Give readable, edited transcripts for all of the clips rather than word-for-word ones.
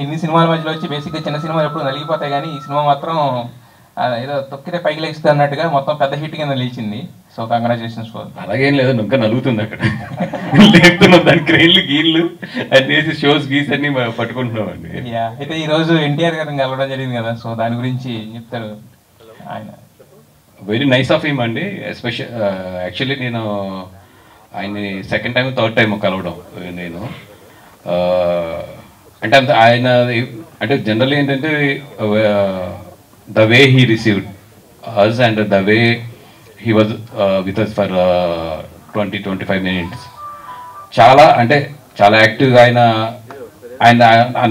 ఇన్ని సినిమాల మధ్యలో వచ్చి బేసిక్గా చిన్న సినిమాలు ఎప్పుడు నలిగిపోతాయి, కానీ ఈ సినిమా మాత్రం ఏదో తొక్కితే పైకి లేస్తుంది అన్నట్టుగా మొత్తం పెద్ద హిట్ కింద నిలిచింది. So congratulations for. అలాగేం లేదు, ఇంకా నలుగుతుంది అక్కడ లేపుతున్నాం దాని క్రెయిన్లు గీళ్ళు అది షోస్ గీస్ అన్ని పట్టుకుంటున్నాం అండి. అయితే ఈరోజు ఎన్టీఆర్ గారిని కలవడం జరిగింది కదా, సో దాని గురించి చెప్తారు ఆయన. వెరీ నైస్ ఆఫ్ హిమ్ అండి. యాక్చువల్లీ నేను ఆయన్ని సెకండ్ టైం థర్డ్ టైం కలవడం నేను. అంటే అంత ఆయన అంటే జనరల్ ఏంటంటే the way he received us and the way he was with us for 20-25 minutes చాలా అంటే చాలా యాక్టివ్గా ఆయన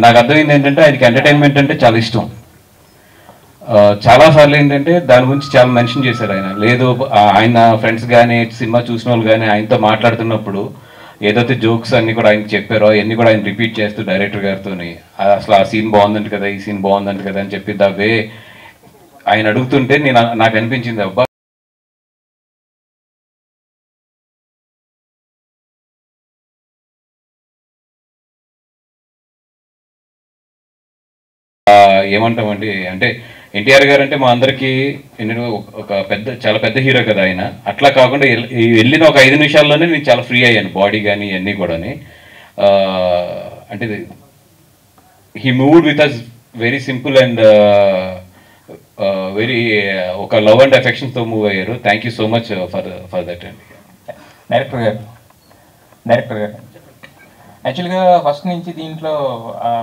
నాకు అర్థమైంది ఏంటంటే ఆయనకి ఎంటర్టైన్మెంట్ అంటే చాలా ఇష్టం. చాలాసార్లు ఏంటంటే దాని గురించి చాలా మెన్షన్ చేశారు ఆయన. లేదు ఆయన ఫ్రెండ్స్ కానీ సినిమా చూసిన వాళ్ళు కానీ ఆయనతో మాట్లాడుతున్నప్పుడు ఏదైతే జోక్స్ అన్ని కూడా ఆయనకి చెప్పారో అవన్నీ కూడా ఆయన రిపీట్ చేస్తూ డైరెక్టర్ గారితో అసలు ఆ సీన్ బాగుందంట కదా, ఈ సీన్ బాగుందంట కదా అని చెప్పి ద వే ఆయన అడుగుతుంటే నాకు అనిపించింది, అబ్బా ఏమంటామండి అంటే ఎన్టీఆర్ గారు అంటే మా అందరికీ ఒక చాలా పెద్ద హీరో కదా ఆయన. అట్లా కాకుండా వెళ్ళిన ఒక 5 నిమిషాల్లోనే నేను చాలా ఫ్రీ అయ్యాను, బాడీ కానీ ఇవన్నీ కూడా. అంటే he moved with us very simple and very ఒక లవ్ అండ్ అఫెక్షన్తో మూవ్ అయ్యారు. Thank you so much for that అండి. డైరెక్టర్ గారు యాక్చువల్గా ఫస్ట్ నుంచి దీంట్లో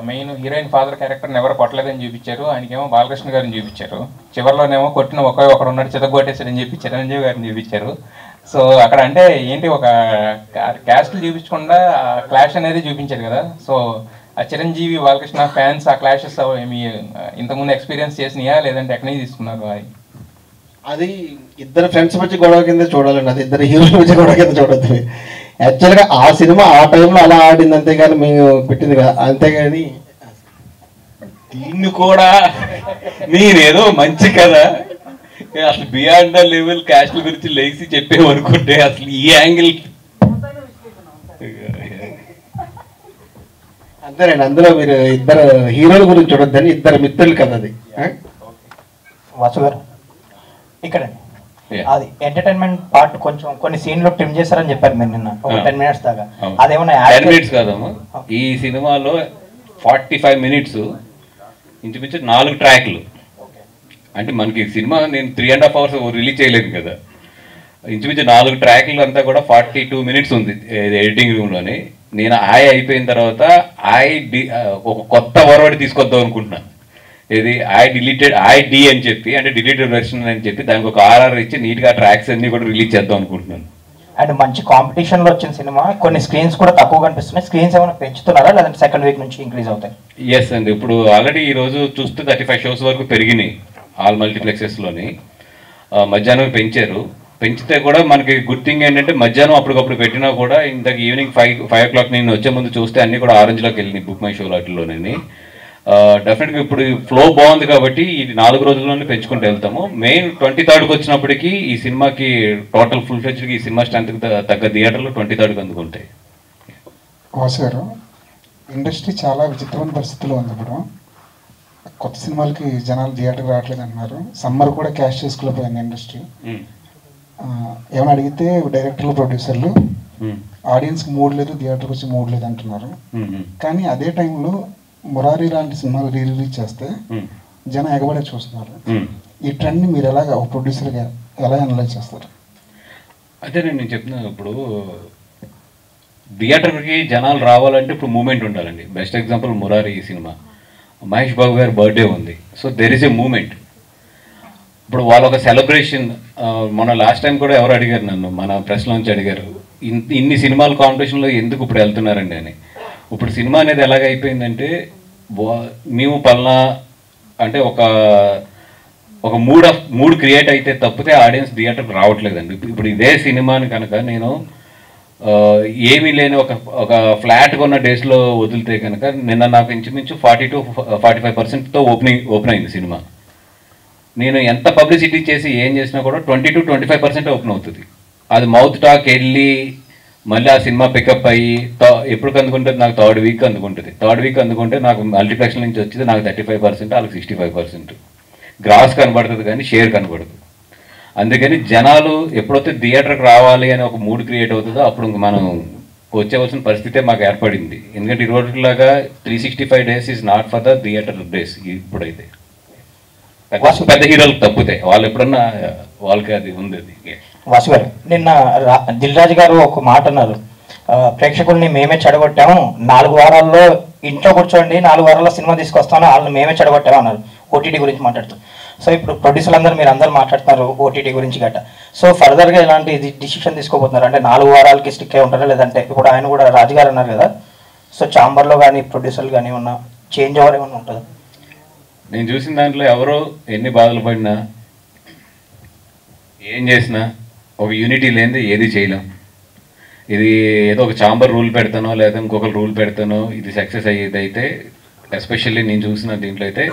మెయిన్ హీరోయిన్ ఫాదర్ క్యారెక్టర్ని ఎవరు కొట్టలేదని చూపించారు, ఆయనకేమో బాలకృష్ణ గారిని చూపించారు. చివరిలోనేమో కొట్టిన ఒకరు ఉన్నాడు చితగొట్టేసాడని చెప్పి చిరంజీవి గారిని చూపించారు. సో అక్కడ అంటే ఏంటి ఒక క్యాస్ట్లు చూపించకుండా క్లాష్ అనేది చూపించారు కదా. సో ఆ చిరంజీవి బాలకృష్ణ ఫ్యాన్స్ ఆ క్లాషెస్ మీ ఇంతకుముందు ఎక్స్పీరియన్స్ చేసినాయా, లేదంటే ఎక్కడి నుంచి తీసుకున్నారు? అది ఇద్దరు ఫ్రెండ్స్ మధ్య గొడవ కింద చూడాలండి, అది ఇద్దరు హీరోల మధ్య గొడవ కింద చూడద్దు. యాక్చువల్గా ఆ సినిమా ఆ టైంలో అలా ఆడింది, అంతేగాని మేము పెట్టింది కదా. అంతేగాని దీన్ని కూడా నేనేదో మంచి కదా అసలు బియాండ్ ద లెవెల్ క్యాస్ట్ల గురించి లేచి చెప్పేమనుకుంటే అసలు ఈ యాంగిల్ అంతేనండి. అందులో మీరు ఇద్దరు హీరోల గురించి చూడొద్దని ఇద్దరు మిత్రులు కదా అది. వాసు గారు ఇక్కడ అది ఎంటర్టైన్మెంట్ పార్ట్ కొంచెం కొన్ని సీన్లు ట్రిమ్ చేశారని చెప్పారు మీరు నిన్న, ఒక 10 minutes దాకా. అదేమన్నా 10 minutes కాదమ్మా, ఈ సినిమాలో 45 minutes ఇంచుమించు 4 ట్రాక్లు. అంటే మనకి సినిమా నేను 3.5 hours రిలీజ్ చేయలేదు కదా, ఇంచుమించు 4 ట్రాక్లు అంతా కూడా 42 minutes ఉంది ఎడిటింగ్ రూమ్లోని. నేను అయిపోయిన తర్వాత ఒక కొత్త వర్డ్ తీసుకొద్దాం అనుకుంటున్నాను. ఇది డి అని చెప్పి, అంటే డిలీటెడ్ వెర్షన్ అని చెప్పి దానికి ఒక RR ఇచ్చి నీట్గా ట్రాక్స్ అన్ని కూడా రిలీజ్ చేద్దాం అనుకుంటున్నాను. అండ్ మంచి కాంపిటీషన్లో వచ్చిన సినిమా, కొన్ని స్క్రీన్స్ కూడా తక్కువ కనిపిస్తున్నాయి. స్క్రీన్స్ ఏమైనా పెంచుతున్నారా, లేదంటే సెకండ్ వీక్ నుంచి ఇంక్రీజ్ అవుతాయి? ఎస్ అండి, ఇప్పుడు ఆల్రెడీ ఈరోజు చూస్తే 35 shows వరకు పెరిగినాయి ఆల్ మల్టీప్లెక్సెస్లోని. మధ్యాహ్నం పెంచారు. పెంచితే కూడా మనకి గుడ్ థింగ్ ఏంటంటే మధ్యాహ్నం అప్పటికప్పుడు పెట్టినా కూడా ఇంతకు ఈవినింగ్ 5 o'clock నేను వచ్చే ముందు చూస్తే అన్నీ కూడా ఆరెంజ్లోకి వెళ్ళినాయి బుక్ మై షో వాటిల్లోనే. డెఫినెట్గా ఇప్పుడు ఫ్లో బాగుంది కాబట్టి ఇది 4 రోజుల్లోనే పెంచుకుంటూ వెళ్తాము. మెయిన్ 23rd వచ్చినప్పటికీ ఈ సినిమాకి టోటల్ ఫుల్ ఫ్లెడ్జ్కి ఈ సినిమా స్ట్రెంత్కి తగ్గ థియేటర్లు 23rd అందుకుంటాయి. వాసు గారు, ఇండస్ట్రీ చాలా విచిత్రమైన పరిస్థితిలో ఉంది ఇప్పుడు. కొత్త సినిమాలకి జనాలు థియేటర్ రావట్లేదు అంటున్నారు. సమ్మర్ కూడా క్యాష్ చేసుకోలేకపోయింది ఇండస్ట్రీ. ఏమైనా అడిగితే డైరెక్టర్లు ప్రొడ్యూసర్లు ఆడియన్స్కి మూడ్ లేదు, థియేటర్కి వచ్చి మూడ్ లేదు అంటున్నారు. కానీ అదే టైంలో మురారి లాంటి సినిమాలు రిలీజ్ చేస్తే జనం ఎగబడే చూస్తున్నారు. ఈ ట్రెండ్ని మీరు ఎలాగ ఒక ప్రొడ్యూసర్గా ఎలా అనలైజ్ చేస్తారు? అదే నేను చెప్తున్నాను, ఇప్పుడు థియేటర్కి జనాలు రావాలంటే ఇప్పుడు మూమెంట్ ఉండాలండి. బెస్ట్ ఎగ్జాంపుల్ మురారి ఈ సినిమా, మహేష్ బాబు గారి బర్త్డే ఉంది. So there is a moment. ఇప్పుడు వాళ్ళొక సెలబ్రేషన్. మొన్న లాస్ట్ టైం కూడా ఎవరు అడిగారు నన్ను, మన ప్రెస్లోంచి అడిగారు, ఇన్ని సినిమాల కాంపిటీషన్లో ఎందుకు ఇప్పుడు వెళ్తున్నారండి అని. ఇప్పుడు సినిమా అనేది ఎలాగైపోయిందంటే మేము పలానా అంటే ఒక మూడ్ క్రియేట్ అయితే తప్పితే ఆడియన్స్ థియేటర్కి రావట్లేదండి. ఇప్పుడు ఇదే సినిమాని కనుక నేను ఏమీ లేని ఒక ఫ్లాట్ కొన్న డేస్లో వదిలితే కనుక నిన్న నాకు ఇంచుమించు 40-45%తో ఓపెన్ అయింది సినిమా. నేను ఎంత పబ్లిసిటీ చేసి ఏం చేసినా కూడా 20-25% ఓపెన్ అవుతుంది. అది మౌత్ టాక్ వెళ్ళి మళ్ళీ ఆ సినిమా పికప్ అయ్యి ఎప్పుడు అందుకుంటుంది, నాకు థర్డ్ వీక్ అందుకుంటుంది. థర్డ్ వీక్ అందుకుంటే నాకు మల్టీప్లెక్స్ నుంచి వచ్చేది నాకు 35%, వాళ్ళకి 65%. గ్రాస్ కనబడుతుంది కానీ షేర్ కనబడదు. అందుకని జనాలు ఎప్పుడైతే థియేటర్కి రావాలి అని ఒక మూడ్ క్రియేట్ అవుతుందో అప్పుడు మనం వచ్చేవలసిన పరిస్థితే మాకు ఏర్పడింది. ఎందుకంటే ఈ రోజులాగా 365 days is not for the theatre days. ఇప్పుడైతే పెద్ద హీరోలకు తప్పితే వాళ్ళు ఎప్పుడన్నా వాళ్ళకి అది ఉంది. అది వాసు గారు, నిన్న దిల్ రాజు గారు ఒక మాట అన్నారు, ప్రేక్షకుల్ని మేమే చెడగొట్టాము, 4 వారాల్లో ఇంట్లో కూర్చోండి, 4 వారాల్లో సినిమా తీసుకొస్తాను, వాళ్ళని మేమే చెడగొట్టాము అన్నారు ఓటీటీ గురించి మాట్లాడుతూ. సో ఇప్పుడు ప్రొడ్యూసర్లు అందరూ మీరు అందరూ మాట్లాడుతున్నారు ఓటీటీ గురించి గట్ట. సో ఫర్దర్గా ఇలాంటి డిసిషన్ తీసుకోబోతున్నారు అంటే 4 వారాలకి స్టిక్ అయి ఉంటారా, లేదంటే ఇప్పుడు ఆయన కూడా రాజుగారు అన్నారు కదా, సో ఛాంబర్లో కానీ ప్రొడ్యూసర్లు కానీ ఏమన్నా చేంజ్ ఓవర్ ఏమన్నా ఉంటుందా? నేను చూసిన దాంట్లో ఎవరో ఎన్ని బాధలు పడినా ఏం చేసినా ఒక యూనిటీ లేనిది ఏది చేయలేం. ఇది ఏదో ఒక ఛాంబర్ రూల్ పెడతానో లేదా ఇంకొకరు రూల్ పెడతానో ఇది సక్సెస్ అయ్యేది అయితే ఎస్పెషల్లీ నేను చూసిన దీంట్లో అయితే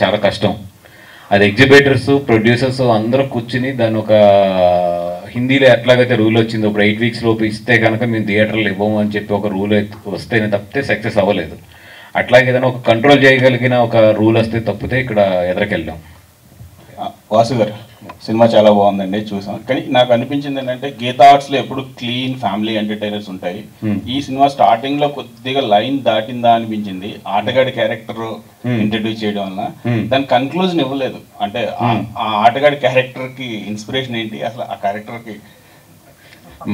చాలా కష్టం. అది ఎగ్జిబిటర్స్, ప్రొడ్యూసర్స్ అందరూ కూర్చుని దాన్ని ఒక హిందీలో ఎట్లాగైతే రూల్ వచ్చిందో ఇప్పుడు 8 weeks లోపు ఇస్తే కనుక మేము థియేటర్లు ఇవ్వము అని చెప్పి ఒక రూల్ వస్తేనే తప్పితే సక్సెస్ అవ్వలేదు. అట్లాగే ఏదైనా ఒక కంట్రోల్ చేయగలిగిన ఒక రూల్ వస్తే తప్పితే ఇక్కడ ఎదరికెళ్ళాం. వాసు గారు, సినిమా చాలా బాగుందండి, చూసాం. కానీ నాకు అనిపించింది ఏంటంటే గీతా ఆర్ట్స్లో ఎప్పుడు క్లీన్ ఫ్యామిలీ ఎంటర్టైనర్స్ ఉంటాయి. ఈ సినిమా స్టార్టింగ్ లో కొద్దిగా లైన్ దాటిందా అనిపించింది. ఆటగాడి క్యారెక్టర్ ఇంట్రడ్యూస్ చేయడం వల్ల దాని కన్క్లూజన్ ఇవ్వలేదు. అంటే ఆ ఆటగాడి క్యారెక్టర్ కి ఇన్స్పిరేషన్ ఏంటి అసలు? ఆ క్యారెక్టర్ కి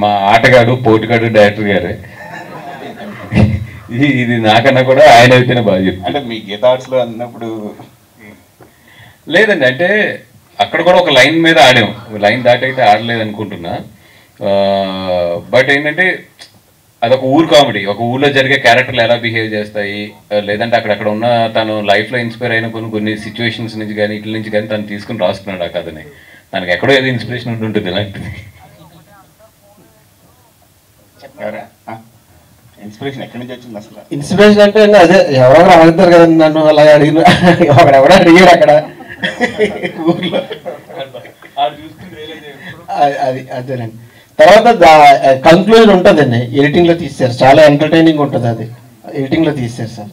మా ఆటగాడు పోటుగాడు డైరెక్టర్ గారే. ఇది నాకన్నా కూడా ఆయన అయితేనే బాగా చెప్తాను. అంటే మీ గీతా ఆర్ట్స్ లో అన్నప్పుడు లేదండి, అంటే అక్కడ కూడా ఒక లైన్ మీద ఆడాం, లైన్ దాటి అయితే ఆడలేదు అనుకుంటున్నా. బట్ ఏంటంటే అదొక ఊరు కామెడీ, ఒక ఊళ్ళో జరిగే క్యారెక్టర్లు ఎలా బిహేవ్ చేస్తాయి, లేదంటే అక్కడ ఉన్న తను లైఫ్లో ఇన్స్పైర్ అయిన కొన్ని సిచ్యువేషన్స్ నుంచి కానీ ఇట్ల నుంచి కానీ తను తీసుకుని రాసుకున్నాడు ఆ కథని. తనకి ఎక్కడో ఏదో ఇన్స్పిరేషన్ ఉంటుంది ఇలాంటిది. ఇన్స్పిరేషన్ ఎక్కడి నుంచి వచ్చింది అసలు? ఇన్స్పిరేషన్ అంటే అదే ఎవరెవరు అడుగుతారు కదండి నన్ను, అలా అడిగిన ఒకడెవడో అడిగాడు అక్కడ ఊర్లో. అది అదేనండి. తర్వాత కంక్లూజన్ ఉంటుందండి, ఎడిటింగ్ లో తీశారు, చాలా ఎంటర్టైనింగ్ ఉంటుంది. అది ఎడిటింగ్ లో తీశారు సార్.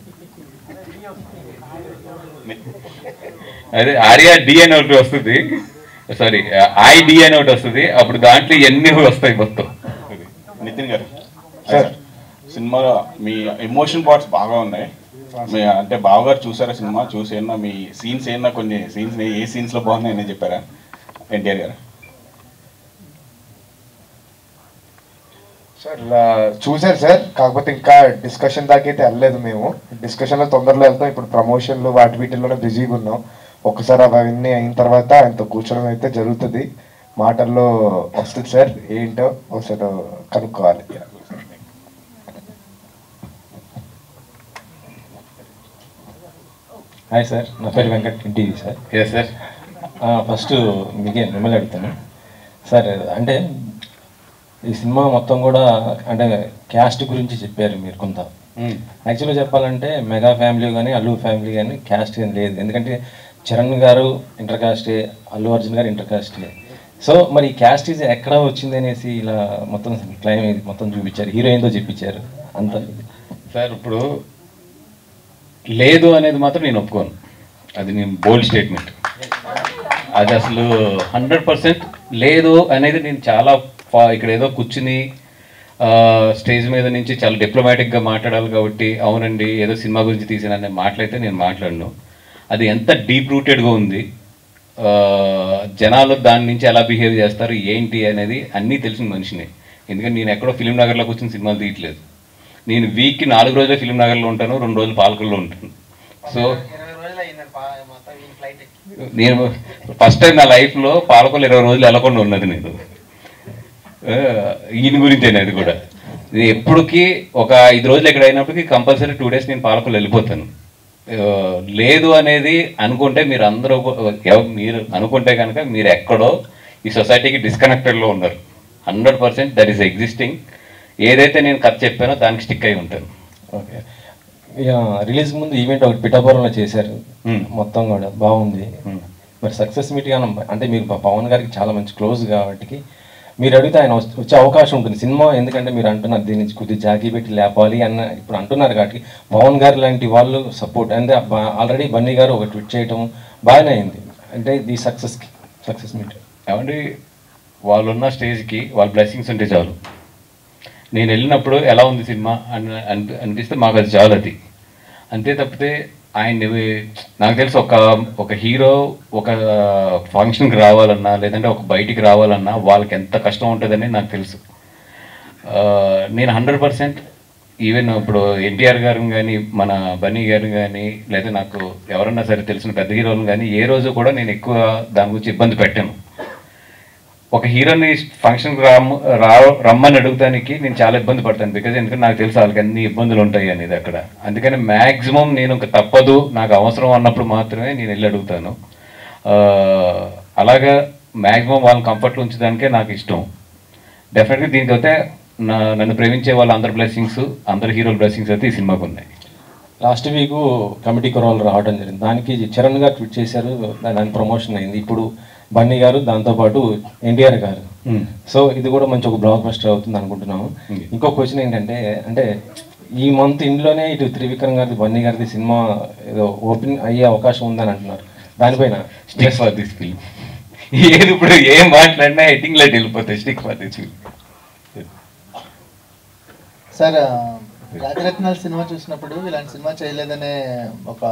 అదే ఆర్యా డి అని ఒకటి వస్తుంది, సారీ ఐడి అని ఒకటి వస్తుంది, అప్పుడు దాంట్లో ఎన్ని వస్తాయి మొత్తం. నితిన్ గారు, సినిమాలో మీ ఎమోషన్ పార్ట్స్ బాగా ఉన్నాయి. మీ అంటే బావగారు చూసారా సినిమా? చూసి ఏమన్నా మీ సీన్స్ ఏమన్నా కొన్ని సీన్స్ ఏ సీన్స్ లో బాగున్నాయని చెప్పారా ఎన్టీఆర్ గారు? సార్ చూసారు సార్, కాకపోతే ఇంకా డిస్కషన్ దాకైతే వెళ్ళలేదు. మేము డిస్కషన్లో తొందరలో వెళ్తాం. ఇప్పుడు ప్రమోషన్లు వాటి వీటిల్లోనే బిజీగా ఉన్నాం. ఒక్కసారి అవన్నీ అయిన తర్వాత ఆయనతో కూర్చోడం అయితే జరుగుతుంది. మాటల్లో వస్తుంది సార్, ఏంటో ఒకసారి కనుక్కోవాలి. హాయ్ సార్, నా పేరు Venkat TV sir. Yes sir. First మిమ్మల్ని అడుగుతాను సార్, అంటే ఈ సినిమా మొత్తం కూడా అంటే క్యాస్ట్ గురించి చెప్పారు మీరు కొంత. యాక్చువల్గా చెప్పాలంటే మెగా ఫ్యామిలీ కానీ అల్లు ఫ్యామిలీ కానీ క్యాస్ట్ కానీ లేదు. ఎందుకంటే చరణ్ గారు ఇంటర్ కాస్టే, అల్లు అర్జున్ గారు ఇంటర్ కాస్టే. సో మరి ఈ క్యాస్ట్ ఇది ఎక్కడ వచ్చింది అనేసి ఇలా మొత్తం క్లైమ్ మొత్తం చూపించారు, హీరోయిన్తో చెప్పించారు అంత. సార్ ఇప్పుడు లేదు అనేది మాత్రం నేను ఒప్పుకోను. అది నేను బోల్డ్ స్టేట్మెంట్. అది అసలు 100% లేదు అనేది నేను చాలా ఇక్కడ ఏదో కూర్చుని స్టేజ్ మీద నుంచి చాలా డిప్లొమాటిక్గా మాట్లాడాలి కాబట్టి అవునండి ఏదో సినిమా గురించి తీసిన మాటలైతే నేను మాట్లాడను. అది ఎంత డీప్ రూటెడ్గా ఉంది, జనాలు దాని నుంచి ఎలా బిహేవ్ చేస్తారు ఏంటి అనేది అన్నీ తెలిసిన మనిషిని. ఎందుకంటే నేను ఎక్కడో ఫిలిం నగర్లో కూర్చొని సినిమాలు తీయట్లేదు. నేను వీక్కి 4 రోజులే ఫిలిం నగర్లో ఉంటాను, 2 రోజులు పాలకుల్లో ఉంటాను. సో నేను ఫస్ట్ టైం నా లైఫ్లో పాలకులు 20 రోజులు వెళ్ళకుండా ఉన్నది. నేను ఈయన గురించేనే అది కూడా. ఎప్పటికీ ఒక 5 రోజులు ఎక్కడ అయినప్పటికీ కంపల్సరీ 2 days నేను పాలకులు వెళ్ళిపోతాను. లేదు అనేది అనుకుంటే మీరు అందరూ మీరు అనుకుంటే కనుక మీరు ఎక్కడో ఈ సొసైటీకి డిస్కనెక్టెడ్లో ఉన్నారు. 100% దట్ ఈస్ ఎగ్జిస్టింగ్. ఏదైతే నేను కథ చెప్పానో దానికి స్టిక్ అయి ఉంటాను. ఓకే, రిలీజ్ ముందు ఈవెంట్ ఒకటి పిఠాపురంలో చేశారు, మొత్తం కూడా బాగుంది. మరి సక్సెస్ మీట్ కానీ అంటే మీరు పవన్ గారికి చాలా మంచి క్లోజ్ కాబట్టి మీరు అడిగితే ఆయన వచ్చే అవకాశం ఉంటుంది సినిమా. ఎందుకంటే మీరు అంటున్నారు దీని నుంచి కొద్దిగా జాకీ పెట్టి లేపాలి అన్న ఇప్పుడు అంటున్నారు కాబట్టి పవన్ గారు లాంటి వాళ్ళు సపోర్ట్ అంటే ఆల్రెడీ బన్నీ గారు ఒక ట్వీట్ చేయటం బాగానే అయింది. అంటే ది సక్సెస్ మీట్ ఏమండి, వాళ్ళున్న స్టేజ్కి వాళ్ళ బ్లెస్సింగ్స్ ఉంటే చాలు. నేను వెళ్ళినప్పుడు ఎలా ఉంది సినిమా అనిపిస్తే మాకు అది చాలు. అది అంతే తప్పితే ఆయన నాకు తెలిసి ఒక హీరో ఒక ఫంక్షన్కి రావాలన్నా లేదంటే ఒక బయటికి రావాలన్నా వాళ్ళకి ఎంత కష్టం ఉంటుందని నాకు తెలుసు. నేను 100% ఈవెన్ ఇప్పుడు ఎన్టీఆర్ గారు కానీ మన బన్నీ గారు కానీ లేదా నాకు ఎవరన్నా సరే తెలిసిన పెద్ద హీరోలు కానీ ఏ రోజు కూడా నేను ఎక్కువ దాని గురించి ఇబ్బంది పెట్టాను. ఒక హీరోని ఫంక్షన్కి రమ్మని అడుగుతానికి నేను చాలా ఇబ్బంది పడతాను. బికాజ్ ఎందుకంటే నాకు తెలుసు వాళ్ళకి అన్ని ఇబ్బందులు ఉంటాయి అనేది అక్కడ. అందుకని మ్యాక్సిమం నేను ఒక తప్పదు నాకు అవసరం అన్నప్పుడు మాత్రమే నేను వెళ్ళి అడుగుతాను. అలాగా మ్యాక్సిమం వాళ్ళని కంఫర్ట్లో ఉంచడానికే నాకు ఇష్టం. డెఫినెట్గా దీనికి అయితే నన్ను ప్రేమించే వాళ్ళ అందరి బ్లెస్సింగ్స్ అందరు హీరోల బ్లెస్సింగ్స్ అయితే ఈ సినిమాకు ఉన్నాయి. లాస్ట్ వీక్ కమిటీ కుర్రాళ్ళు రావడం జరిగింది. దానికి చరణ్ గారు ట్వీట్ చేశారు, దాని ప్రమోషన్ అయింది. ఇప్పుడు బన్నీ గారు దాంతోపాటు ఎన్టీఆర్ గారు. సో ఇది కూడా మంచి ఒక బ్లాక్ బస్టర్ అవుతుంది అనుకుంటున్నాము. ఇంకో క్వశ్చన్ ఏంటంటే అంటే ఈ మంత్ ఇంట్లోనే ఇటు త్రివిక్రమ్ గారిది బన్నీ గారిది సినిమా ఏదో ఓపెన్ అయ్యే అవకాశం ఉందని అంటున్నారు. దానిపైన స్టిక్ ఫర్ దిస్ ఫిల్మ్ ఏది ఇప్పుడు ఏం మాట్లాడినా హెడ్డింగ్ లైట్ వెళ్ళిపోతాయి. Stick for this film. Sir రాజరత్నాల సినిమా చూసినప్పుడు ఇలాంటి సినిమా చేయలేదనే ఒక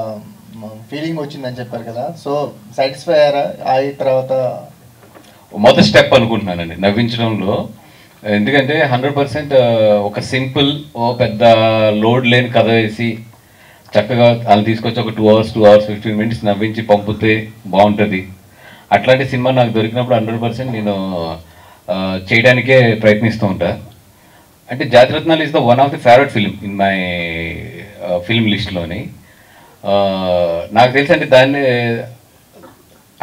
ఫీలింగ్ వచ్చిందని చెప్పారు కదా, సో సాటిస్ఫై అయ్యారా? అయిన తర్వాత మొదటి స్టెప్ అనుకుంటున్నానండి నవ్వించడంలో. ఎందుకంటే 100% ఒక సింపుల్ పెద్ద లోడ్ లేని కథ వేసి చక్కగా వాళ్ళు తీసుకొచ్చి ఒక 2 hours 15 minutes నవ్వించి పంపితే బాగుంటుంది. అట్లాంటి సినిమా నాకు దొరికినప్పుడు 100% నేను చేయడానికే ప్రయత్నిస్తూ ఉంటా. అంటే Jathiratnalu is the one of the favourite film in my film లిస్ట్లోని. నాకు తెలిసి అంటే దాన్ని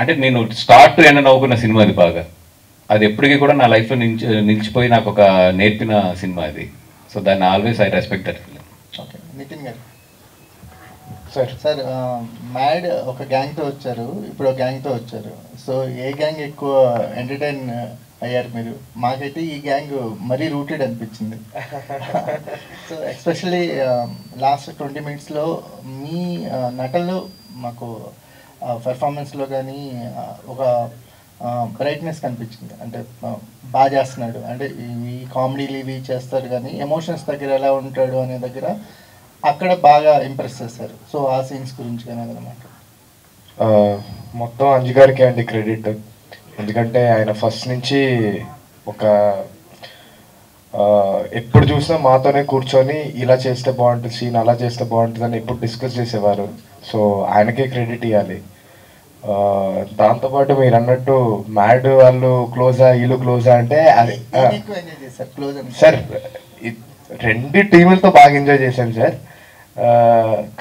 అంటే నేను స్టార్ట్ టు ఎండ్ నవ్వుకున్న సినిమా అది బాగా. అది ఎప్పటికీ కూడా నా లైఫ్లో నిలిచిపోయి నాకు ఒక నేర్పిన సినిమా అది. సో దాన్ని always I respect that film. Okay, Nitin గారు. సార్ మ్యాడ్ ఒక గ్యాంగ్తో వచ్చారు, ఇప్పుడు ఒక గ్యాంగ్తో వచ్చారు. సో ఏ గ్యాంగ్ ఎక్కువ ఎంటర్టైన్ అయ్యారు మీరు? మాకైతే ఈ గ్యాంగ్ మరీ రూటెడ్ అనిపించింది. సో ఎస్పెషల్లీ లాస్ట్ 20 minutesలో మీ నటనలో మాకు పెర్ఫార్మెన్స్లో కానీ ఒక బ్రైట్నెస్ కనిపించింది. అంటే బాగా చేస్తున్నాడు, అంటే ఈ కామెడీలు ఇవి చేస్తారు కానీ ఎమోషన్స్ దగ్గర ఎలా ఉంటాడు అనే దగ్గర అక్కడ బాగా ఇంప్రెస్ చేస్తారు. సో ఆ సీన్స్ గురించి కానీ అదనమాట. మొత్తం అంజు గారికి అండి క్రెడిట్. ఎందుకంటే ఆయన ఫస్ట్ నుంచి ఒక ఎప్పుడు చూసినా మాతోనే కూర్చొని ఇలా చేస్తే బాగుంటుంది సీన్, అలా చేస్తే బాగుంటుంది అని ఎప్పుడు డిస్కస్ చేసేవారు. సో ఆయనకే క్రెడిట్ ఇవ్వాలి. దాంతోపాటు మీరు అన్నట్టు మ్యాడ్ వాళ్ళు క్లోజా వీళ్ళు క్లోజా అంటే అది సార్ రెండు టీములతో బాగా ఎంజాయ్ చేశాను సార్.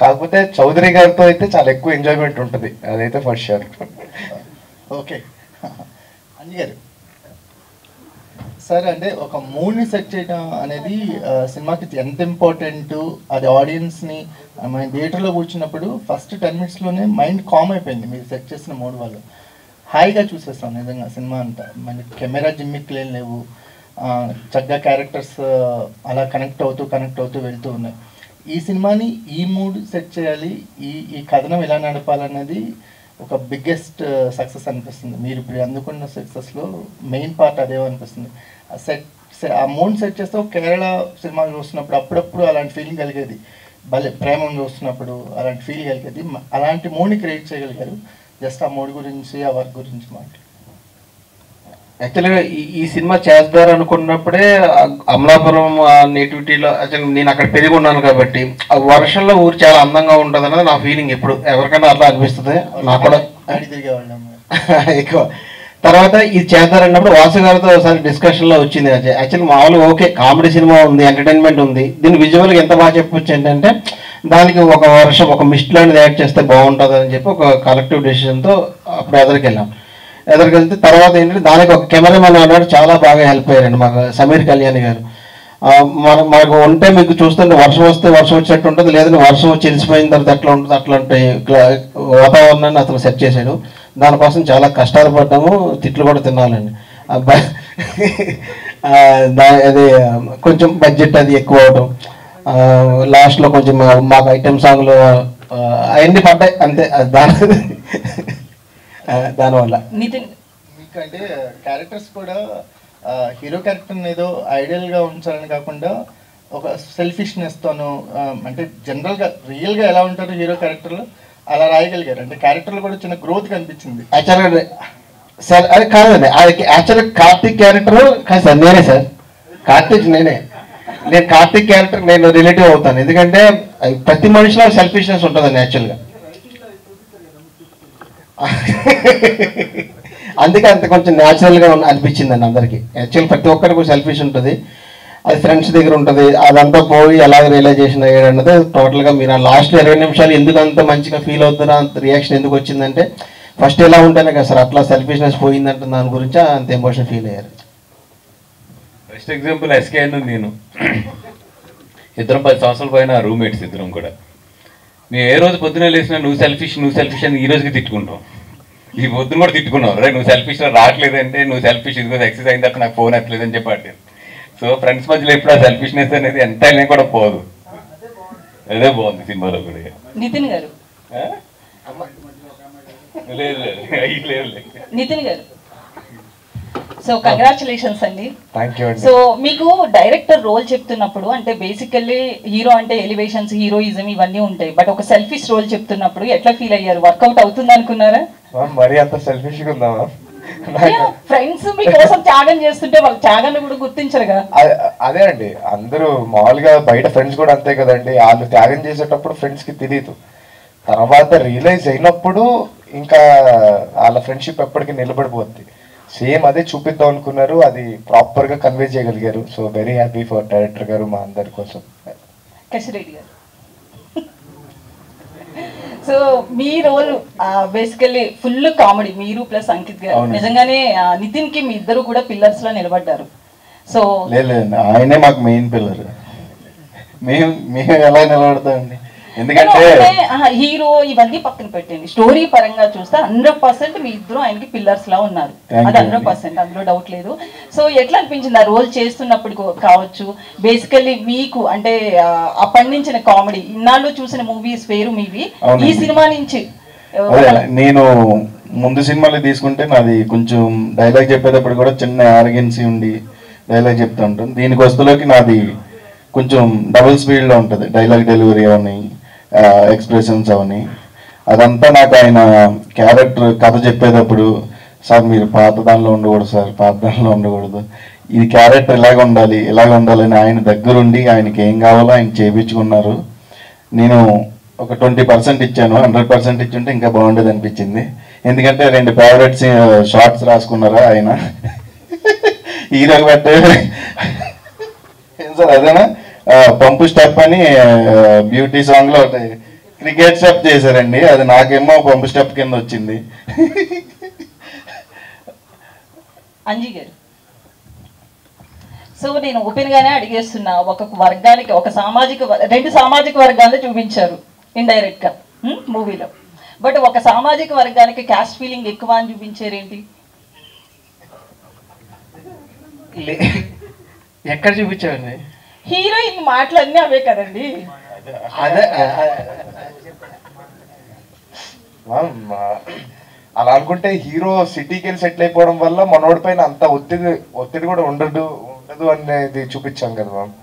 కాకపోతే చౌదరి గారితో అయితే చాలా ఎక్కువ ఎంజాయ్మెంట్ ఉంటుంది, అదైతే ఫస్ట్ షూర్. ఓకే అంజు గారు. సార్ అంటే ఒక మూడ్ని సెట్ చేయడం అనేది సినిమాకి ఎంత ఇంపార్టెంట్, అది ఆడియన్స్ని మన థియేటర్లో కూర్చున్నప్పుడు ఫస్ట్ 10 minutesలోనే మైండ్ కామ్ అయిపోయింది మీరు సెట్ చేసిన మూడ్ వల్ల. హాయిగా చూసేస్తాం నిజంగా సినిమా అంతా. మన కెమెరా జిమ్మిక్లు ఏం లేవు, చక్కగా క్యారెక్టర్స్ అలా కనెక్ట్ అవుతూ వెళ్తూ ఉన్నాయి. ఈ సినిమాని ఈ మూడ్ సెట్ చేయాలి, ఈ కథనం ఎలా నడపాలన్నది ఒక బిగ్గెస్ట్ సక్సెస్ అనిపిస్తుంది. మీరు ఇప్పుడు అందుకున్న సక్సెస్లో మెయిన్ పార్ట్ అదే అనిపిస్తుంది. ఆ మూడ్ సెట్ చేస్తే కేరళ సినిమా చూస్తున్నప్పుడు అప్పుడప్పుడు అలాంటి ఫీలింగ్ కలిగేది, భలే ప్రేమం చూస్తున్నప్పుడు అలాంటి ఫీల్ కలిగేది. అలాంటి మూడ్ని క్రియేట్ చేయగలిగారు. జస్ట్ ఆ మూడ్ గురించి ఆ వర్క్ గురించి మాట్లాడు. యాక్చువల్గా ఈ సినిమా చేస్తారు అనుకున్నప్పుడే అమలాపురం నేటివిటీలో యాక్చువల్గా నేను అక్కడ పెరిగి ఉన్నాను కాబట్టి ఆ వర్షంలో ఊరు చాలా అందంగా ఉంటుంది అన్నది నా ఫీలింగ్. ఎప్పుడు ఎవరికైనా అట్లా అనిపిస్తుంది, నాకు కూడా ఎక్కువ. తర్వాత ఇది చేస్తారన్నప్పుడు వాసు గారితో ఒకసారి డిస్కషన్లో వచ్చింది. యాక్చువల్లీ మామూలుగా ఓకే కామెడీ సినిమా ఉంది, ఎంటర్టైన్మెంట్ ఉంది, దీని విజువల్గా ఎంత బాగా చెప్పొచ్చు ఏంటంటే దానికి ఒక వర్షం ఒక మిస్ట్ లాంటిది యాడ్ చేస్తే బాగుంటుంది అని చెప్పి ఒక కలెక్టివ్ డెసిషన్తో అప్పుడు ఎదురుకెళ్తే తర్వాత ఏంటంటే దానికి ఒక కెమెరామెన్ అన్నాడు, చాలా బాగా హెల్ప్ అయ్యారండి మాకు సమీర్ కళ్యాణ్ గారు. మనకు ఉంటే మీకు చూస్తుంటే వర్షం వస్తే వర్షం వచ్చినట్టు ఉంటుంది, లేదంటే వర్షం వచ్చి తెలిసిపోయిన తర్వాత ఎట్లా ఉంటుంది అట్లాంటి వాతావరణాన్ని అతను సెట్ చేశాడు. దానికోసం చాలా కష్టాలు పడ్డాము, తిట్లు కూడా తినాలండి. అది కొంచెం బడ్జెట్ అది ఎక్కువ అవడం, లాస్ట్లో కొంచెం మాకు ఐటెం సాంగ్లు అవన్నీ పడ్డాయి అంతే. దానివల్ల మీకు అంటే క్యారెక్టర్స్ కూడా హీరో క్యారెక్టర్ని ఏదో ఐడియల్గా ఉంచాలని కాకుండా ఒక సెల్ఫిష్నెస్తోను, అంటే జనరల్గా రియల్గా ఎలా ఉంటారు హీరో క్యారెక్టర్లో అలా రాయగలిగారు. అంటే క్యారెక్టర్లో కూడా చిన్న గ్రోత్ కనిపించింది. యాక్చువల్గా సార్ అది కాదండి, అది యాక్చువల్గా కార్తీక్ క్యారెక్టర్ కాదు సార్, నేనే సార్ కార్తీక్, నేను కార్తీక్ క్యారెక్టర్ నేను రిలేటివ్ అవుతాను. ఎందుకంటే ప్రతి మనిషిలో సెల్ఫిష్నెస్ ఉంటుందండి యాక్చువల్గా. అందుకే అంత కొంచెం న్యాచురల్గా అనిపించిందండి అందరికీ. యాక్చువల్ ప్రతి ఒక్కరికి సెల్ఫిష్ ఉంటుంది, అది ఫ్రెండ్స్ దగ్గర ఉంటుంది. అదంతా పోయి ఎలాగ రియలైజేషన్ అయ్యాడు అన్నది టోటల్గా మీరు ఆ లాస్ట్ 20 నిమిషాలు ఎందుకు అంత మంచిగా ఫీల్ అవుతున్నా, అంత రియాక్షన్ ఎందుకు వచ్చిందంటే ఫస్ట్ ఎలా ఉంటేనే కదా సార్ అట్లా సెల్ఫిష్నెస్ పోయిందంటే దాని గురించి అంత ఎమోషన్ ఫీల్ అయ్యారు. బెస్ట్ ఎగ్జాంపుల్ ఎస్కే అని నేను ఇద్దరం 10 సంవత్సరాల పైన రూమ్మేట్స్ ఇద్దరం కూడా. మేము ఏ రోజు పొద్దున లేసినా నువ్వు సెల్ఫిష్ అని ఈ రోజుకి తిట్టుకుంటాం. ఈ పొద్దున కూడా తిట్టుకున్నావు, రే నువ్వు సెల్ఫిష్లో రావట్లేదంటే నువ్వు సెల్ఫిష్ ఇదిగో ఎక్సెస్ అయిన తర్వాత నాకు ఫోన్ ఎత్తలేదని చెప్పి. సో ఫ్రెండ్స్ మధ్యలో ఎప్పుడు ఆ సెల్ఫిష్నెస్ అనేది ఎంత అయినా కూడా పోదు. అదే బాగుంది సినిమాలో కూడా. నితిన్ గారు నితిన్ గారు సో కంగ్రాచులేషన్స్ అండి. సో మీకు డైరెక్టర్ రోల్ చెప్తున్నప్పుడు అంటే బేసికల్లీ హీరో అంటే ఎలివేషన్స్ హీరోయిజం ఇవన్నీ ఉంటాయి, బట్ ఒక సెల్ఫిష్ రోల్ చెప్తున్నప్పుడు ఎట్లా ఫీల్ అయ్యారు? వర్కౌట్ అవుతుంది అనుకున్నారా? మరి అంత సెల్ఫిష్గా ఉందామా? ఫ్రెండ్స్ మీకోసం త్యాగం చేస్తుంటే వాళ్ళ త్యాగాన్ని కూడా గుర్తించరుగా. అదే అండి, అందరూ మామూలుగా బయట ఫ్రెండ్స్ కూడా అంతే కదండి, వాళ్ళు త్యాగం చేసేటప్పుడు ఫ్రెండ్స్కి తెలియదు, తర్వాత రియలైజ్ అయినప్పుడు ఇంకా వాళ్ళ ఫ్రెండ్షిప్ ఎప్పటికీ నిలబడిపోద్ది. సేమ్ అదే చూపిద్దాం అనుకున్నారు, అది ప్రాపర్గా కన్వే చేయగలిగారు. So very happy for director గారు, మా అందరి కోసం. కశిరెడ్డి గారు సో మీ రోల్ బేసికల్లీ ఫుల్ కామెడీ, మీరు ప్లస్ అంకిత్ గారు. నిజంగానే నితిన్ కి మీ ఇద్దరు కూడా పిల్లర్స్ లా నిలబడ్డారు. సో లేదండి, ఆయనే మాకు మెయిన్ పిల్లర్. మేము ఎలా నిలబడతామండి, ఎందుకంటే హీరో ఇవన్నీ పక్కన పెట్టండి, స్టోరీ పరంగా చూస్తే 100% మీ ఇద్దరు ఆయనకి పిల్లర్స్ లా ఉన్నారు, అది 100%, అందులో డౌట్ లేదు. సో ఎట్లా అనిపించింది ఆ రోల్ చేస్తున్నప్పుడు కావచ్చు? బేసికల్లీ మీకు అంటే పండించిన కామెడీ, ఇన్నాళ్ళు చూసిన మూవీస్ వేరు మీవి, ఈ సినిమా నుంచి నేను ముందు సినిమాలు తీసుకుంటే నాది కొంచెం డైలాగ్ చెప్పేటప్పుడు కూడా చిన్న ఆర్గెన్సీ ఉండి డైలాగ్ చెప్తూ ఉంటాను. దీనికి వస్తులోకి నాది కొంచెం డబుల్ స్పీడ్లో ఉంటుంది, డైలాగ్ డెలివరీ అవని ఎక్స్ప్రెషన్స్ అవని. అదంతా నాకు ఆయన క్యారెక్టర్ కథ చెప్పేటప్పుడు, సార్ మీరు పాత దానిలో ఉండకూడదు సార్, పాత దానిలో ఉండకూడదు, ఇది క్యారెక్టర్ ఇలాగ ఉండాలని ఆయన దగ్గరుండి ఆయనకి ఏం కావాలో ఆయన చేయించుకున్నారు. నేను ఒక 20% ఇచ్చాను, 100% ఇచ్చుంటే ఇంకా బాగుండేది అనిపించింది. ఎందుకంటే 2 ఫేవరెట్ షార్ట్స్ రాసుకున్నారా ఆయన హీరోకి పెట్టే సార్ అదేనా పంపు స్టెప్ అని బ్యూటీ సాంగ్ లో క్రికెట్ స్టెప్ చేశారండి, అది నాకేమో పంపు స్టెప్ కింద వచ్చింది. అంజీ గారు సో నేను ఓపెన్ గానే అడిగేస్తున్నా, ఒక వర్గానికి ఒక సామాజిక 2 సామాజిక వర్గాలను చూపించారు ఇండైరెక్ట్ గా మూవీలో, బట్ ఒక సామాజిక వర్గానికి క్యాస్ట్ ఫీలింగ్ ఎక్కువ అని చూపించారేంటి? ఎక్కడ చూపించారండి? హీరోయిన్ మాటలన్నీ అవే కదండి. అదే అలా అనుకుంటే హీరో సిటీకి వెళ్ళి సెటిల్ అయిపోవడం వల్ల మనోడి పైన అంత ఒత్తిడి కూడా ఉండదు అనేది చూపించాం కదా మ్యామ్.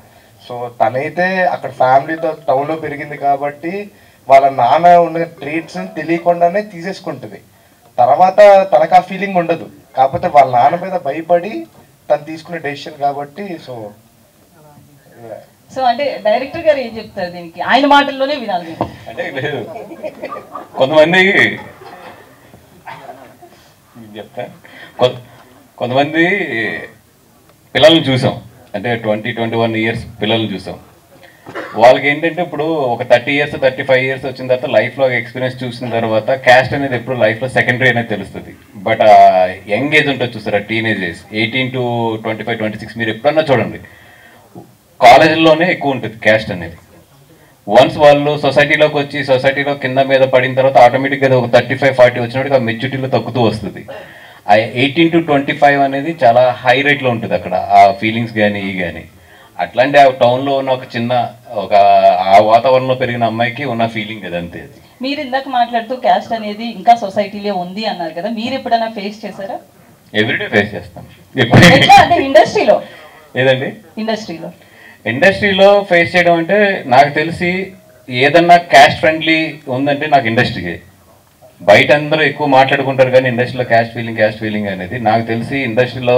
సో తనైతే అక్కడ ఫ్యామిలీతో టౌన్లో పెరిగింది కాబట్టి వాళ్ళ నాన్న ఉన్న ట్రీట్స్ తెలియకుండానే తీసేసుకుంటుంది. తర్వాత తనకు ఆ ఫీలింగ్ ఉండదు, కాకపోతే వాళ్ళ నాన్న మీద భయపడి తను తీసుకునే డెసిషన్ కాబట్టి. సో అంటే డైరెక్టర్ గారు ఏం చెప్తారు దీనికి? ఆయన మాటల్లోనే వినాలి. అంటే లేదు, కొంతమంది చెప్తా, కొంతమంది పిల్లల్ని చూసాం, అంటే 20-21 ఇయర్స్ పిల్లల్ని చూసాం. వాళ్ళకి ఏంటంటే ఇప్పుడు ఒక 30 ఇయర్స్ 35 ఇయర్స్ వచ్చిన తర్వాత లైఫ్లో ఎక్స్పీరియన్స్ చూసిన తర్వాత క్యాస్ట్ అనేది ఎప్పుడు లైఫ్లో సెకండరీ అనేది తెలుస్తుంది. బట్ ఆ యంగ్ ఏజ్ ఉంటుంది చూస్తారా, టీనేజ్ ఏజ్ 18 to 25, 26, మీరు ఎప్పుడన్నా చూడండి కాలేజీలోనే ఎక్కువ ఉంటుంది క్యాస్ట్ అనేది. వన్స్ వాళ్ళు సొసైటీలోకి వచ్చి సొసైటీలో కింద మీద పడిన తర్వాత ఆటోమేటిక్గా ఒక 35-40 వచ్చినప్పుడు ఆ మెచ్యూరిటీలో తగ్గుతూ వస్తుంది. 18 to 25 అనేది చాలా హై రేట్లో ఉంటుంది అక్కడ, ఆ ఫీలింగ్స్ కానీ కానీ. అట్లాంటి ఆ టౌన్లో ఉన్న ఒక చిన్న ఆ వాతావరణంలో పెరిగిన అమ్మాయికి ఉన్న ఫీలింగ్ అదంతే. మీరు ఇందాక మాట్లాడుతూ క్యాస్ట్ అనేది ఇంకా సొసైటీలో ఉంది అన్నారు కదా, మీరు ఎప్పుడైనా ఫేస్ చేశారా? ఎవ్రీడే ఫేస్ చేస్తాం. అంటే ఇండస్ట్రీలో ఏదండి ఇండస్ట్రీలో ఫేస్ చేయడం అంటే నాకు తెలిసి ఏదన్నా క్యాస్ట్ ఫ్రెండ్లీ ఉందంటే నాకు ఇండస్ట్రీకే. బయట అందరూ ఎక్కువ మాట్లాడుకుంటారు కానీ ఇండస్ట్రీలో క్యాస్ట్ ఫీలింగ్ అనేది నాకు తెలిసి ఇండస్ట్రీలో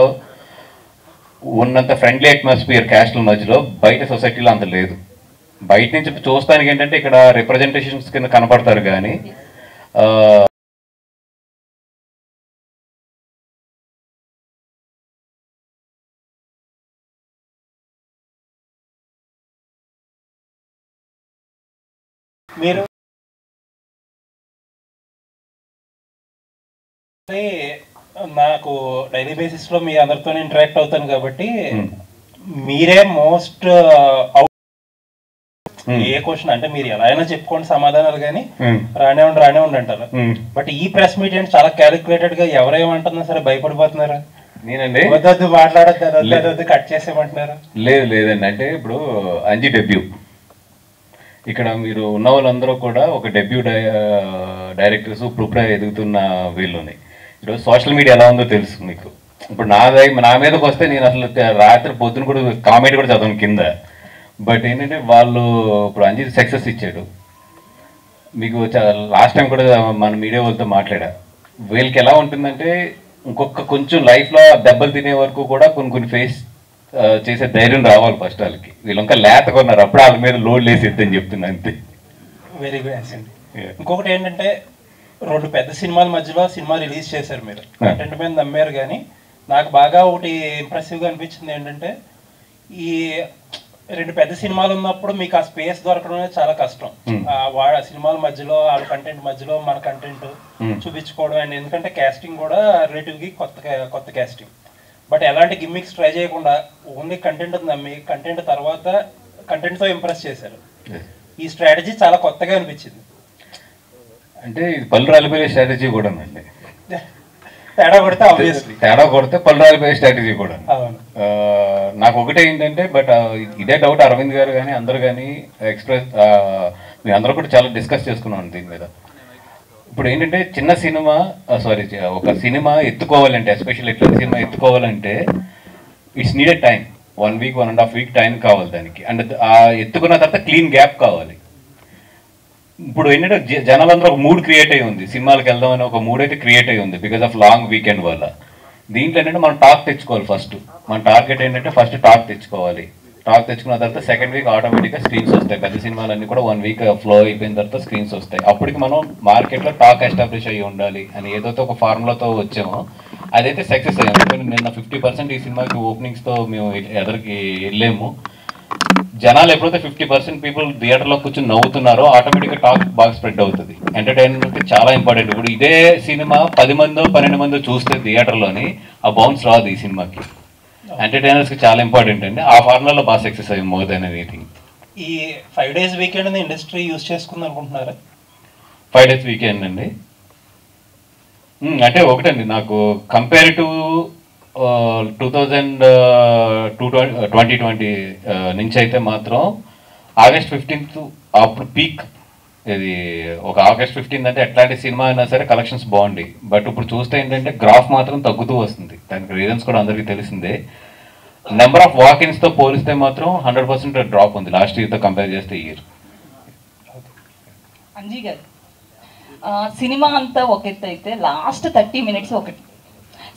ఉన్నంత ఫ్రెండ్లీ అట్మాస్ఫియర్ క్యాస్ట్ల మధ్యలో బయట సొసైటీలో అంత లేదు. బయట నుంచి చూస్తానికి ఏంటంటే ఇక్కడ రిప్రజెంటేషన్స్ కింద కనపడతారు కానీ మీరు నాకు డైలీ బేసిస్లో మీ అందరితో ఇంటరాక్ట్ అవుతాను కాబట్టి మీరే మోస్ట్ ఏ క్వశ్చన్ అంటే మీరు ఎలా అయినా చెప్పుకోండి సమాధానాలు కానీ రానే ఉండి అంటారు. బట్ ఈ ప్రెస్ మీట్ ఏంటి చాలా క్యాలిక్యులేటెడ్ గా ఎవరేమంటున్నా సరే భయపడిపోతున్నారా? నేనండి వద్దు మాట్లాడద్దు కట్ చేసేమంటున్నారా? లేదండి. అంటే ఇప్పుడు అంజి డెబ్యూ ఇక్కడ మీరు ఉన్న వాళ్ళందరూ కూడా ఒక డెబ్యూ డైరెక్టర్స్ ఇప్పుడే ఎదుగుతున్న వీళ్ళని. ఈరోజు సోషల్ మీడియా ఎలా ఉందో తెలుసు మీకు. ఇప్పుడు నా మీదకి వస్తే నేను అసలు రాత్రి పొద్దున కూడా కామెంట్ కూడా చదవను కింద. బట్ ఏంటంటే వాళ్ళు ఇప్పుడు అంజి సక్సెస్ ఇచ్చాడు మీకు. లాస్ట్ టైం కూడా మన మీడియా వాళ్ళతో మాట్లాడా. వీళ్ళకి ఎలా ఉంటుందంటే ఇంకొక కొంచెం లైఫ్లో దెబ్బలు తినే వరకు కూడా కొన్ని ఫేస్ చేసే ధైర్యం రావాలి ఫస్ట్ వాళ్ళకి. వీళ్ళు ఇంకా లేత కొన్నారు, అప్పుడు వాళ్ళ మీద లోడ్ లేసేద్దని చెప్తున్నా అంతే. వెరీ గుడ్ అండి. ఇంకొకటి ఏంటంటే 2 పెద్ద సినిమాల మధ్యలో సినిమా రిలీజ్ చేశారు మీరు, కంటెంట్ మీద నమ్మారు. కానీ నాకు బాగా ఒకటి ఇంప్రెసివ్గా అనిపించింది ఏంటంటే ఈ 2 పెద్ద సినిమాలు ఉన్నప్పుడు మీకు ఆ స్పేస్ దొరకడం అనేది చాలా కష్టం. వాళ్ళ సినిమాల మధ్యలో వాళ్ళ కంటెంట్ మధ్యలో మన కంటెంట్ చూపించుకోవడం. అండ్ ఎందుకంటే క్యాస్టింగ్ కూడా రిలేటివ్గా కొత్త క్యాస్టింగ్. బట్ ఎలాంటి గిమ్మిక్స్ ట్రై చేయకుండా ఓన్లీ కంటెంట్ నమ్మి కంటెంట్ తర్వాత కంటెంట్తో ఇంప్రెస్ చేశారు. ఈ స్ట్రాటజీ చాలా కొత్తగా అనిపించింది. అంటే ఇది పళ్ళు రాలిపోయే స్ట్రాటజీ కూడా అండి. తేడా కొడితే పళ్ళు రాలిపోయే స్ట్రాటజీ కూడా. నాకు ఒకటే ఏంటంటే బట్ ఇదే డౌట్ అరవింద్ గారు కానీ అందరు కానీ ఎక్స్ప్రెస్ మేము అందరూ కూడా చాలా డిస్కస్ చేసుకున్నాం దీని మీద. ఇప్పుడు ఏంటంటే చిన్న సినిమా ఒక సినిమా ఎత్తుకోవాలంటే ఎస్పెషల్ ఇట్లాంటి సినిమా ఎత్తుకోవాలంటే it's needed time. 1 week 1.5 week time కావాలి దానికి. అండ్ ఆ ఎత్తుకున్న తర్వాత క్లీన్ గ్యాప్ కావాలి. ఇప్పుడు ఏంటంటే జనాలందరూ ఒక మూడ్ క్రియేట్ అయ్యి ఉంది, సినిమాలకు వెళ్దామని ఒక మూడ్ అయితే క్రియేట్ అయ్యి ఉంది బికాస్ ఆఫ్ లాంగ్ వీకెండ్ వల్ల. దీంట్లో ఏంటంటే మనం టాక్ తెచ్చుకోవాలి. ఫస్ట్ మన టార్గెట్ ఏంటంటే ఫస్ట్ టాక్ తెచ్చుకోవాలి. టాక్ తెచ్చుకున్న తర్వాత సెకండ్ వీక్ ఆటోమేటిక్గా స్క్రీన్స్ వస్తాయి. పెద్ద సినిమాలన్నీ కూడా 1 వీక్ ఫ్లో అయిపోయిన తర్వాత స్క్రీన్స్ వస్తాయి. అప్పటికి మనం మార్కెట్లో టాక్ ఎస్టాబ్లిష్ అయ్యి ఉండాలి అని ఏదైతే ఒక ఫార్ములాతో వచ్చామో అదైతే సక్సెస్ అయ్యాము. ఎందుకంటే నిన్న 50% ఈ సినిమాకి ఓపెనింగ్స్తో మేము ఎదరికి వెళ్ళాము. జనాలు ఎప్పుడైతే 50% పీపుల్ థియేటర్లో కూర్చొని నవ్వుతున్నారో ఆటోమేటిక్గా టాక్ బాగా స్ప్రెడ్ అవుతుంది. ఎంటర్టైన్మెంట్ చాలా ఇంపార్టెంట్. ఇప్పుడు ఇదే సినిమా 10 మందో 12 మందో చూస్తే థియేటర్లోని ఆ బౌన్స్ రాదు. ఈ సినిమాకి ఎంటర్టైనర్స్కి చాలా ఇంపార్టెంట్ అండి. ఆ ఫార్ములాలో బాగా సక్సెస్ అయ్యింది మోర్ దెన్ ఎనీథింగ్. ఈ 5 days వీకెండ్ ఇండస్ట్రీ యూజ్ చేసుకుంది అనుకుంటున్నారా? 5 days వీకెండ్ అండి అంటే ఒకటండి నాకు కంపేర్ టు 2020 నుంచి అయితే మాత్రం August 15th అప్పుడు పీక్. ఇది ఒక August 15th అంటే ఎట్లాంటి సినిమా అయినా సరే కలెక్షన్స్ బాగుంది. బట్ ఇప్పుడు చూస్తే ఏంటంటే గ్రాఫ్ మాత్రం తగ్గుతూ వస్తుంది. దానికి రీజన్స్ కూడా అందరికీ తెలిసిందే. నెంబర్ ఆఫ్ వాకిన్స్తో పోలిస్తే మాత్రం 100% డ్రాప్ ఉంది లాస్ట్ ఇయర్తో కంపేర్ చేస్తే ఈ ఇయర్. అంజీ గారు సినిమా అంతా ఒక ఎత్తు అయితే లాస్ట్ 30 minutes ఒకటి.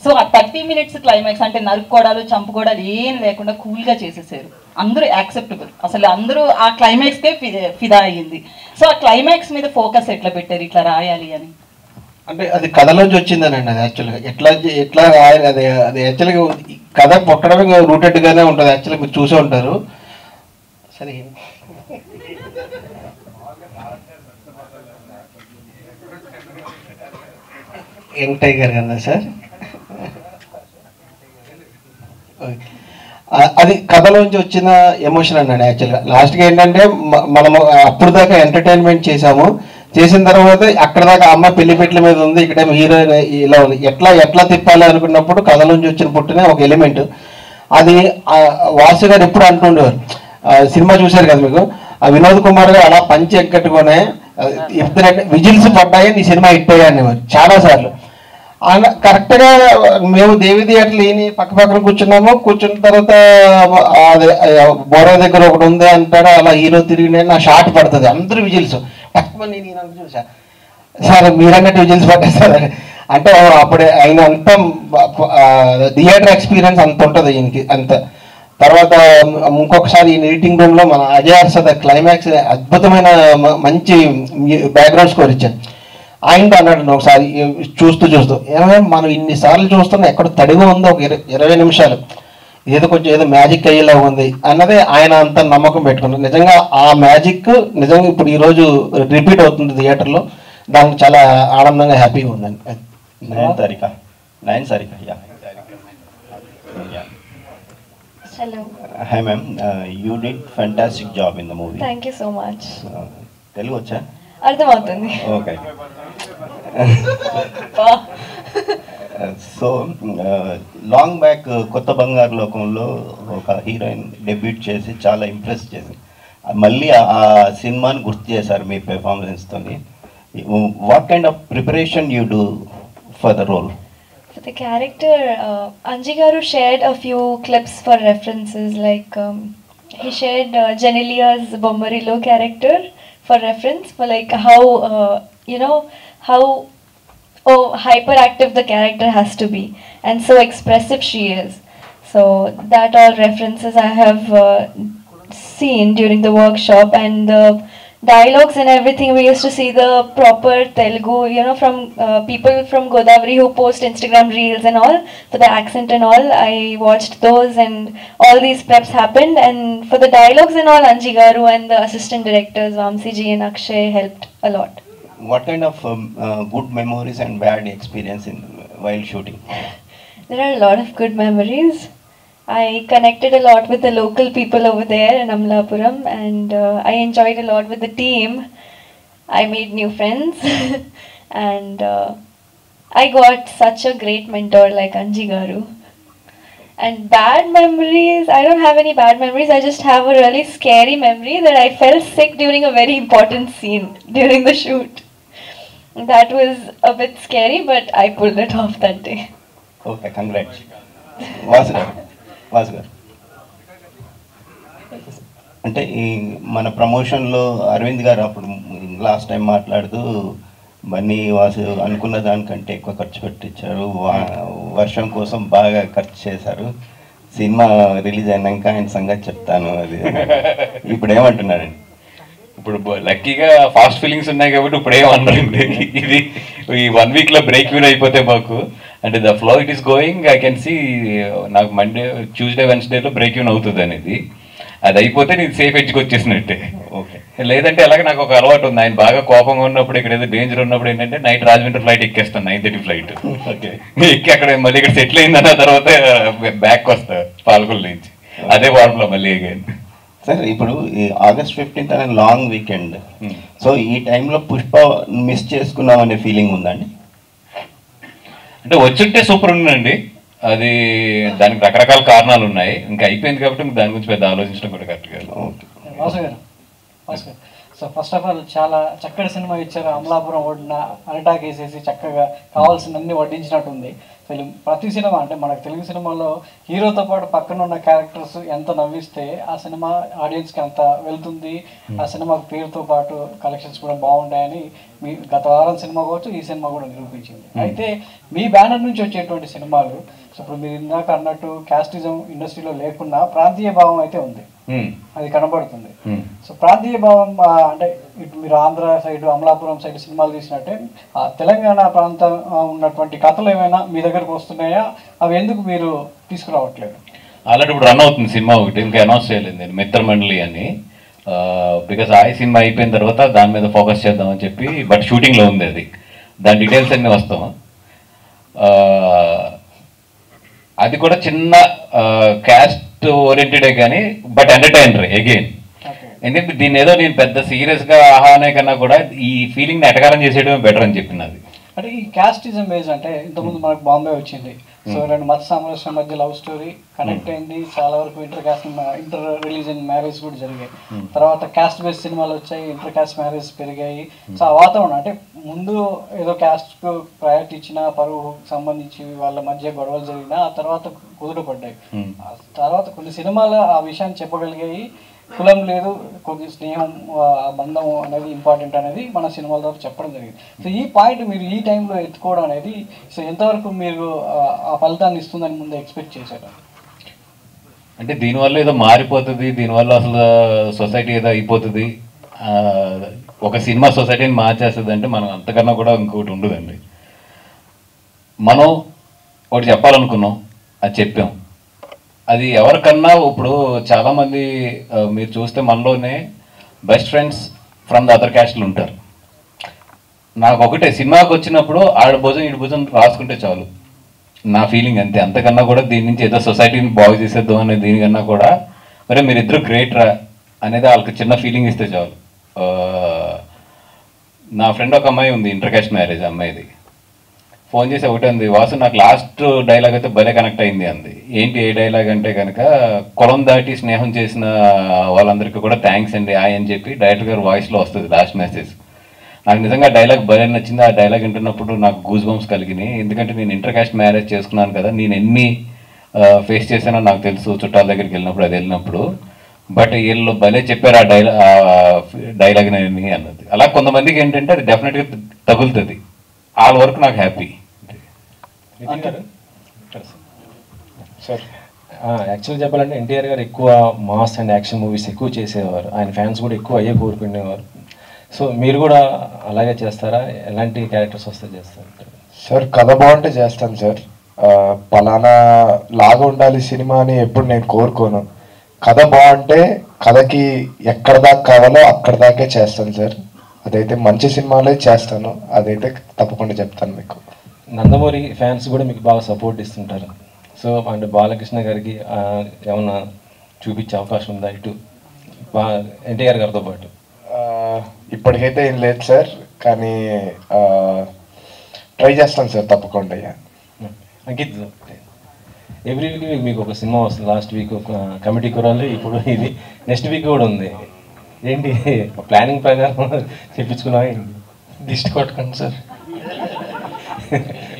సో ఆ 30 minutes క్లైమాక్స్ అంటే నరుక్కోడాలు చంపుకోడాలు ఏం లేకుండా కూల్గా చేసేసారు. అందరూ యాక్సెప్టబుల్. అసలు అందరూ ఆ క్లైమాక్స్కే ఫిదా అయ్యింది. సో ఆ క్లైమాక్స్ మీద ఫోకస్ ఎట్లా పెట్టారు ఇట్లా రాయాలి అని? అంటే అది కథలోంచి వచ్చిందనండి. అది యాక్చువల్గా ఎట్లా రాయాలి అది యాక్చువల్గా కథ పుట్టడమే రూటెడ్గానే ఉంటుంది. యాక్చువల్గా మీరు చూసే ఉంటారు. సరే యంగ్ టైగర్ కదా సార్. అది కథలోంచి వచ్చిన ఎమోషన్ అన్నాడు. యాక్చువల్గా లాస్ట్గా ఏంటంటే మనము అప్పుడు దాకా ఎంటర్టైన్మెంట్ చేసాము. చేసిన తర్వాత అక్కడ దాకా అమ్మ పెళ్లిపెట్ల మీద ఉంది, ఇక్కడేమో హీరోయిన్ ఇలా ఉంది, ఎట్లా తిప్పాలి అనుకున్నప్పుడు కథ నుంచి వచ్చిన పుట్టిన ఒక ఎలిమెంట్ అది. వాసు గారు ఎప్పుడు అంటుండేవారు, సినిమా చూశారు కదా మీకు, వినోద్ కుమార్ గారు అలా పంచి ఎక్కట్టుకునే విజిల్స్ పడ్డాయి, నీ సినిమా హిట్ అయ్యా అనేవారు చాలాసార్లు. కరెక్ట్గా మేము దేవి థియేటర్లు ఈయన పక్కన కూర్చున్న తర్వాత అదే బోరా దగ్గర ఒకటి ఉంది అంటాడు, అలా హీరో తిరిగి నా షాట్ పడుతుంది, అందరూ విజిల్స్ తక్కువ. నేను చూసా సార్ మీరన్నట్టు విజిల్స్ పట్టేస్తారు అంటే అప్పుడే ఆయన అంత థియేటర్ ఎక్స్పీరియన్స్ అంత ఉంటుంది ఈయనకి అంత. తర్వాత ఇంకొకసారి ఈ ఎడిటింగ్ రూమ్లో మన అజయ్ అర్సద్ క్లైమాక్స్ అద్భుతమైన మంచి బ్యాక్గ్రౌండ్ స్కోర్ ఇచ్చాను. ఆయనతో అన్నాడు ఒకసారి చూస్తూ ఏమైనా మనం ఇన్నిసార్లు చూస్తున్నా ఎక్కడ తడిగా ఉందో ఒక 20 నిమిషాలు ఏదో మ్యాజిక్ అయ్యేలా ఉంది అన్నదే ఆయన అంత నమ్మకం పెట్టుకున్నారు. నిజంగా ఆ మ్యాజిక్ నిజంగా ఇప్పుడు ఈరోజు రిపీట్ అవుతుంది థియేటర్లో, దానికి చాలా ఆనందంగా హ్యాపీగా ఉందండి. Nine Sarika Hello. Hi ma'am, you did fantastic job in the movie. Thank you so much. Telugu vacha? అర్థమవుతుంది. Okay. సో లాంగ్ బ్యాక్ కొత్త బంగారు లోకంలో ఒక హీరోయిన్ డెబ్యూట్ చేసి చాలా ఇంప్రెస్ చేసింది. మళ్ళీ ఆ సినిమాని గుర్తు చేశారు మీ పెర్ఫార్మెన్స్తో. What kind of preparation you do for the role? For the character, Anji Garu shared a few clips for references, like he shared Janelia's Bommarilo character for reference, for like how how hyperactive the character has to be and so expressive she is. So that all references I have seen during the workshop, and the dialogues and everything, we used to see the proper Telugu, from people from Godavari who post Instagram reels and all, for the accent and all. I watched those and all these preps happened, and for the dialogues and all, Anji Garu and the assistant directors Vamsi ji and Akshay helped a lot. What kind of good memories and bad experience while shooting? There are a lot of good memories. I connected a lot with the local people over there in Amlapuram, and I enjoyed a lot with the team. I made new friends and I got such a great mentor like Anji Garu. And bad memories, I don't have any bad memories. I just have a really scary memory that I fell sick during a very important scene during the shoot. That was a bit scary, but I pulled it off that day. Okay, congrats. Vasu గారు అంటే ఈ మన ప్రమోషన్లో అరవింద్ గారు అప్పుడు last time మాట్లాడుతూ బన్నీ వాసు అనుకున్న దానికంటే ఎక్కువ ఖర్చు పెట్టించారు, వర్షం కోసం బాగా ఖర్చు చేశారు, సినిమా రిలీజ్ అయినాక ఆయన సంగతి చెప్తాను అది. ఇప్పుడు ఏమంటున్నారండి? ఇప్పుడు లక్కీగా ఫాస్ట్ ఫీలింగ్స్ ఉన్నాయి కాబట్టి ఇప్పుడు ఏమన్నారండి, ఇది ఈ 1 వీక్లో బ్రేక్ ఈవెన్ అయిపోతే మాకు అంటే the flow it is going, I can see నాకు మండే ట్యూస్డే వెన్స్డేలో బ్రేక్ ఈవెన్ అవుతుంది అనేది. అది అయిపోతే నేను సేఫ్ ఎడ్జ్కి వచ్చేసినట్టే. ఓకే, లేదంటే అలాగే నాకు ఒక అలవాటు ఉంది, ఆయన బాగా కోపంగా ఉన్నప్పుడు ఇక్కడ ఏదో డేంజర్ ఉన్నప్పుడు ఏంటంటే నైట్ రాజమండ్రి ఫ్లైట్ ఎక్కేస్తాను, 9:30 ఫ్లైట్. ఓకే, ఎక్కి అక్కడ మళ్ళీ ఇక్కడ సెటిల్ అయిందన్న తర్వాత బ్యాక్ వస్తా పాలకొల్లు నుంచి, అదే వార్పులో మళ్ళీ అగైన్. సార్ ఇప్పుడు ఈ August 15th అనే లాంగ్ వీకెండ్, సో ఈ టైంలో పుష్ప మిస్ చేసుకున్నాం అనే ఫీలింగ్ ఉందండి? అంటే వచ్చుంటే సూపర్ ఉందండి, అది దానికి రకరకాల కారణాలు ఉన్నాయి, ఇంకా అయిపోయింది కాబట్టి దాని గురించి పెద్ద ఆలోచించడం కూడా కరెక్ట్ కాదు. వాసు గారు సో ఫస్ట్ ఆఫ్ ఆల్ చాలా చక్కటి సినిమా ఇచ్చారు. అమలాపురం ఒడిన అరిటాక్ వేసేసి చక్కగా కావాల్సినన్ని వడ్డించినట్టుంది. ప్రతి సినిమా అంటే మనకు తెలుగు సినిమాలో హీరోతో పాటు పక్కన ఉన్న క్యారెక్టర్స్ ఎంత నవ్విస్తే ఆ సినిమా ఆడియన్స్కి అంత వెళ్తుంది, ఆ సినిమాకు పేరుతో పాటు కలెక్షన్స్ కూడా బాగుంటాయని మీ గత వారం సినిమా కావచ్చు, ఈ సినిమా కూడా నిరూపించింది. అయితే మీ బ్యానర్ నుంచి వచ్చేటువంటి సినిమాలు, సో ఇప్పుడు మీరు ఇందాక అన్నట్టు క్యాస్టిజం ఇండస్ట్రీలో లేకున్నా ప్రాంతీయ భావం అయితే ఉంది, అది కనబడుతుంది. సో ప్రాంతీయ భావం అంటే ఇటు మీరు ఆంధ్ర సైడ్ అమలాపురం సైడ్ సినిమాలు తీసినట్టే తెలంగాణ ప్రాంతం ఉన్నటువంటి కథలు ఏమైనా మీ దగ్గరకు వస్తున్నాయా? అవి ఎందుకు మీరు తీసుకురావట్లేదు? ఆల్రెడీ ఇప్పుడు రన్ అవుతుంది సినిమా ఒకటి, ఇంకా అనౌన్స్ చేయలేదు నేను, మిత్ర మండలి అని. బికాస్ ఆ సినిమా అయిపోయిన తర్వాత దాని మీద ఫోకస్ చేద్దామని చెప్పి, బట్ షూటింగ్లో ఉంది అది, దాని డీటెయిల్స్ అన్నీ వస్తాం. అది కూడా చిన్న క్యాస్ట్ ఓరియంటెడే కానీ బట్ ఎంటర్టైనర్ అగైన్. ఎందుకంటే దీన్ని ఏదో నేను పెద్ద సీరియస్గా ఆహా అనే కన్నా కూడా ఈ ఫీలింగ్ని ఎటకారం చేసేయడమే బెటర్ అని చెప్పింది. అంటే ఈ క్యాస్టిజం బేస్ అంటే ఇంతకుముందు మనకు బాంబే వచ్చింది, సో రెండు మత సామరస్యం మధ్య లవ్ స్టోరీ కనెక్ట్ అయింది, చాలా వరకు ఇంటర్ రిలీజియన్ మ్యారేజ్ కూడా జరిగాయి. తర్వాత క్యాస్ట్ బేస్డ్ సినిమాలు వచ్చాయి, ఇంటర్ క్యాస్ట్ మ్యారేజ్ పెరిగాయి. సో ఆ వాతావరణం అంటే ముందు ఏదో క్యాస్ట్కు ప్రయారిటీ ఇచ్చిన పరువుకు సంబంధించి వాళ్ళ మధ్య గొడవలు జరిగినా ఆ తర్వాత కుదుటపడ్డాయి. ఆ తర్వాత కొన్ని సినిమాలు ఆ విషయాన్ని చెప్పగలిగాయి, కులం లేదు కొద్ది స్నేహం బంధం అనేది ఇంపార్టెంట్ అనేది మన సినిమాల ద్వారా చెప్పడం జరిగింది. సో ఈ పాయింట్ మీరు ఈ టైంలో ఎత్తుకోవడం అనేది సో ఎంతవరకు మీరు ఆ ఫలితాన్ని ఇస్తుందని ముందు ఎక్స్పెక్ట్ చేశారు? అంటే దీనివల్ల ఏదో మారిపోతుంది, దీనివల్ల అసలు సొసైటీ ఏదో అయిపోతుంది, ఒక సినిమా సొసైటీని మార్చేస్తుంది అంటే మనం అంతకన్నా కూడా ఇంకొకటి ఉండదండి. మనం ఒకటి చెప్పాలనుకున్నాం, అది చెప్పాం. అది ఎవరికన్నా ఇప్పుడు చాలామంది మీరు చూస్తే మనలోనే best friends from the other క్యాస్ట్లు ఉంటారు. నాకు ఒకటే సినిమాకి వచ్చినప్పుడు ఆడ భుజం ఈడు భుజం రాసుకుంటే చాలు, నా ఫీలింగ్ అంతే. అంతకన్నా కూడా దీని నుంచి ఏదో సొసైటీని బాగు చేసేద్దాం అనే దీనికన్నా కూడా మరి మీరిద్దరు గ్రేట్ రా అనేది వాళ్ళకి చిన్న ఫీలింగ్ ఇస్తే చాలు. నా ఫ్రెండ్ ఒక అమ్మాయి ఉంది, ఇంటర్ క్యాస్ట్ మ్యారేజ్ అమ్మాయిది. ఫోన్ చేసి ఒకటే ఉంది, వాసు నాకు లాస్ట్ డైలాగ్ అయితే భలే కనెక్ట్ అయింది అంది. ఏంటి ఏ డైలాగ్ అంటే కనుక, కులం దాటి స్నేహం చేసిన వాళ్ళందరికీ కూడా థ్యాంక్స్ అండి అని చెప్పి డైరెక్టర్ గారు వాయిస్లో వస్తుంది లాస్ట్ మెసేజ్. నాకు నిజంగా డైలాగ్ భలే నచ్చింది. ఆ డైలాగ్ వింటున్నప్పుడు నాకు గూస్ బంప్స్ కలిగినాయి. ఎందుకంటే నేను ఇంటర్ క్యాస్ట్ మ్యారేజ్ చేసుకున్నాను కదా, నేను ఎన్ని ఫేస్ చేశానో నాకు తెలుసు చుట్టాల దగ్గరికి వెళ్ళినప్పుడు, అది వెళ్ళినప్పుడు. బట్ వీళ్ళు భలే చెప్పారు ఆ డైలాగ్ అన్నది. అలా కొంతమందికి ఏంటంటే అది డెఫినెట్గా తగులుతుంది. ఆల్ వరకు నాకు హ్యాపీ. సార్ యాక్చువల్గా చెప్పాలంటే ఎన్టీఆర్ గారు ఎక్కువ మాస్ అండ్ యాక్షన్ మూవీస్ ఎక్కువ చేసేవారు, ఆయన ఫ్యాన్స్ కూడా ఎక్కువ అయ్యే కోరుకునేవారు. సో మీరు కూడా అలాగే చేస్తారా? ఎలాంటి క్యారెక్టర్స్ వస్తే చేస్తారు? సార్ కథ బాగుంటే చేస్తాను సార్. పలానా లాగా ఉండాలి సినిమా అని ఎప్పుడు నేను కోరుకోను. కథ బాగుంటే కథకి ఎక్కడ దాకా కావాలో అక్కడ దాకే చేస్తాను సార్. అదైతే మంచి సినిమాలే చేస్తాను, అదైతే తప్పకుండా చెప్తాను మీకు. నందమూరి ఫ్యాన్స్ కూడా మీకు బాగా సపోర్ట్ ఇస్తుంటారు. సో అంటే బాలకృష్ణ గారికి ఏమన్నా చూపించే అవకాశం ఉందా ఇటు ఎన్టీఆర్ గారితో పాటు? ఇప్పటికైతే ఏం లేదు సార్, కానీ ట్రై చేస్తాను సార్ తప్పకుండా. అంకిత్, ఎవ్రీ వీక్ మీకు ఒక సినిమా వస్తుంది. లాస్ట్ వీక్ కమిటీ కురాలు, ఇప్పుడు ఇది నెక్స్ట్ వీక్ కూడా ఉంది. ఏంటి ప్లానింగ్ ప్రకారం చెప్పించుకున్నా? దిష్టి కొట్టుకోండి సార్.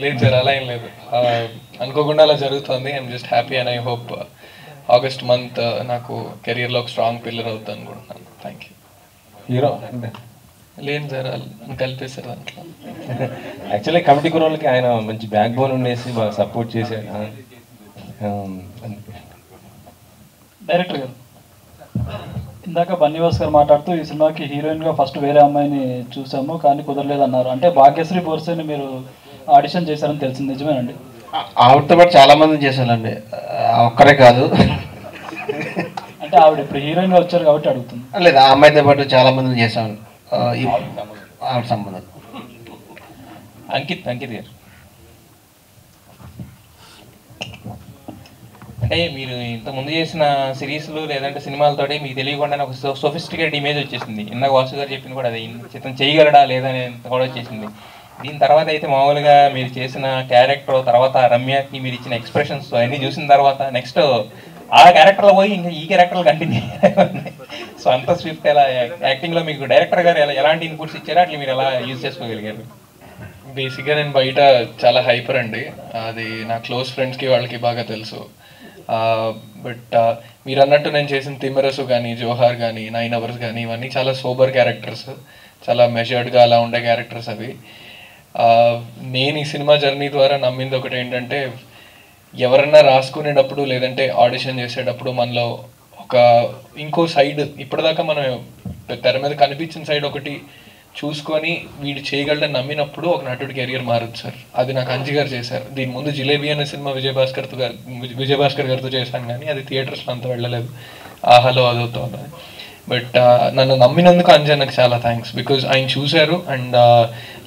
లేదు సార్, అలా ఏం లేదు, అనుకోకుండా అలా జరుగుతుంది. I'm just happy and I hope August month నాకు కెరియర్లో ఒక స్ట్రాంగ్ పిల్లర్ అవుతుంది అనుకుంటున్నాను. Thank you. హీరో లేదు సార్, కలిపేశారు దాంట్లో. యాక్చువల్లీ కమిటీ కురాలకి ఆయన మంచి బ్యాక్ బోన్ ఉండేసి బాగా సపోర్ట్ చేశాడు. డైరెక్టర్ గారు ఇందాక బన్నీవాస్ గారు మాట్లాడుతూ ఈ సినిమాకి హీరోయిన్గా ఫస్ట్ వేరే అమ్మాయిని చూసాము కానీ కుదరలేదన్నారు. అంటే భాగ్యశ్రీ బోర్సేని మీరు ఆడిషన్ చేశారని తెలిసింది, నిజమేనండి? ఆవిడతో పాటు చాలా మందిని చేశానండి, ఒక్కరే కాదు. అంటే ఆవిడ ఇప్పుడు హీరోయిన్గా వచ్చారు కాబట్టి అడుగుతుంది. లేదు, ఆ అమ్మాయితో పాటు చాలా మందిని చేశాను. ఆవిడ సంబంధం. అంకిత్ గారు, అంటే మీరు ఇంతకుముందు చేసిన సిరీస్లు లేదంటే సినిమాలతోటి మీకు తెలియకుండానే ఒక సోఫిస్టికేటెడ్ ఇమేజ్ వచ్చేసింది. ఇందాక వాసు గారు చెప్పింది కూడా అదే, చిత్రం చేయగలడా లేదని కూడా వచ్చేసింది. దీని తర్వాత అయితే మామూలుగా మీరు చేసిన క్యారెక్టర్, తర్వాత రమ్యకి మీరు ఇచ్చిన ఎక్స్ప్రెషన్స్ అన్నీ చూసిన తర్వాత నెక్స్ట్ ఆ క్యారెక్టర్లో పోయి ఇంకా ఈ క్యారెక్టర్లు కంటిన్యూ. సో అంత స్విఫ్ట్ ఎలా యాక్టింగ్లో మీకు డైరెక్టర్ గారు ఎలాంటి ఇన్పుట్స్ ఇచ్చారో అట్లా మీరు ఎలా యూజ్ చేసుకోగలిగారు? బేసిక్గా నేను బయట చాలా హైపర్ అండి, అది నా క్లోజ్ ఫ్రెండ్స్కి వాళ్ళకి బాగా తెలుసు. బట్ మీరు అన్నట్టు నేను చేసిన తిమ్మరసు కానీ, జోహార్ కానీ, 9 అవర్స్ కానీ, ఇవన్నీ చాలా సోబర్ క్యారెక్టర్స్, చాలా మెజర్డ్గా అలా ఉండే క్యారెక్టర్స్ అవి. నేను ఈ సినిమా జర్నీ ద్వారా నమ్మింది ఒకటి ఏంటంటే, ఎవరన్నా రాసుకునేటప్పుడు లేదంటే ఆడిషన్ చేసేటప్పుడు మనలో ఒక ఇంకో సైడ్, ఇప్పటిదాకా మనం తెర మీద కనిపించిన సైడ్ ఒకటి చూసుకొని వీడు చేయగలడని నమ్మినప్పుడు ఒక నటుడి కెరియర్ మారుతుంది సార్. అది నాకు అంజి గారు చేశారు. దీని ముందు జిలేబీ అనే సినిమా విజయభాస్కర్ గారితో చేశాను, కానీ అది థియేటర్స్లో అంత వెళ్ళలేదు, ఆహాలో అదవుతూ ఉన్నది. బట్ నన్ను నమ్మినందుకు అంజీ నాకు చాలా థ్యాంక్స్, బికాజ్ ఆయన చూశారు. అండ్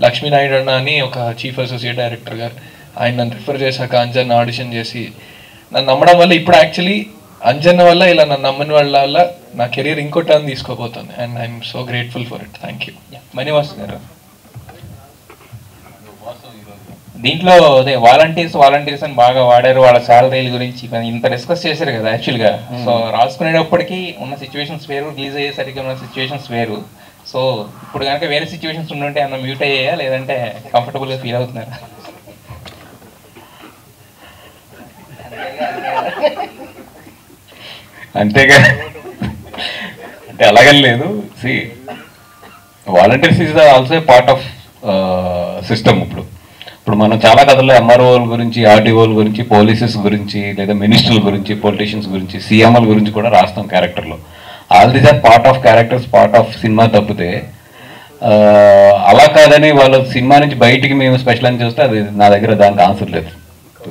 లక్ష్మీనాయుడు అన్న అని ఒక చీఫ్ అసోసియేట్ డైరెక్టర్ గారు, ఆయన నన్ను రిఫర్ చేశాక అంజన్ ఆడిషన్ చేసి నన్ను నమ్మడం వల్ల ఇప్పుడు యాక్చువల్లీ అంజన్న వల్ల ఇలా నన్ను నమ్మని వాళ్ళ వల్ల నా కెరీర్ ఇంకో టర్న్ తీసుకోబోతుంది and I'm so grateful for it. Thank you. Manivasu గారు, దీంట్లో అదే వాలంటీర్స్ అని బాగా వాడారు, వాళ్ళ శాలరీల గురించి ఇంత డిస్కస్ చేశారు కదా యాక్చువల్గా. సో రాసుకునేటప్పటికీ ఉన్న సిచ్యువేషన్స్ వేరు, రిలీజ్ అయ్యేసరికి ఉన్న సిచ్యువేషన్స్ వేరు. సో ఇప్పుడు కనుక వేరే సిచ్యువేషన్స్ ఉండుంటే అన్న మ్యూట్ అయ్యాయా, లేదంటే కంఫర్టబుల్గా ఫీల్ అవుతున్నారా? అంతేగా, అంటే అలాగని లేదు. See volunteers is also part of system. ఇప్పుడు మనం చాలా కథల్లో ఎంఆర్ఓల గురించి, ఆర్టీఓల గురించి, పోలీసెస్ గురించి, లేదా మినిస్టర్ల గురించి, పొలిటీషియన్స్ గురించి, సీఎంఎల్ గురించి కూడా రాస్తాం క్యారెక్టర్లో. All these are part of characters, part of cinema. తప్పితే అలా కాదని వాళ్ళ సినిమా నుంచి బయటికి మేము స్పెషల్ అని చూస్తే అది నా దగ్గర దానికి ఆన్సర్ లేదు.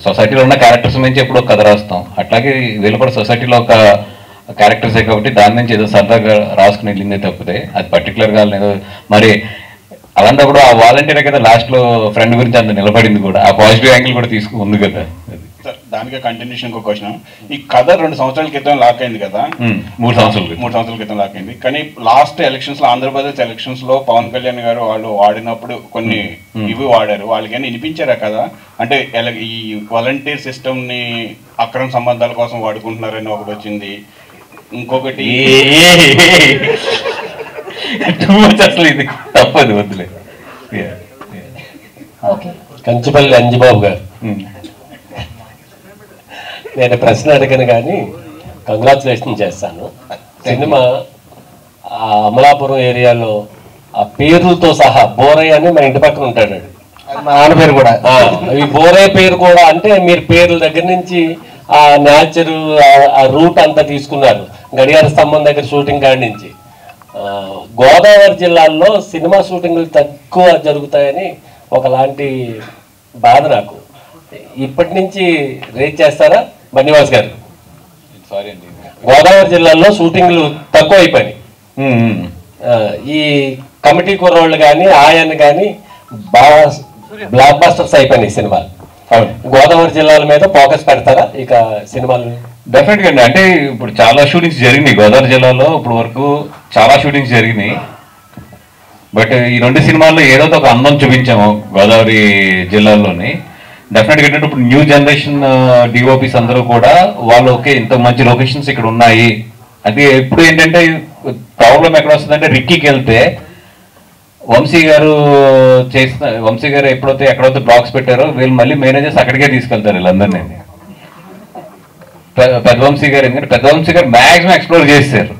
సొసైటీలో ఉన్న క్యారెక్టర్స్ నుంచి ఎప్పుడో కథ రాస్తాం, అట్లాగే వీళ్ళు కూడా సొసైటీలో ఒక క్యారెక్టర్సే కాబట్టి దాని నుంచి ఏదో సరదాగా రాసుకుని వెళ్ళిందే తప్పితే అది పర్టికులర్గా ఏదో మరి అలాంటప్పుడు ఆ వాలంటీర్ కదా లాస్ట్లో ఫ్రెండ్ గురించి అంత నిలబడింది కూడా, ఆ పాజిటివ్ యాంగిల్ కూడా ఉంది కదా. దానికే కంటిన్యూషన్ ఇంకో క్వశ్చన్, ఈ కథ 2 సంవత్సరాల క్రితం లాక్ అయింది కదా, 3 సంవత్సరాల క్రితం లాక్ అయింది. కానీ లాస్ట్ ఎలక్షన్స్ లో, ఆంధ్రప్రదేశ్ ఎలక్షన్స్ లో పవన్ కళ్యాణ్ గారు వాళ్ళు వాడినప్పుడు కొన్ని ఇవి వాడారు, వాళ్ళకి వినిపించారా కదా? అంటే ఈ వాలంటీర్ సిస్టమ్ ని అక్రమ సంబంధాల కోసం వాడుకుంటున్నారని ఒకటి వచ్చింది. ఇంకొకటి అసలు ఇది తప్పదు, వద్దులే. కంచిపల్లి అంజిబాబు గారు, నేను ప్రశ్న అడిగాను కానీ కంగ్రాచులేషన్ చేస్తాను. సినిమా అమలాపురం ఏరియాలో ఆ పేర్లతో సహా బోరయ్య అని మా ఇంటి పక్కన ఉంటాడు, మా నాన్న పేరు కూడా. ఈ బోరయ్య పేరు కూడా అంటే మీరు పేర్ల దగ్గర నుంచి ఆ నేచర్, ఆ రూట్ అంతా తీసుకున్నారు. గడియార స్తంభం దగ్గర షూటింగ్ కాడి నుంచి గోదావరి జిల్లాల్లో సినిమా షూటింగ్లు తక్కువ జరుగుతాయని ఒకలాంటి బాధ నాకు. ఇప్పటి నుంచి రేట్ చేస్తారా బన్నివాస్ గారు? సారీ అండి, గోదావరి జిల్లాలో షూటింగ్లు తక్కువ అయిపోయినాయి. ఈ కమిటీ కుర్రోళ్ళు కానీ ఆయన కానీ బాగా బ్లాక్ బస్టర్స్ అయిపోయినాయి సినిమాలు. గోదావరి జిల్లాల మీద ఫోకస్ పెడతారా ఇక సినిమాలు? డెఫినెట్గా అండి. అంటే ఇప్పుడు చాలా షూటింగ్స్ జరిగినాయి గోదావరి జిల్లాలో, ఇప్పుడు వరకు చాలా షూటింగ్స్ జరిగినాయి. బట్ ఈ 2 సినిమాల్లో ఏదో ఒక అందం చూపించాము గోదావరి జిల్లాలోని. డెఫినెట్గా ఏంటంటే ఇప్పుడు న్యూ జనరేషన్ డిఓపీస్ అందరూ కూడా వాళ్ళు ఓకే ఇంత మంచి లొకేషన్స్ ఇక్కడ ఉన్నాయి. అది ఎప్పుడు ఏంటంటే ప్రాబ్లం ఎక్కడ వస్తుందంటే రిక్కీకి వెళ్తే వంశీ గారు ఎప్పుడైతే ఎక్కడైతే బ్లాక్స్ పెట్టారో వీళ్ళు మళ్ళీ మేనేజర్స్ అక్కడికే తీసుకెళ్తారు వీళ్ళందరినీ. పెద్ద వంశీ గారు, ఎందుకంటే పెద్ద వంశీ గారు మ్యాక్సిమం ఎక్స్ప్లోర్ చేశారు.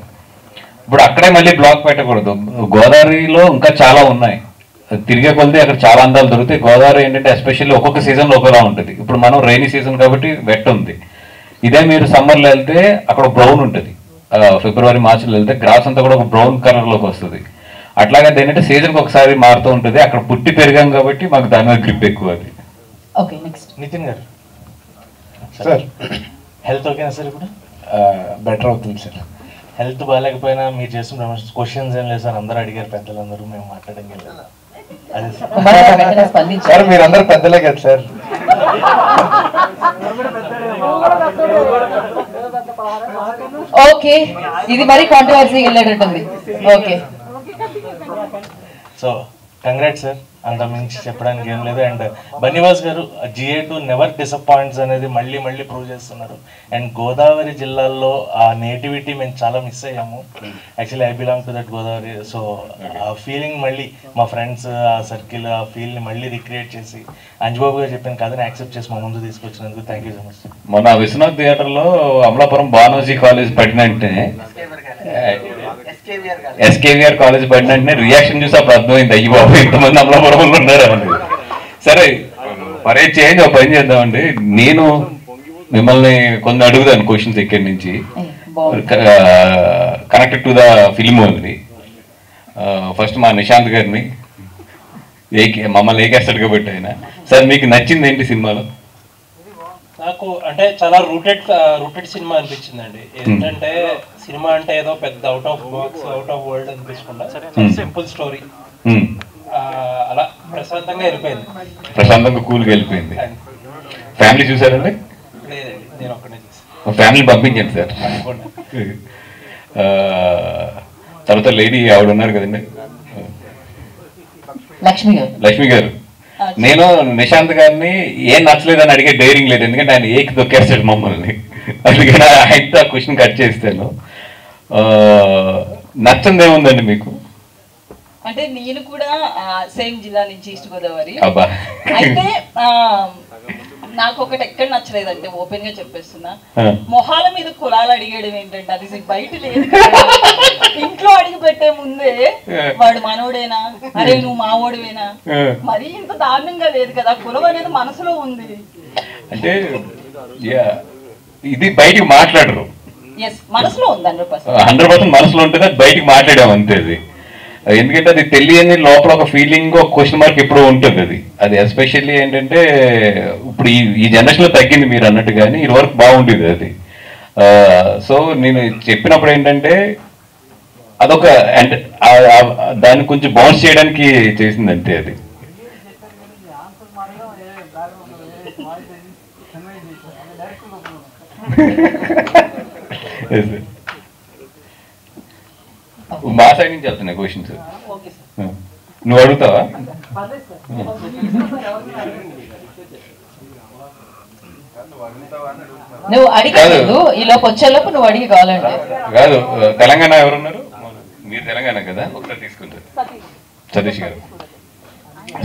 ఇప్పుడు అక్కడే మళ్ళీ బ్లాక్ పెట్టకూడదు. గోదావరిలో ఇంకా చాలా ఉన్నాయి, తిరిగే కొలితే అక్కడ చాలా అందాలు దొరుకుతాయి. గోదావరి ఏంటంటే ఎస్పెషల్లీ ఒక్కొక్క సీజన్లో ఒకలా ఉంటుంది. ఇప్పుడు మనం రైనీ సీజన్ కాబట్టి వెట్ ఉంది. ఇదే మీరు సమ్మర్లో వెళ్తే అక్కడ బ్రౌన్ ఉంటుంది. ఫిబ్రవరి మార్చిలో వెళ్తే గ్రాస్ అంతా కూడా ఒక బ్రౌన్ కలర్లోకి వస్తుంది. అట్లాగే ఏంటంటే సీజన్కి ఒకసారి మారుతూ ఉంటుంది. అక్కడ పుట్టి పెరిగాం కాబట్టి మాకు దాని మీద గ్రిప్ ఎక్కువ. అది ఓకే. నెక్స్ట్ నితిన్ గారు. సార్ హెల్త్ ఓకేనా సార్? ఇప్పుడు బెటర్ అవుతుంది సార్. హెల్త్ బాగాలేకపోయినా మీరు చేస్తున్న క్వశ్చన్స్ ఏం లేదు సార్, అందరూ అడిగారు పెద్దలందరూ, మేము మాట్లాడడం లేదు. అదే సార్ మీరందరూ పెద్దలే కదా సార్. ఓకే, ఇది మరి కాంట్రవర్సీ వెళ్ళేటట్టుంది. ఓకే, సో కంగ్రాట్స్ సార్, అంత మించి చెప్పడానికి ఏం లేదు. అండ్ బన్నివాస్ గారు GA2 నెవర్ డిసప్పాయింట్స్ అనేది మళ్ళీ మళ్ళీ ప్రూవ్ చేస్తున్నారు. అండ్ గోదావరి జిల్లాల్లో ఆ నేటివిటీ మేము చాలా మిస్ అయ్యాము. Actually I belong to that Godavari. So ఆ ఫీలింగ్ మళ్ళీ మా ఫ్రెండ్స్, ఆ సర్కిల్, ఆ ఫీల్ని మళ్ళీ రిక్రియేట్ చేసి అంజుబాబు గారు చెప్పిన కథని యాక్సెప్ట్ చేసి మా ముందు తీసుకొచ్చినందుకు థ్యాంక్ యూ సో మచ్. మొన్న విశ్వనాథ్ థియేటర్లో Amalapuram బానోజీ college పడినంటే, SKVR college పడినంటే reaction చూసి అప్పుడు అర్థమైంది, అయ్యి బాబు ఇంతమంది అమలాపురంలో ఉన్నారు అని. సరే మరే చేంజ్ ఒక పని చేద్దామండి. నేను మిమ్మల్ని కొన్ని అడుగుతాను క్వశ్చన్స్ ఇక్కడి నుంచి, connected to the film only. First మా నిశాంత్ గారిని మమ్మల్ని ఏకేస్తాడు కాబట్టి ఆయన, సార్ మీకు నచ్చింది ఏంటి సినిమాలో? నాకు అంటే చాలా రూటెడ్ సినిమా అనిపించిందండి. ఏంటంటే సినిమా అంటే ఏదో పెద్ద out of box, out of world అనిపించకుండా సింపుల్ స్టోరీ, అలా ప్రశాంతంగా వెళ్ళిపోయింది. ప్రశాంతంగా కూల్గా వెళ్ళిపోయింది. ఫ్యామిలీ చూసారండి? లేదండి, నేను ఒక్కనే చూసాను. ఫ్యామిలీ పంపించండి సార్. తర్వాత లేడీ ఆవిడ ఉన్నారు కదండి, లక్ష్మి గారు. నేను నిశాంత్ గారిని ఏం నచ్చలేదని అడిగే ధైర్యం లేదు, ఎందుకంటే ఆయన ఏకి దొక్కేస్తాడు మమ్మల్ని. అందుకని ఆయనతో ఆ క్వశ్చన్ కట్ చేస్తాను. నచ్చంది ఏముందండి మీకు? అంటే నేను కూడా సేమ్ జిల్లా నుంచి ఈస్ట్ గోదావరి. అబ్బా. అయితే నాకు ఒకటి ఎక్కడ నచ్చలేదంటే ఓపెన్ గా చెప్పేస్తున్నా, మొహాల మీద కులాలు అడిగేయడం ఏంటంటే అది బయట లేదు. ఇంట్లో అడిగి పెట్టే ముందే వాడు మనోడేనా, అరే నువ్వు మావోడివేనా, మరీ ఇంత దారుణంగా లేదు కదా. కులం అనేది మనసులో ఉంది. అంటే ఇది బయటికి మాట్లాడరు, మనసులో ఉంది 100% మనసులో ఉంటుంది, అది బయటికి మాట్లాడాం అంతే. అది ఎందుకంటే అది తెలియని లోపల ఒక ఫీలింగ్, ఒక క్వశ్చన్ మార్క్ ఎప్పుడూ ఉంటుంది. అది ఎస్పెషల్లీ ఏంటంటే ఇప్పుడు ఈ జనరేషన్ లో తగ్గింది మీరు అన్నట్టు, కానీ ఇది వరకు బాగుండేది అది. సో నేను చెప్పినప్పుడు ఏంటంటే అదొక అంటే దాన్ని కొంచెం బౌన్స్ చేయడానికి చేసింది అంతే. అది మా సైడ్ నుంచి వెళ్తున్నాయి క్వశ్చన్స్. నువ్వు అడుగుతావా? నువ్వు అడిగలేదు, ఈలోపు వచ్చేలోపు నువ్వు అడిగి కావాలంటే. కాదు, తెలంగాణ ఎవరున్నారు? మీరు తెలంగాణ కదా, ఒకసారి తీసుకుంటారు. సతీష్ గారు.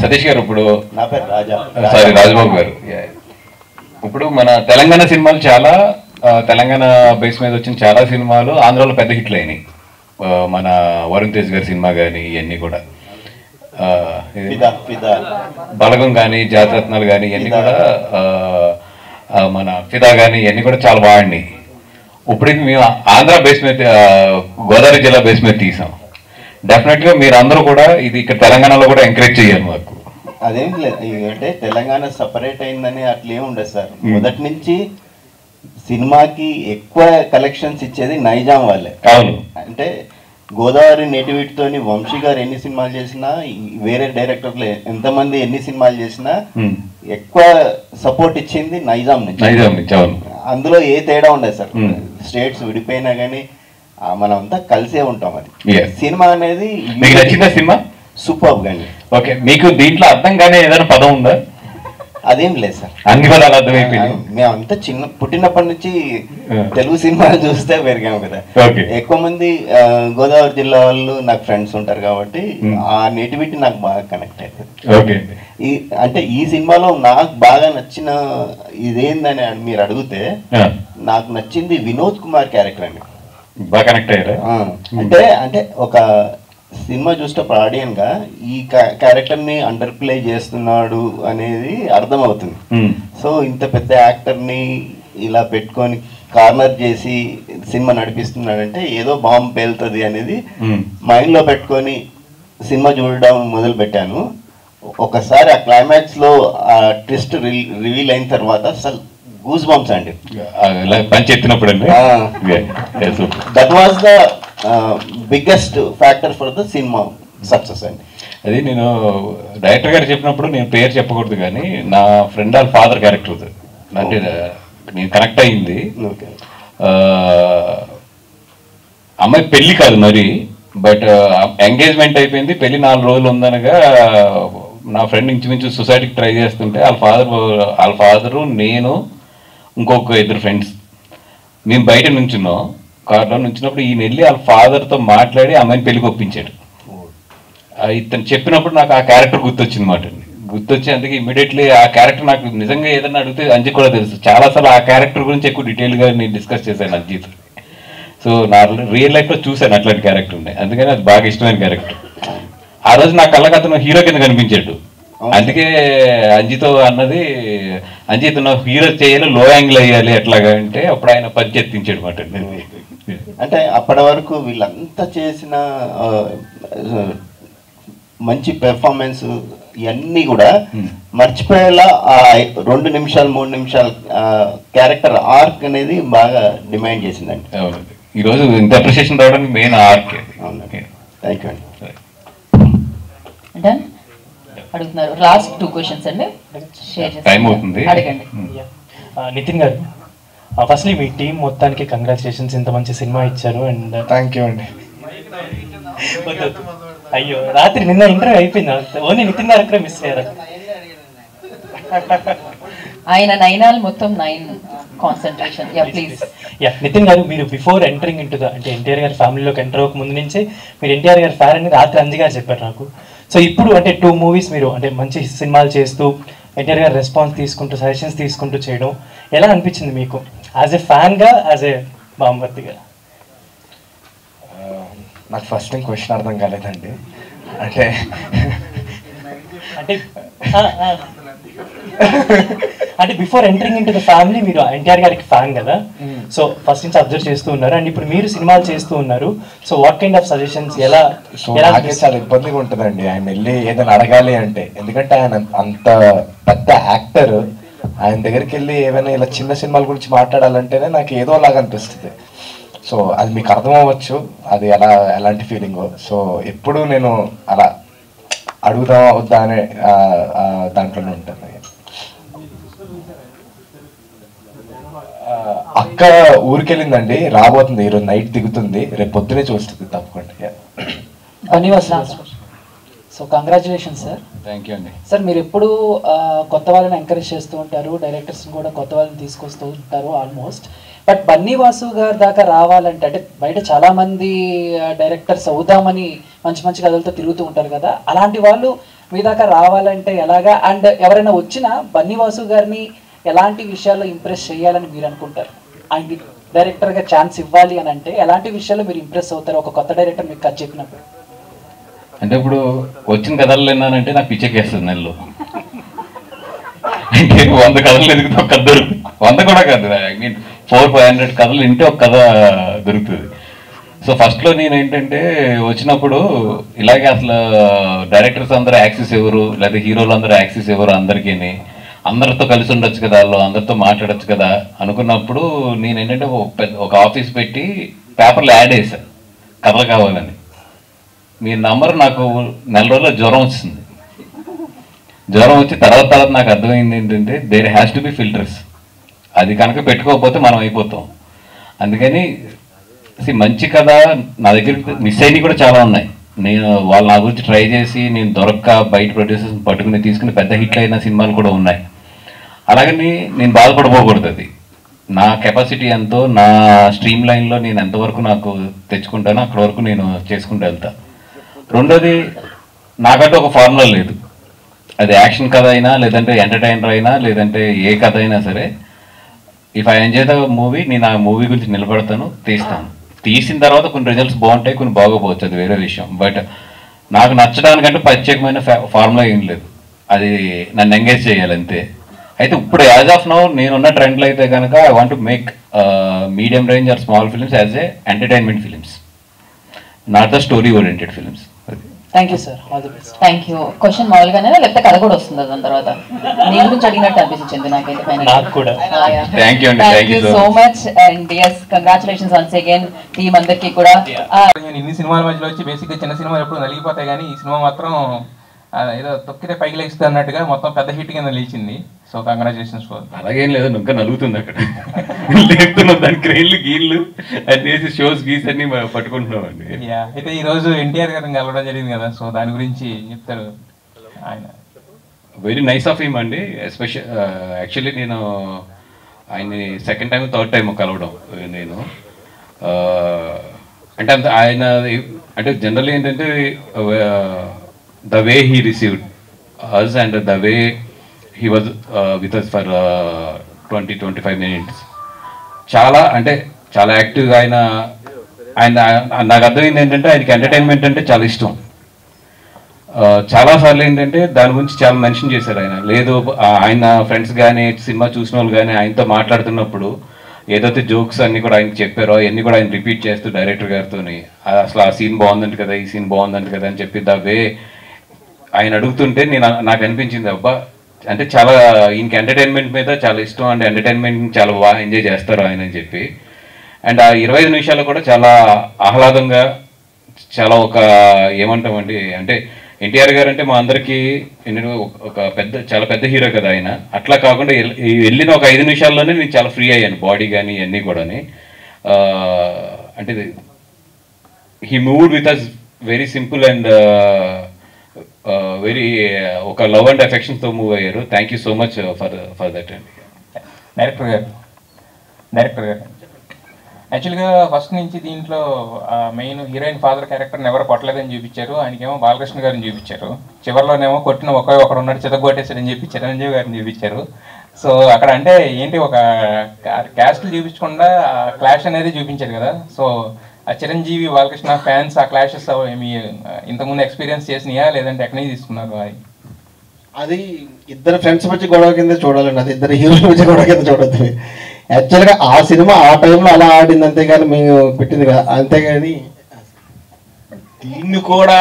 సతీష్ గారు ఇప్పుడు సారీ రాజబాబు గారు, ఇప్పుడు మన తెలంగాణ సినిమాలు చాలా, తెలంగాణ బేస్ మీద వచ్చిన చాలా సినిమాలు ఆంధ్రాలో పెద్ద హిట్లు అయినాయి. మన వరుణ్ తేజ్ గారి సినిమా కానీ ఇవన్నీ కూడా, బలగం కానీ జాతరత్నాలు కానీ ఇవన్నీ కూడా, మన ఫిదా కానీ ఇవన్నీ కూడా చాలా బాగున్నాయి. ఇప్పటికి మేము ఆంధ్ర బేస్ మీద, గోదావరి జిల్లా బేస్ మీద తీసాం. డెఫినెట్గా మీరు అందరూ కూడా ఇది ఇక్కడ తెలంగాణలో కూడా ఎంకరేజ్ చేయాలి మాకు. అదేం లేదు, అంటే తెలంగాణ సపరేట్ అయిందని అట్లేం ఉండదు సార్. మొదటి నుంచి సినిమాకి ఎక్కువ కలెక్షన్స్ ఇచ్చేది నైజాం వాళ్ళే. అవును. అంటే గోదావరి నేటివిటీతోని వంశీ గారు ఎన్ని సినిమాలు చేసినా, వేరే డైరెక్టర్లు ఎంతమంది ఎన్ని సినిమాలు చేసినా ఎక్కువ సపోర్ట్ ఇచ్చింది నైజాం నుంచి. అందులో ఏ తేడా ఉండదు సార్. స్టేట్స్ విడిపోయినా కానీ మనం అంతా కలిసే ఉంటాం. అది సినిమా అనేది మీకు నచ్చిందా సినిమా? సూపర్ గాని. ఓకే, మీకు దీంట్లో అర్థం కానీ ఏదైనా పదం ఉందా? అదేం లేదు సార్, అన్ని పదాలు అర్థమైపోయింది. మేమంతా పుట్టినప్పటి నుంచి తెలుగు సినిమాలు చూస్తే పెరిగాము కదా. ఎక్కువ మంది గోదావరి జిల్లా వాళ్ళు నాకు ఫ్రెండ్స్ ఉంటారు కాబట్టి ఆ నేటివిటీ నాకు బాగా కనెక్ట్ అవుతుంది. అంటే ఈ సినిమాలో నాకు బాగా నచ్చిన ఇదేందని మీరు అడిగితే, నాకు నచ్చింది వినోద్ కుమార్ క్యారెక్టర్ అండి. బాగా కనెక్ట్ అయ్యారా? అంటే ఒక సినిమా చూసేటప్పుడు ఆడియన్ గా ఈ క్యారెక్టర్ ని అండర్ ప్లే చేస్తున్నాడు అనేది అర్థమవుతుంది. సో ఇంత పెద్ద యాక్టర్ ని ఇలా పెట్టుకొని కార్నర్ చేసి సినిమా నడిపిస్తున్నాడంటే ఏదో బాంబు పేలుతుంది అనేది మైండ్ లో పెట్టుకొని సినిమా చూడడం మొదలు పెట్టాను. ఒకసారి ఆ క్లైమాక్స్ లో ఆ ట్విస్ట్ రివీల్ అయిన తర్వాత అసలు గూస్ బంప్స్ అండి, పంచెత్తినప్పుడు. That was the biggest factor for the cinema success అండి. అది నేను డైరెక్టర్ గారు చెప్పినప్పుడు నేను పేరు చెప్పకూడదు కానీ నా ఫ్రెండ్ వాళ్ళ ఫాదర్ క్యారెక్టర్ అంటే నేను కనెక్ట్ అయింది. అమ్మాయి పెళ్లి కాదు మరి, బట్ ఎంగేజ్మెంట్ అయిపోయింది, పెళ్లి 4 రోజులు ఉందనగా నా ఫ్రెండ్ ఇంచుమించు సొసైటీకి ట్రై చేస్తుంటే వాళ్ళ ఫాదరు నేను ఇంకొక 2 ఫ్రెండ్స్ మేము బయట నుంచున్నాం. కార్లో నుంచినప్పుడు ఈయన వెళ్ళి వాళ్ళ ఫాదర్తో మాట్లాడి అమ్మాయిని పెళ్లికి ఒప్పించాడు. ఇతను చెప్పినప్పుడు నాకు ఆ క్యారెక్టర్ గుర్తొచ్చింది మాట అండి. గుర్తొచ్చి అందుకే ఇమీడియట్లీ ఆ క్యారెక్టర్ నాకు నిజంగా ఏదైనా అడిగితే అంజీ కూడా తెలుసు. చాలాసార్లు ఆ క్యారెక్టర్ గురించి ఎక్కువ డీటెయిల్గా నేను డిస్కస్ చేశాను అంజీతో. సో నా రియల్ లైఫ్లో చూశాను అట్లాంటి క్యారెక్టర్ ఉన్నాయి, అందుకని అది బాగా ఇష్టమైన క్యారెక్టర్. ఆ రోజు నా కళ్ళకి అతను హీరో కింద కనిపించాడు. అందుకే అంజితో అన్నది, అంజిత్ హీరో చేయాలి, లో యాంగిల్ అయ్యాలి ఎట్లాగా అంటే అప్పుడు ఆయన పరిచెత్తించాడు మాట. అంటే అప్పటి వరకు వీళ్ళంతా చేసిన మంచి పెర్ఫార్మెన్స్ ఇవన్నీ కూడా మర్చిపోయేలా 2 నిమిషాలు 3 నిమిషాలు క్యారెక్టర్ ఆర్క్ అనేది బాగా డిమాండ్ చేసిందండి. ఈరోజు ఇంత అప్రిషియేషన్ రావడానికి మెయిన్ ఆర్క్. థ్యాంక్ యూ అండి. అడుగుతున్నారు లాస్ట్ 2 క్వశ్చన్స్ అండి, టైం అవుతుంది. అడగండి. నితిన్ గారు, ఫస్ట్లీ మీ టీం మొత్తానికి కంగ్రాచులేషన్స్, ఇంత మంచి సినిమా ఇచ్చారు. అండ్ థ్యాంక్ యూ అండి. అయ్యో రాత్రి నిన్న ఇంటర్వ్యూ అయిపోయింది, ఓన్లీ నితిన్ గారు మిస్ అయ్యారు. ఆయన నైనాల్ మొత్తం 9 concentration. Yeah please. Yeah Nitin గారు, మీరు బిఫోర్ ఎంటరింగ్ ఇంటూ ద అంటే ఎన్టీఆర్ గారి ఫ్యామిలీలోకి ఎంటర్ అవ్వక ముందు నుంచే మీరు ఎన్టీఆర్ గారి ఫ్యాన్ అని రాత్రి అంజి గారు చెప్పారు నాకు. సో ఇప్పుడు అంటే 2 మూవీస్ మీరు అంటే మంచి సినిమాలు చేస్తూ ఎన్టీఆర్ గారి రెస్పాన్స్ తీసుకుంటూ సజెషన్స్ తీసుకుంటూ చేయడం ఎలా అనిపించింది మీకు యాజ్ ఎ ఫ్యాన్గా, యాజ్ ఎ బాంబర్తిగా? నాకు ఫస్ట్ టైం క్వశ్చన్ అర్థం కాలేదండి. అంటే అంటే before entering into the family మీరు ఎన్టీఆర్ గారికి ఫ్యాన్ కదా, సో ఫస్ట్ నుంచి అబ్జర్వ్ చేస్తూ ఉన్నారు అండ్ ఇప్పుడు మీరు సినిమాలు చేస్తూ ఉన్నారు. So what kind of suggestions ఎలా? నాకే చాలా ఇబ్బందిగా ఉంటుందండి ఆయన వెళ్ళి ఏదైనా అడగాలి అంటే, ఎందుకంటే ఆయన అంత పెద్ద యాక్టర్, ఆయన దగ్గరికి వెళ్ళి ఏమైనా ఇలా చిన్న సినిమాల గురించి మాట్లాడాలంటేనే నాకు ఏదో లాగా అనిపిస్తుంది. సో అది మీకు అర్థం అవ్వచ్చు అది ఎలాంటి ఫీలింగో. సో ఎప్పుడు నేను అలా అడుగుదామా వద్దా అనే దాంట్లోనే ఉంటాను. అక్క ఊరికెళ్ళిందండి, రాబోతుంది, ఈరోజు నైట్ దిగుతుంది, రేపు పొద్దునే చూస్తుంది తప్పకుండా. So congratulation sir. Thank you అండి. సార్ మీరు ఎప్పుడు కొత్త వాళ్ళని ఎంకరేజ్ చేస్తూ ఉంటారు, డైరెక్టర్స్ని కూడా కొత్త వాళ్ళని తీసుకొస్తూ ఉంటారు ఆల్మోస్ట్. బట్ బన్నీ వాసు గారి దాకా రావాలంటే, అంటే బయట చాలామంది డైరెక్టర్స్ అవుదామని మంచి మంచి కథలతో తిరుగుతూ ఉంటారు కదా, అలాంటి వాళ్ళు మీ దాకా రావాలంటే ఎలాగా? అండ్ ఎవరైనా వచ్చినా బన్నీ వాసు గారిని ఎలాంటి విషయాల్లో ఇంప్రెస్ చేయాలని మీరు అనుకుంటారు? ఆయనకి డైరెక్టర్గా ఛాన్స్ ఇవ్వాలి అని అంటే ఎలాంటి విషయాల్లో మీరు ఇంప్రెస్ అవుతారు ఒక కొత్త డైరెక్టర్ మీకు కథ చెప్పినప్పుడు? అంటే ఇప్పుడు వచ్చిన కథలు విన్నానంటే నాకు పిచ్చెక్కేస్తుంది నెలలో. అంటే 100 కథలు ఎదుగుతా ఒక కథ దొరుకుతుంది, 100 కూడా కాదు, ఐ మీన్ 400-500 కథలు వింటే ఒక కథ దొరుకుతుంది. సో ఫస్ట్లో నేను ఏంటంటే వచ్చినప్పుడు ఇలాగే అసలు డైరెక్టర్స్ అందరూ యాక్సెస్ ఎవరు, లేదా హీరోలు అందరూ యాక్సెస్ ఎవరు, అందరితో కలిసి ఉండొచ్చు కదా, వాళ్ళు అందరితో మాట్లాడచ్చు కదా అనుకున్నప్పుడు నేను ఏంటంటే ఒక ఆఫీస్ పెట్టి పేపర్లో యాడ్ వేశాను కథలు కావాలని. మీ నంబర్ నాకు నెల రోజుల్లో జ్వరం వచ్చింది. జ్వరం వచ్చి తర్వాత నాకు అర్థమైంది ఏంటంటే there has to be filters, అది కనుక పెట్టుకోకపోతే మనం అయిపోతాం. అందుకని మంచి కథ నా దగ్గర మిస్ అయినవి కూడా చాలా ఉన్నాయి. నేను వాళ్ళు నా గురించి ట్రై చేసి నేను దొరక్క బయట ప్రొడ్యూసర్స్ పట్టుకుని తీసుకుని పెద్ద హిట్లు అయిన సినిమాలు కూడా ఉన్నాయి. అలాగని నేను బాధపడిపోకూడదు, అది నా కెపాసిటీ ఎంతో, నా స్ట్రీమ్ లైన్లో నేను ఎంతవరకు నాకు తెచ్చుకుంటానో అక్కడ వరకు నేను చేసుకుంటూ వెళ్తా. రెండోది, నాకంటే ఒక ఫార్ములా లేదు, అది యాక్షన్ కథ అయినా, లేదంటే ఎంటర్టైనర్ అయినా, లేదంటే ఏ కథ అయినా సరే, if I enjoy the movie, నేను ఆ మూవీ గురించి నిలబడతాను, తీస్తాను. తీసిన తర్వాత కొన్ని రిజల్ట్స్ బాగుంటాయి, కొన్ని బాగోపోవచ్చు, అది వేరే విషయం. బట్ నాకు నచ్చడానికంటే ప్రత్యేకమైన ఫార్ములా ఏం లేదు, అది నన్ను ఎంగేజ్ చేయాలి అంతే. అయితే ఇప్పుడు యాజ్ ఆఫ్ నౌ నేనున్న ట్రెండ్లో అయితే కనుక I want to make medium range or small films as a entertainment films, not the story oriented films. Thank you sir, all the best. Thank you. Question మామూలుగానే లేకపోతే కథ కూడా వస్తుంది దాని తర్వాత? నీ గురించి అడిగినట్టు అనిపించింది నాకైతే. నాకు కూడా. థ్యాంక్ యూ అండి, thank you so much. And yes, congratulations once again team అందరికీ కూడా. నేను ఇన్ని సినిమాల మధ్యలో వచ్చి బేసిక్గా చిన్న సినిమాలు ఎప్పుడు నలిగిపోతాయి, కానీ ఈ సినిమా మాత్రం ఏదో తొక్కితే పైకి లేస్తుంది అన్నట్టుగా మొత్తం పెద్ద హిట్ కింద లేచింది. So congratulations for. అలాగేం లేదు, ఇంకా నలుగుతుంది అక్కడ, లేపుతున్నాం దాని క్రెయిన్లు గీళ్ళు అన్ని షోస్ గీస్ అన్ని పట్టుకుంటున్నాం అండి. అయితే ఈ రోజు ఎన్టీఆర్ గారిని కలవడం జరిగింది కదా, సో దాని గురించి చెప్తారు ఆయన. వెరీ నైస్ ఆఫ్ హిమ్ అండి. ఎస్పెషల్ యాక్చువల్లీ నేను ఆయన్ని సెకండ్ టైం థర్డ్ టైం కలవడం నేను. అంటే అంత ఆయన అంటే జనరల్ ఏంటంటే the way he received us and the way he was with us for 20-25 minutes, చాలా అంటే చాలా యాక్టివ్గా ఆయన నాకు అర్థమైంది ఏంటంటే ఆయనకి ఎంటర్టైన్మెంట్ అంటే చాలా ఇష్టం. చాలాసార్లు ఏంటంటే దాని గురించి చాలా మెన్షన్ చేశారు ఆయన. లేదు ఆయన ఫ్రెండ్స్ కానీ సినిమా చూసిన వాళ్ళు కానీ ఆయనతో మాట్లాడుతున్నప్పుడు ఏదైతే జోక్స్ అన్ని కూడా ఆయన చెప్పారో అవన్నీ కూడా ఆయన రిపీట్ చేస్తూ డైరెక్టర్ గారితో అసలు ఆ సీన్ బాగుందంట కదా, ఈ సీన్ బాగుందంట కదా అని చెప్పి ద వే ఆయన అడుగుతుంటే నాకు అనిపించింది, అబ్బా అంటే చాలా ఈయనకి ఎంటర్టైన్మెంట్ మీద చాలా ఇష్టం అండ్ ఎంటర్టైన్మెంట్ చాలా బాగా ఎంజాయ్ చేస్తారు ఆయన అని చెప్పి. అండ్ ఆ 25 నిమిషాలు కూడా చాలా ఆహ్లాదంగా, చాలా ఒక ఏమంటామండి అంటే ఎన్టీఆర్ గారు అంటే మా అందరికీ ఒక చాలా పెద్ద హీరో కదా ఆయన. అట్లా కాకుండా వెళ్ళిన ఒక 5 నిమిషాల్లోనే నేను చాలా ఫ్రీ అయ్యాను, బాడీ కానీ ఇవన్నీ కూడాని. అంటే he moved with us very simple and very ఒక లవ్ అండ్ అఫెక్షన్తో మూవ్ అయ్యారు. Thank you so much for that అండి. డైరెక్టర్ గారు యాక్చువల్గా ఫస్ట్ నుంచి దీంట్లో మెయిన్ హీరోయిన్ ఫాదర్ క్యారెక్టర్ని ఎవరు కొట్టలేదని చూపించారు. ఆయనకేమో బాలకృష్ణ గారిని చూపించారు. చివరిలోనేమో కొట్టిన ఒకరు ఉన్నాడు చితగొట్టేసాడని చెప్పి చిరంజీవి గారిని చూపించారు. సో అక్కడ అంటే ఏంటి ఒక క్యాస్ట్లు చూపించకుండా క్లాష్ అనేది చూపించారు కదా. సో ఆ చిరంజీవి బాలకృష్ణ ఫ్యాన్స్ ఆ క్లాషెస్ మీ ఇంతకుముందు ఎక్స్పీరియన్స్ చేసినాయా లేదంటే ఎక్కడి నుంచి తీసుకున్నారు? అది ఇద్దరు ఫ్రెండ్స్ మధ్య గొడవ కింద చూడాలండి, అది ఇద్దరు హీరోల మధ్య గొడవ కింద చూడద్దు. యాక్చువల్గా ఆ సినిమా ఆ టైంలో అలా ఆడింది, అంతేగాని మేము పెట్టింది కదా. అంతేగాని దీన్ని కూడా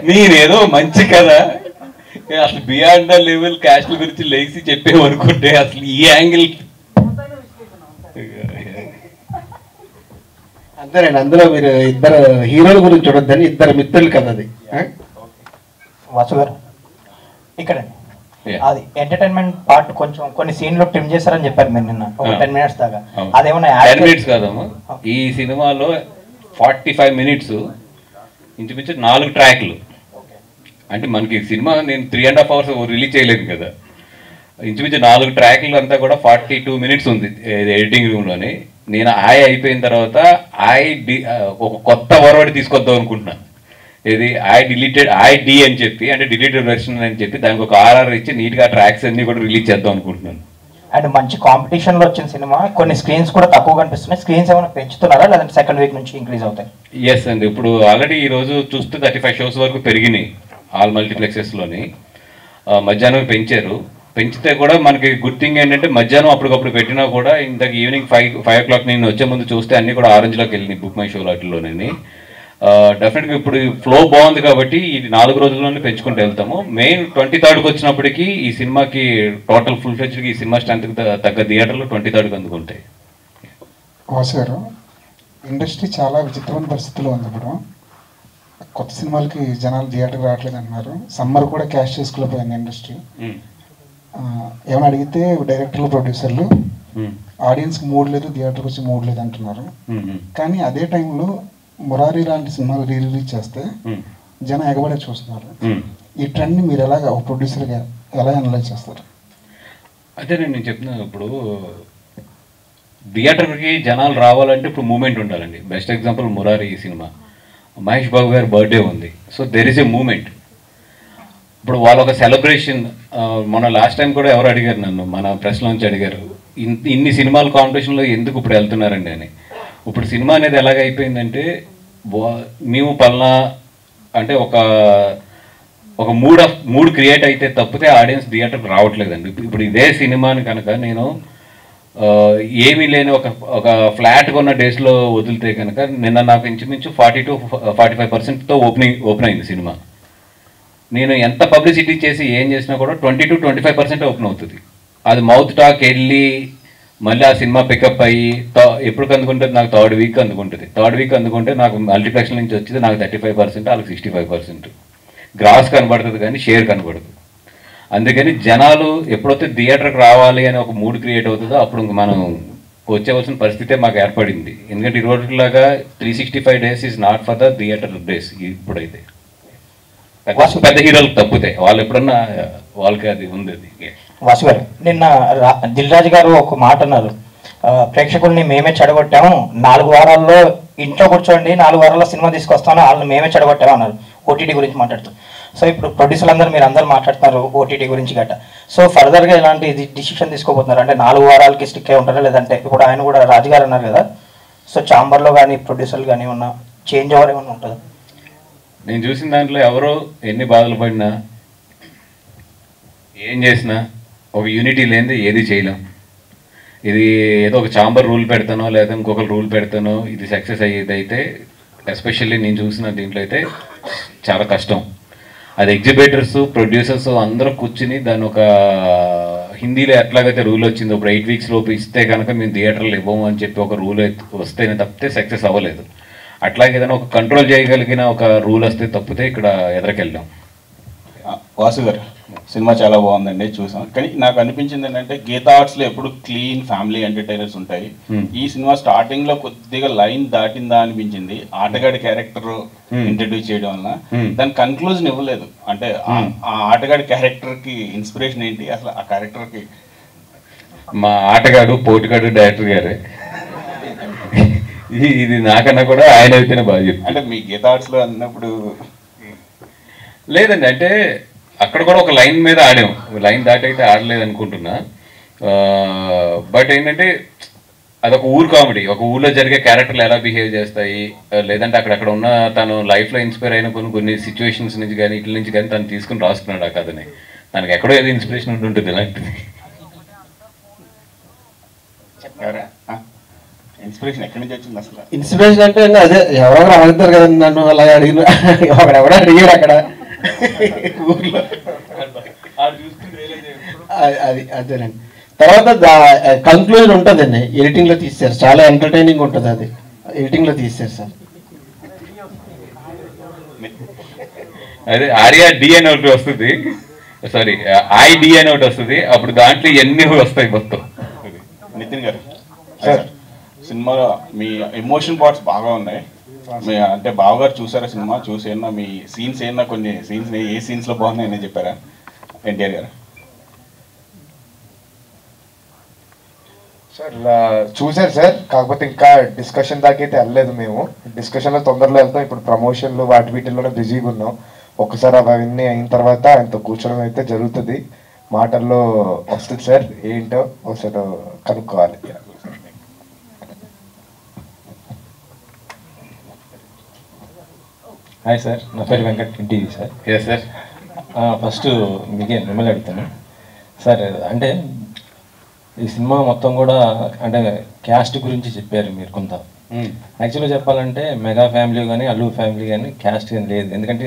నేనేదో మంచి కదా అసలు బియాండ్ ద లెవెల్ క్యాస్ట్ల గురించి లేచి చెప్పేమనుకుంటే అసలు ఈ యాంగిల్ అంతేనండి. అందులో మీరు ఇద్దరు హీరోల గురించి చూడొద్దని, ఇద్దరు మిత్రులు కదా అది. వాసు గారు ఇక్కడ అది ఎంటర్టైన్మెంట్ పార్ట్ కొంచెం కొన్ని సీన్లు ట్రిమ్ చేశారని చెప్పారు మీరు నిన్న, ఒక 10 minutes దాకా. అదేమన్నా 10 minutes కాదమ్మా, ఈ సినిమాలో 45 minutes ఇంచుమించు 4 ట్రాక్లు. అంటే మనకి సినిమా నేను 3.5 hours రిలీజ్ చేయలేదు కదా. ఇంచుమించు 4 ట్రాక్లు అంతా కూడా 42 minutes ఉంది ఎడిటింగ్ రూమ్లోని. నేను అయిపోయిన తర్వాత ఒక కొత్త వర్డ్ తీసుకొద్దాం అనుకుంటున్నాను. ఇది డి అని చెప్పి, అంటే డిలీటెడ్ వెర్షన్ అని చెప్పి దానికి ఒక ఆర్ఆర్ ఇచ్చి నీట్గా ట్రాక్స్ అన్ని కూడా రిలీజ్ చేద్దాం అనుకుంటున్నాను. అండ్ మంచి కాంపిటీషన్లో వచ్చిన సినిమా, కొన్ని స్క్రీన్స్ కూడా తక్కువ కనిపిస్తున్నాయి. స్క్రీన్స్ ఏమైనా పెంచుతున్నారా లేదంటే సెకండ్ వీక్ నుంచి ఇంక్రీజ్ అవుతాయి? ఎస్ అండి, ఇప్పుడు ఆల్రెడీ ఈ రోజు చూస్తే 35 shows వరకు పెరిగినాయి ఆల్ మల్టీప్లెక్సెస్లోని. మధ్యాహ్నం పెంచారు. పెంచితే కూడా మనకి గుడ్ థింగ్ ఏంటంటే మధ్యాహ్నం అప్పటికప్పుడు పెట్టినా కూడా ఇంతకు ఈవినింగ్ 5 o'clock నేను వచ్చే ముందు చూస్తే అన్నీ కూడా ఆరెంజ్లోకి వెళ్ళినాయి బుక్ మై షో వాటిలోనే. డెఫినెట్గా ఇప్పుడు ఫ్లో బాగుంది కాబట్టి ఇది 4 రోజుల్లోనే పెంచుకుంటూ వెళ్తాము. మెయిన్ 23rd వచ్చినప్పటికీ ఈ సినిమాకి టోటల్ ఫుల్ ఫ్లెడ్జ్కి ఈ సినిమా స్ట్రెంత్కి తగ్గ థియేటర్లు 23rd అందుకుంటాయి. వాసు గారు, ఇండస్ట్రీ చాలా విచిత్రమైన పరిస్థితిలో ఉంది ఇప్పుడు. కొత్త సినిమాలకి జనాలు థియేటర్కి రావట్లేదు అంటున్నారు. సమ్మర్ కూడా క్యాష్ చేసుకోలేకపోయింది ఇండస్ట్రీ. ఏమైనా అడిగితే డైరెక్టర్లు ప్రొడ్యూసర్లు ఆడియన్స్కి మూడ్ లేదు, థియేటర్కి వచ్చి మూడ్ లేదు అంటున్నారు. కానీ అదే టైంలో మురారి లాంటి సినిమాలు రిలీజ్ చేస్తే జనం ఎగబడే చూస్తున్నారు. ఈ ట్రెండ్ని మీరు ఎలాగ ఒక ప్రొడ్యూసర్గా ఎలా అనలైజ్ చేస్తారు? అదే నేను చెప్తున్నాను, ఇప్పుడు థియేటర్కి జనాలు రావాలంటే ఇప్పుడు మూమెంట్ ఉండాలండి. బెస్ట్ ఎగ్జాంపుల్ మురారి ఈ సినిమా, మహేష్ బాబు గారి బర్త్డే ఉంది. So there is a moment. ఇప్పుడు వాళ్ళు ఒక సెలబ్రేషన్. మన లాస్ట్ టైం కూడా ఎవరు అడిగారు నన్ను, మన ప్రెస్లోంచి అడిగారు, ఇన్ని సినిమాల కాంపిటీషన్లో ఎందుకు ఇప్పుడు వెళ్తున్నారండి అని. ఇప్పుడు సినిమా అనేది ఎలాగ అయిపోయిందంటే మేము పలానా అంటే ఒక మూడ్ క్రియేట్ అయితే తప్పితే ఆడియన్స్ థియేటర్కి రావట్లేదండి. ఇప్పుడు ఇదే సినిమాని కనుక నేను ఏమీ లేని ఒక ఫ్లాట్గా ఉన్న డేస్లో వదిలితే కనుక నిన్న నాకు ఇంచుమించు 40 to 45% ఓపెన్ అయింది సినిమా. నేను ఎంత పబ్లిసిటీ చేసి ఏం చేసినా కూడా 20 to 25% ఓపెన్ అవుతుంది. అది మౌత్ టాక్ వెళ్ళి మళ్ళీ ఆ సినిమా పికప్ అయ్యి ఎప్పుడు అందుకుంటుంది, నాకు 3rd week అందుకుంటుంది. 3rd week అందుకుంటే నాకు మల్టీప్లెక్స్ నుంచి వచ్చేది నాకు 35%, వాళ్ళకి 65%. గ్రాస్ కనబడుతుంది కానీ షేర్ కనబడదు. అందుకని జనాలు ఎప్పుడైతే థియేటర్కి రావాలి అని ఒక మూడ్ క్రియేట్ అవుతుందో అప్పుడు మనం వచ్చేవలసిన పరిస్థితే మాకు ఏర్పడింది. ఎందుకంటే ఈ రోజులాగా 365 days is not for the theatre days. ఇప్పుడైతే పెద్ద హీరోలకు తప్పితే వాళ్ళు ఎప్పుడన్నా వాళ్ళకి అది ఉంది. వాసు గారు, నిన్న దిల్ రాజు గారు ఒక మాట అన్నారు, ప్రేక్షకుల్ని మేమే చెడగొట్టాము, 4 వారాల్లో ఇంట్లో కూర్చోండి, 4 వారాల్లో సినిమా తీసుకొస్తాను, వాళ్ళని మేమే చెడగొట్టాము అన్నారు ఓటీటీ గురించి మాట్లాడుతూ. సో ఇప్పుడు ప్రొడ్యూసర్లు అందరూ మీరు అందరూ మాట్లాడుతున్నారు ఓటీటీ గురించి గట్ట. సో ఫర్దర్గా ఇలాంటి డిసిషన్ తీసుకోబోతున్నారు అంటే 4 వారాలకి స్టిక్ అయి ఉంటారా లేదంటే ఇప్పుడు ఆయన కూడా రాజుగారు అన్నారు కదా, సో ఛాంబర్లో కానీ ప్రొడ్యూసర్లు కానీ ఏమన్నా చేంజ్ ఓవర్ ఏమన్నా ఉంటుందా? నేను చూసిన దాంట్లో ఎవరో ఎన్ని బాధలు పడినా ఏం చేసినా ఒక యూనిటీ లేనిది ఏది చేయలేం. ఇది ఏదో ఒక ఛాంబర్ రూల్ పెడతానో లేదా ఇంకొకరు రూల్ పెడతానో ఇది సక్సెస్ అయ్యేది అయితే ఎస్పెషల్లీ నేను చూసిన దీంట్లో అయితే చాలా కష్టం. అది ఎగ్జిబిటర్స్ ప్రొడ్యూసర్స్ అందరూ కూర్చుని దాని ఒక హిందీలో ఎట్లాగైతే రూల్ వచ్చిందో ఇప్పుడు 8 weeks లోపు ఇస్తే కనుక మేము థియేటర్లు ఇవ్వము అని చెప్పి ఒక రూల్ వస్తేనే తప్పితే సక్సెస్ అవ్వలేదు. అట్లాగే ఏదైనా ఒక కంట్రోల్ చేయగలిగిన ఒక రూల్ వస్తే తప్పితే ఇక్కడ ఎదరికెళ్ళాం. వాసు గారు సినిమా చాలా బాగుందండి, చూసాం. కానీ నాకు అనిపించింది ఏంటంటే గీతా ఆర్ట్స్లో ఎప్పుడు క్లీన్ ఫ్యామిలీ ఎంటర్టైనర్స్ ఉంటాయి. ఈ సినిమా స్టార్టింగ్లో కొద్దిగా లైన్ దాటిందా అనిపించింది. ఆటగాడి క్యారెక్టర్ ఇంట్రడ్యూస్ చేయడం వల్ల దాని కన్క్లూజన్ ఇవ్వలేదు. అంటే ఆ ఆటగాడి క్యారెక్టర్కి ఇన్స్పిరేషన్ ఏంటి అసలు? ఆ క్యారెక్టర్కి మా ఆటగాడు పోటుగాడు డైరెక్టర్ గారే. ఇది నాకన్నా కూడా ఆయన అయితేనే బాగా చెప్తారు. అంటే మీ గీతా ఆర్ట్స్లో అన్నప్పుడు లేదండి, అంటే అక్కడ కూడా ఒక లైన్ మీద ఆడాం. లైన్ దాటి అయితే ఆడలేదు అనుకుంటున్నా. బట్ ఏంటంటే అదొక ఊరు కామెడీ. ఒక ఊర్లో జరిగే క్యారెక్టర్లు ఎలా బిహేవ్ చేస్తాయి, లేదంటే అక్కడ ఉన్న తను లైఫ్లో ఇన్స్పైర్ అయిన కొన్ని సిచ్యువేషన్స్ నుంచి కానీ ఇట్ల నుంచి కానీ తను తీసుకుని రాసుకున్నాడు ఆ కథని. తనకి ఎక్కడో ఏదో ఇన్స్పిరేషన్ ఉంటుంది ఇలాంటిది. చెప్పారా ఇన్స్పిరేషన్ ఎక్కడి నుంచి వచ్చింది అసలు? ఇన్స్పిరేషన్ అంటే అదే ఎవరెవరు అడుగుతారు కదండి నన్ను, అలా అడిగిన ఒకడెవడో అడిగాడు అక్కడ ఊర్లో. అది అదేనండి. తర్వాత కంక్లూజన్ ఉంటుందండి, ఎడిటింగ్లో తీస్తారు. చాలా ఎంటర్టైనింగ్ ఉంటుంది, అది ఎడిటింగ్లో తీస్తారు సార్. అదే ఆర్యా డి అని ఒకటి వస్తుంది, సారీ ఐడి అని ఒకటి వస్తుంది. అప్పుడు దాంట్లో ఎన్ని వస్తాయి మొత్తం. నితిన్ గారు సార్, సినిమాలో మీ ఎమోషన్ పార్ట్స్ బాగా ఉన్నాయి. మీ అంటే బావగారు చూసారా సినిమా? చూసి ఏమన్నా మీ సీన్స్ ఏమన్నా కొన్ని సీన్స్ ఏ సీన్స్లో బాగున్నాయని చెప్పారా ఎన్టీఆర్ గారు? సార్ చూసారు సార్, కాకపోతే ఇంకా డిస్కషన్ దాకా అయితే వెళ్ళలేదు మేము. డిస్కషన్లో తొందరలో వెళ్తాం. ఇప్పుడు ప్రమోషన్లు వాటి వీటిల్లోనే బిజీగా ఉన్నాం. ఒక్కసారి అవన్నీ అయిన తర్వాత ఆయనతో కూర్చోడం అయితే జరుగుతుంది. మాటల్లో వస్తుంది సార్, ఏంటో ఒకసారి కనుక్కోవాలి. హాయ్ సార్, నా పేరు Venkat TV sir. Yes sir. First మీకే మిమ్మల్ని అడుగుతాను సార్. అంటే ఈ సినిమా మొత్తం కూడా అంటే క్యాస్ట్ గురించి చెప్పారు మీరు కొంత. యాక్చువల్గా చెప్పాలంటే మెగా ఫ్యామిలీ కానీ అల్లు ఫ్యామిలీ కానీ క్యాస్ట్ కానీ లేదు. ఎందుకంటే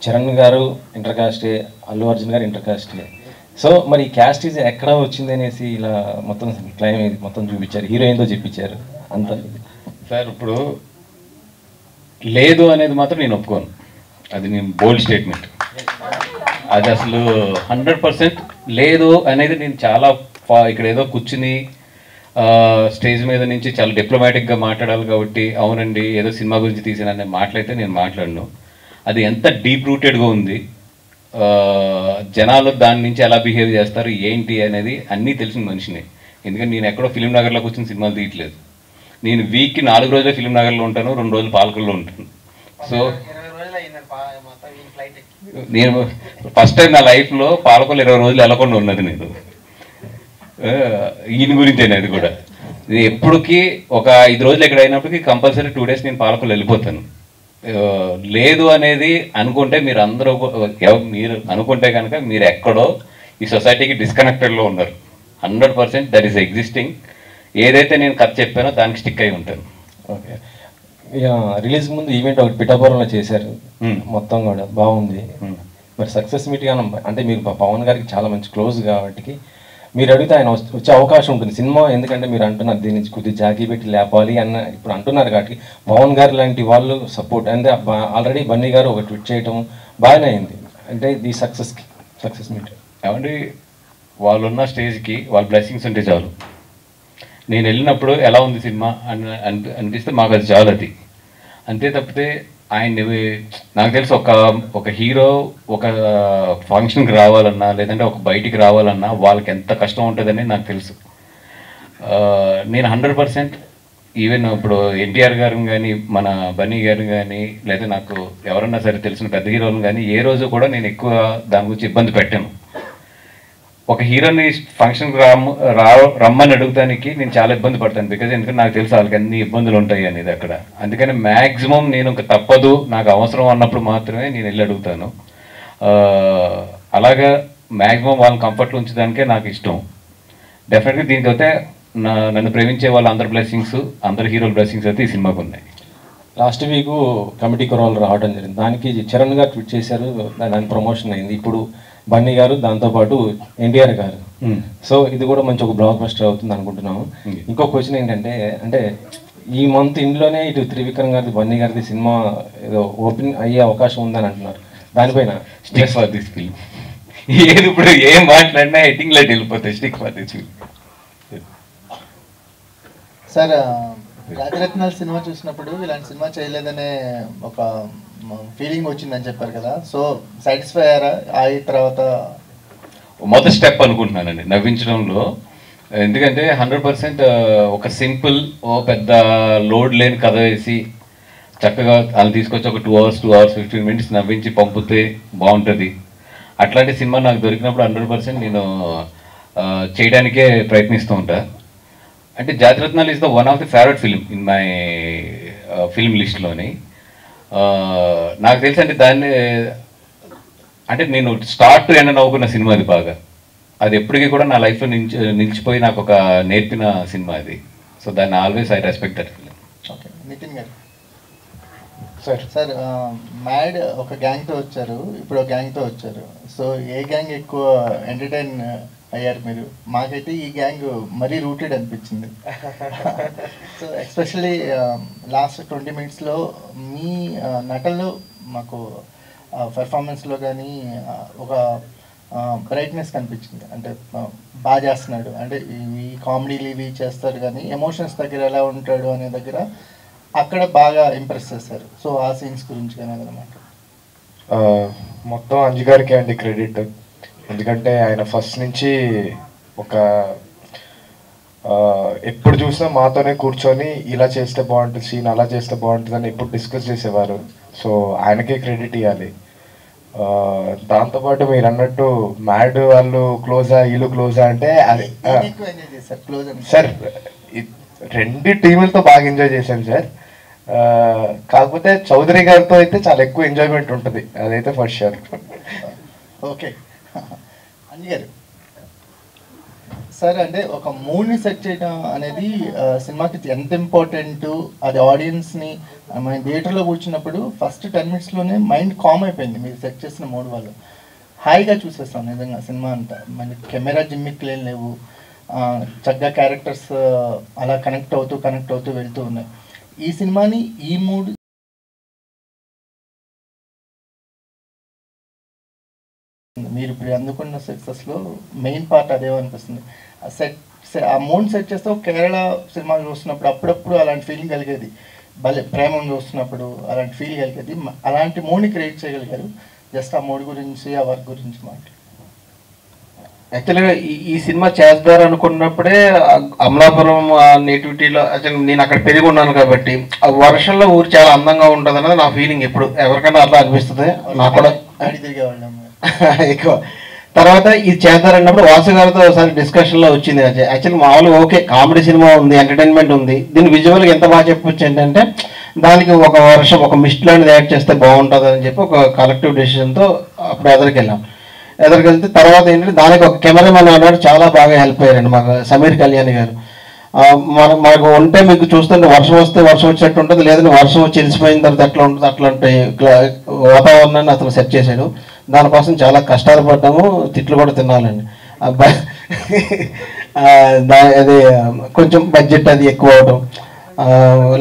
చరణ్ గారు ఇంటర్ కాస్టే, అల్లు అర్జున్ గారు ఇంటర్ కాస్టే. సో మరి క్యాస్ట్ ఈజ్ ఎక్కడ వచ్చింది అనేసి ఇలా మొత్తం క్లైమ్ మొత్తం చూపించారు, హీరోయిన్తో చెప్పించారు అంత. సార్ ఇప్పుడు లేదు అనేది మాత్రం నేను ఒప్పుకోను. అది నేను బోల్డ్ స్టేట్మెంట్. అది అసలు 100% లేదు అనేది నేను చాలా ఇక్కడ ఏదో కూర్చుని స్టేజ్ మీద నుంచి చాలా డిప్లొమాటిక్గా మాట్లాడాలి కాబట్టి అవునండి ఏదో సినిమా గురించి తీసిన మాటలైతే నేను మాట్లాడను. అది ఎంత డీప్ రూటెడ్గా ఉంది, జనాలు దాని నుంచి ఎలా బిహేవ్ చేస్తారు ఏంటి అనేది అన్నీ తెలిసిన మనిషిని. ఎందుకంటే నేను ఎక్కడో ఫిలిం నగర్లో కూర్చొని సినిమాలు తీయట్లేదు. నేను వీక్కి 4 రోజులు ఫిలిం నగర్లో ఉంటాను, 2 రోజులు పాలకుల్లో ఉంటాను. సో నేను ఫస్ట్ టైం నా లైఫ్లో పాలకులు 20 రోజులు వెళ్ళకుండా ఉన్నది. నేను ఈయన గురించేనే అది కూడా. నేను ఎప్పటికీ ఒక 5 రోజులు ఎక్కడ అయినప్పటికీ కంపల్సరీ 2 days నేను పాలకులు వెళ్ళిపోతాను. లేదు అనేది అనుకుంటే మీరు అందరూ మీరు అనుకుంటే కనుక మీరు ఎక్కడో ఈ సొసైటీకి డిస్కనెక్టెడ్లో ఉన్నారు. 100% దట్ ఈస్ ఎగ్జిస్టింగ్. ఏదైతే నేను కథ చెప్పానో దానికి స్టిక్ అయి ఉంటాను. ఓకే, రిలీజ్ ముందు ఈవెంట్ ఒకటి పిఠాపురంలో చేశారు, మొత్తం కూడా బాగుంది. మరి సక్సెస్ మీట్ గా అంటే మీరు పవన్ గారికి చాలా మంచి క్లోజ్ కాబట్టి మీరు అడిగితే ఆయన వచ్చే అవకాశం ఉంటుంది సినిమా. ఎందుకంటే మీరు అంటున్నారు దీని నుంచి కొద్దిగా జాకీ పెట్టి లేపాలి అన్న ఇప్పుడు అంటున్నారు కాబట్టి పవన్ గారు లాంటి వాళ్ళు సపోర్ట్ అంటే ఆల్రెడీ బన్నీ గారు ఒక ట్వీట్ చేయటం బాగానే అయింది. అంటే ఈ సక్సెస్ మీట్ ఏమండి, వాళ్ళు ఉన్న స్టేజ్కి వాళ్ళ బ్లెస్సింగ్స్ ఉంటే చాలు. నేను వెళ్ళినప్పుడు ఎలా ఉంది సినిమా అనిపిస్తే మాకు అది చాలు. అది అంతే తప్పితే ఆయన నాకు తెలిసి ఒక హీరో ఒక ఫంక్షన్కి రావాలన్నా లేదంటే ఒక బయటికి రావాలన్నా వాళ్ళకి ఎంత కష్టం ఉంటుందని నాకు తెలుసు. నేను 100% ఈవెన్ ఇప్పుడు ఎన్టీఆర్ గారు కానీ మన బన్నీ గారు కానీ లేదా నాకు ఎవరన్నా సరే తెలిసిన పెద్ద హీరోలు కానీ ఏ రోజు కూడా నేను ఎక్కువ దాని గురించి ఇబ్బంది పెట్టాను. ఒక హీరోని ఫంక్షన్కి రమ్మని అడుగుతానికి నేను చాలా ఇబ్బంది పడతాను. బికాజ్ ఎందుకంటే నాకు తెలుసు వాళ్ళకి అన్ని ఇబ్బందులు ఉంటాయి అనేది అక్కడ. అందుకని మ్యాక్సిమం నేను ఇంకా తప్పదు నాకు అవసరం అన్నప్పుడు మాత్రమే నేను వెళ్ళి అడుగుతాను. అలాగా మ్యాక్సిమం వాళ్ళని కంఫర్ట్లో ఉంచడానికే నాకు ఇష్టం. డెఫినెట్గా దీనికి అయితే నన్ను ప్రేమించే వాళ్ళ అందరి బ్లెస్సింగ్స్ అందరి హీరోల బ్లెస్సింగ్స్ అయితే ఈ సినిమాకు ఉన్నాయి. లాస్ట్ వీక్ కమిటీ కుర్రాళ్ళు రావడం జరిగింది, దానికి చరణ్ గారు ట్వీట్ చేశారు, దాని ప్రమోషన్ అయింది. ఇప్పుడు బన్నీ గారు దాంతోపాటు ఎన్టీఆర్ గారు. సో ఇది కూడా మంచి ఒక బ్లాక్ బస్టర్ అవుతుంది అనుకుంటున్నాము. ఇంకో క్వశ్చన్ ఏంటంటే అంటే ఈ మంత్ ఇంట్లోనే ఇటు త్రివిక్రమ్ గారిది బన్నీ గారిది సినిమా ఏదో ఓపెన్ అయ్యే అవకాశం ఉందని అంటున్నారు. దానిపైన స్టిక్ ఫర్ దిస్ ఫిల్మ్. ఏది ఇప్పుడు ఏం మాట్లాడినా హెడ్డింగ్ లెట్ వెళ్ళిపోతాయి. Stick for this film. Sir రాజరత్నాలు సినిమా చూసినప్పుడు ఇలాంటి సినిమా చేయలేదనే ఒక ఫీలింగ్ వచ్చిందని చెప్పారు కదా, సో సాటిస్ఫై అయ్యారా? ఆ తర్వాత మొదటి స్టెప్ అనుకుంటున్నానండి నవ్వించడంలో. ఎందుకంటే 100% ఒక సింపుల్ పెద్ద లోడ్ లేని కథ వేసి చక్కగా వాళ్ళు తీసుకొచ్చి ఒక 2 hours 15 minutes నవ్వించి పంపితే బాగుంటుంది. అట్లాంటి సినిమా నాకు దొరికినప్పుడు 100% నేను చేయడానికే ప్రయత్నిస్తూ ఉంటా. అంటే Jathiratnalu is the one of the favourite film in my film లిస్ట్లోని. నాకు తెలిసి అంటే దాన్ని అంటే నేను స్టార్ట్ టు ఎండ్ నవ్వుకున్న సినిమా అది బాగా. అది ఎప్పటికీ కూడా నా లైఫ్లో నిలిచిపోయి నాకు ఒక నేర్పిన సినిమా అది. సో దాన్ని always I respect that film. Okay, Nitin గారు. సార్ మ్యాడ్ ఒక గ్యాంగ్తో వచ్చారు, ఇప్పుడు ఒక గ్యాంగ్తో వచ్చారు. సో ఏ గ్యాంగ్ ఎక్కువ ఎంటర్టైన్ అయ్యారు మీరు? మాకైతే ఈ గ్యాంగ్ మరీ రూటెడ్ అనిపించింది. సో ఎస్పెషల్లీ లాస్ట్ 20 minutesలో మీ నటనలో మాకు పెర్ఫార్మెన్స్లో కానీ ఒక బ్రైట్నెస్ కనిపించింది. అంటే బాగా చేస్తున్నాడు, అంటే ఈ కామెడీలు ఇవి చేస్తాడు కానీ ఎమోషన్స్ దగ్గర ఎలా ఉంటాడు అనే దగ్గర అక్కడ బాగా ఇంప్రెస్ చేశారు. సో ఆ సీన్స్ గురించి కానీ అదనమాట. మొత్తం అంజు గారికి అండి క్రెడిట్. ఎందుకంటే ఆయన ఫస్ట్ నుంచి ఒక ఎప్పుడు చూసినా మాతోనే కూర్చొని ఇలా చేస్తే బాగుంటుంది సీన్, అలా చేస్తే బాగుంటుంది అని ఎప్పుడు డిస్కస్ చేసేవారు. సో ఆయనకే క్రెడిట్ ఇవ్వాలి. దాంతోపాటు మీరు అన్నట్టు మ్యాడ్ వాళ్ళు క్లోజా వీళ్ళు క్లోజా అంటే అది సార్ రెండు టీములతో బాగా ఎంజాయ్ చేశాను సార్. కాకపోతే చౌదరి గారితో అయితే చాలా ఎక్కువ ఎంజాయ్మెంట్ ఉంటుంది, అదైతే ఫస్ట్ షూర్. ఓకే అంజు గారు. సార్ అంటే ఒక మూడ్ని సెట్ చేయడం అనేది సినిమాకి ఎంత ఇంపార్టెంట్, అది ఆడియన్స్ని మన థియేటర్లో కూర్చున్నప్పుడు ఫస్ట్ 10 minutesలోనే మైండ్ కామ్ అయిపోయింది. మీరు సెట్ చేసిన మూడు వాళ్ళు హాయిగా చూసేస్తాం నిజంగా సినిమా అంతా. మన కెమెరా జిమ్మిక్లు ఏం లేవు, చక్కగా క్యారెక్టర్స్ అలా కనెక్ట్ అవుతూ వెళ్తూ ఉన్నాయి. ఈ సినిమాని ఈ మూడు మీరు ఇప్పుడు అందుకున్న సక్సెస్లో మెయిన్ పార్ట్ అదేమనిపిస్తుంది. ఆ మూడు సెట్ చేస్తే ఒక కేరళ సినిమా చూస్తున్నప్పుడు అప్పుడప్పుడు అలాంటి ఫీలింగ్ కలిగేది, భలే ప్రేమను చూస్తున్నప్పుడు అలాంటి ఫీల్ కలిగేది. అలాంటి మూడ్ని క్రియేట్ చేయగలిగారు. జస్ట్ ఆ మూడు గురించి ఆ వర్క్ గురించి మాట్లాడు. యాక్చువల్గా ఈ సినిమా చేస్తారు అనుకున్నప్పుడే అమలాపురం నేటివిటీలో యాక్చువల్గా నేను అక్కడ పెరిగి ఉన్నాను కాబట్టి ఆ వర్షంలో ఊరు చాలా అందంగా ఉంటుంది అన్నది నా ఫీలింగ్. ఎప్పుడు ఎవరికైనా అట్లా అనిపిస్తుంది, నాకు కూడా ఎక్కువ. తర్వాత ఇది చేస్తారన్నప్పుడు వాసు గారితో ఒకసారి డిస్కషన్లో వచ్చింది. యాక్చువల్లీ మామూలుగా ఓకే కామెడీ సినిమా ఉంది, ఎంటర్టైన్మెంట్ ఉంది, దీని విజువల్గా ఎంత బాగా చెప్పొచ్చు ఏంటంటే దానికి ఒక వర్షం ఒక మిస్ట్ లాంటిది యాడ్ చేస్తే బాగుంటుంది అని చెప్పి ఒక కలెక్టివ్ డెసిషన్తో అప్పుడు ఎదురుకెళ్తే తర్వాత ఏంటంటే దానికి ఒక కెమెరామెన్ అన్నాడు, చాలా బాగా హెల్ప్ అయ్యారండి మాకు సమీర్ కళ్యాణ్ గారు. మనకు ఉంటే మీకు చూస్తుంటే వర్షం వస్తే వర్షం వచ్చినట్టు ఉంటుంది, లేదంటే వర్షం వచ్చి వెళ్ళిపోయిన తర్వాత ఎట్లా ఉంటుంది అట్లాంటి వాతావరణాన్ని అతను సెట్ చేశాడు. దానికోసం చాలా కష్టాలు పడ్డాము, తిట్లు కూడా తినాలండి. అది కొంచెం బడ్జెట్ అది ఎక్కువ అవడం,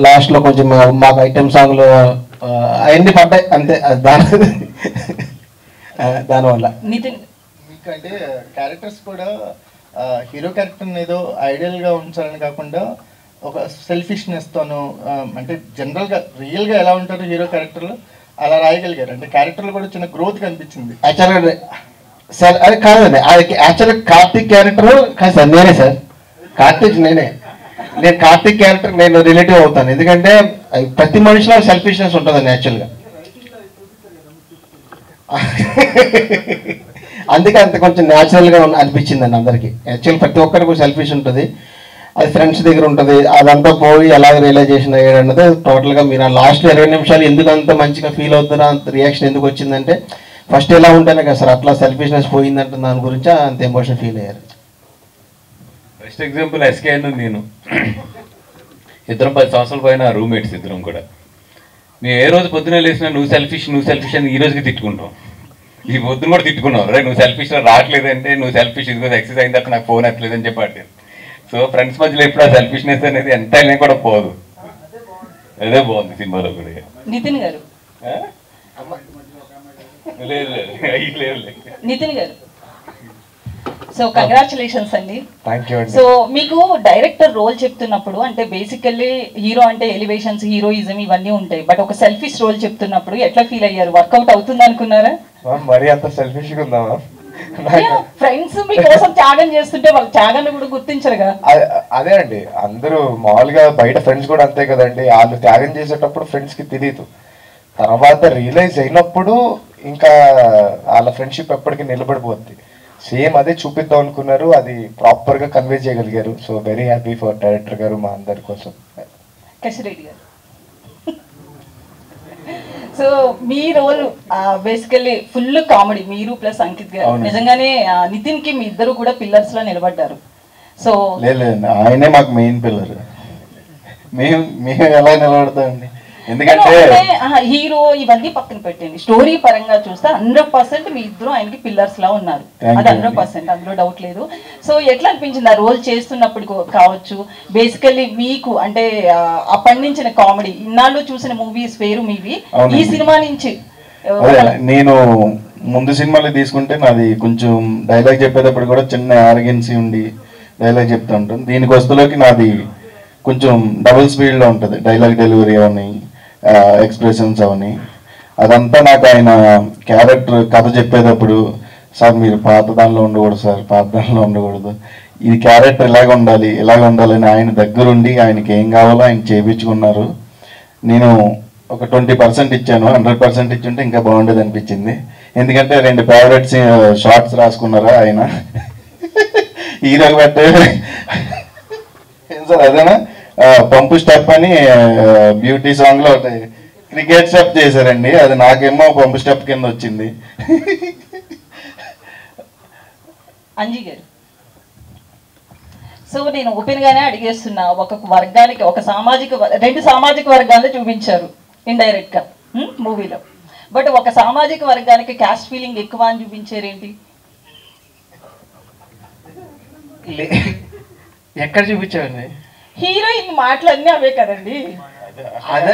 లాస్ట్లో కొంచెం మాకు ఐటెం సాంగ్లు అవన్నీ పడ్డాయి అంతే. దానివల్ల మీకంటే క్యారెక్టర్స్ కూడా హీరో క్యారెక్టర్ని ఏదో ఐడియల్గా ఉంచాలని కాకుండా ఒక సెల్ఫిష్నెస్తోను, అంటే జనరల్గా రియల్గా ఎలా ఉంటారు హీరో క్యారెక్టర్లు అలా రాయగలిగారు. అంటే క్యారెక్టర్లో కూడా చిన్న గ్రోత్ కనిపించింది. యాక్చువల్గా సార్ అది కాదండి, అది యాక్చువల్గా కార్తీక్ క్యారెక్టర్ కాదు సార్, నేనే సార్ కార్తీక్, నేను కార్తీక్ క్యారెక్టర్ నేను రిలేటివ్ అవుతాను. ఎందుకంటే ప్రతి మనిషిలో సెల్ఫిష్నెస్ ఉంటుందండి యాక్చువల్గా. అందుకే అంత కొంచెం న్యాచురల్గా అనిపించిందండి అందరికీ. యాక్చువల్ ప్రతి ఒక్కరికి కూడా సెల్ఫిష్ ఉంటుంది, అది ఫ్రెండ్స్ దగ్గర ఉంటుంది. అదంతా పోయి ఎలాగ రియలైజేషన్ అయ్యాడు అన్నది టోటల్గా మీరు లాస్ట్ 20 నిమిషాలు ఎందుకు అంత మంచిగా ఫీల్ అవుతారో అంత రియాక్షన్ ఎందుకు వచ్చిందంటే ఫస్ట్ ఎలా ఉంటేనే కదా సార్ అట్లా సెల్ఫిష్నెస్ పోయిందంటే దాని గురించి అంత ఎమోషన్ ఫీల్ అయ్యారు. బెస్ట్ ఎగ్జాంపుల్ ఎస్కే నేను ఇద్దరం 10 సంవత్సరాల పైన రూమ్మేట్స్ ఇద్దరం కూడా. మేము ఏ రోజు పొద్దునే లేసినా నువ్వు సెల్ఫిష్ అని ఈ రోజుకి తిట్టుకుంటాం. ఈ పొద్దున కూడా తిట్టుకున్నావు, రే నువ్వు సెల్ఫిష్ రావట్లేదంటే నువ్వు సెల్ఫిష్ ఇదిగో ఎక్సెస్ అయిన తర్వాత నాకు ఫోన్ ఎత్తలేదని చెప్పాడు. సో ఫ్రెండ్స్ మధ్యలో ఎప్పుడు ఆ సెల్ఫిష్నెస్ అనేది ఎంత అయినా కూడా పోదు. అదే బాగుంది సినిమాలో కూడా. నితిన్ గారు లేదు లేదు నితిన్ గారు సో కంగ్రాచులేషన్స్ అండి. థ్యాంక్ యూ అండి. సో మీకు డైరెక్టర్ రోల్ చెప్తున్నప్పుడు అంటే బేసికల్లీ హీరో అంటే ఎలివేషన్స్ హీరోయిజం ఇవన్నీ ఉంటాయి, బట్ ఒక సెల్ఫిష్ రోల్ చెప్తున్నప్పుడు ఎట్లా ఫీల్ అయ్యారు? వర్కౌట్ అవుతుంది అనుకున్నారా? మరీ అంత సెల్ఫిష్గా ఉందా మ్యామ్? ఫ్రెండ్స్ మీకోసం త్యాగం చేస్తుంటే వాళ్ళ త్యాగాన్ని కూడా గుర్తించరుగా? అదే అండి, అందరూ మామూలుగా బయట ఫ్రెండ్స్ కూడా అంతే కదండి, వాళ్ళు త్యాగం చేసేటప్పుడు ఫ్రెండ్స్కి తెలియదు, తర్వాత రియలైజ్ అయినప్పుడు ఇంకా వాళ్ళ ఫ్రెండ్షిప్ ఎప్పటికీ నిలబడిపోద్ది. సేమ్ అదే చూపిద్దాం అనుకున్నారు, అది ప్రాపర్గా కన్వే చేయగలిగారు. So very happy for director గారు, మా అందరి కోసం. కసిరెడ్డి గారు సో మీ రోల్ బేసికల్లీ ఫుల్ కామెడీ, మీరు ప్లస్ అంకిత్ గారు. నిజంగానే నితిన్ కి మీ ఇద్దరు కూడా పిల్లర్స్ లా నిలబడ్డారు. సో లేదు ఆయనే మాకు మెయిన్ పిల్లర్. మేము ఎలా నిలబడతామండి, ఎందుకంటే హీరో ఇవన్నీ పక్కన పెట్టండి, స్టోరీ పరంగా చూస్తే 100% మీ ఇద్దరు ఆయనకి పిల్లర్స్ లా ఉన్నారు, అది 100%, అందులో డౌట్ లేదు. సో ఎట్లా అనిపించింది ఆ రోల్ చేస్తున్నప్పుడు కావచ్చు? బేసికల్లీ మీకు అంటే పండించిన కామెడీ, ఇన్నాళ్ళు చూసిన మూవీస్ వేరు మీవి, ఈ సినిమా నుంచి నేను ముందు సినిమాలు తీసుకుంటే నాది కొంచెం డైలాగ్ చెప్పేటప్పుడు కూడా చిన్న ఆర్గెన్సీ ఉండి డైలాగ్ చెప్తూ ఉంటాను. దీనికి వస్తులోకి నాది కొంచెం డబుల్ స్పీడ్లో ఉంటుంది, డైలాగ్ డెలివరీ అవని ఎక్స్ప్రెషన్స్ అవని. అదంతా నాకు ఆయన క్యారెక్టర్ కథ చెప్పేటప్పుడు, సార్ మీరు పాత దానిలో ఉండకూడదు సార్, పాత దానిలో ఉండకూడదు, ఇది క్యారెక్టర్ ఇలాగ ఉండాలని ఆయన దగ్గరుండి ఆయనకి ఏం కావాలో ఆయన చేయించుకున్నారు. నేను ఒక 20% ఇచ్చాను, 100% ఇచ్చుంటే ఇంకా బాగుండేది అనిపించింది. ఎందుకంటే 2 ఫేవరెట్స్ షార్ట్స్ రాసుకున్నారా ఆయన, హీరోకి పెట్టే ఏం సార్ అదేనా పంపు స్టెప్ అని బ్యూటీ సాంగ్ లో క్రికెట్ స్టెప్ చేశారండి, అది నాకేమో పంపు స్టెప్ కింద వచ్చింది. అంజీ గారు సో నేను ఓపెన్ గానే అడిగేస్తున్నా, ఒక వర్గానికి ఒక సామాజిక 2 సామాజిక వర్గాలను చూపించారు ఇండైరెక్ట్ గా మూవీలో, బట్ ఒక సామాజిక వర్గానికి క్యాస్ట్ ఫీలింగ్ ఎక్కువ అని చూపించారేంటి? ఎక్కడ చూపించారండి? హీరోయిన్ మాటలన్నీ అవే కదండి. అదే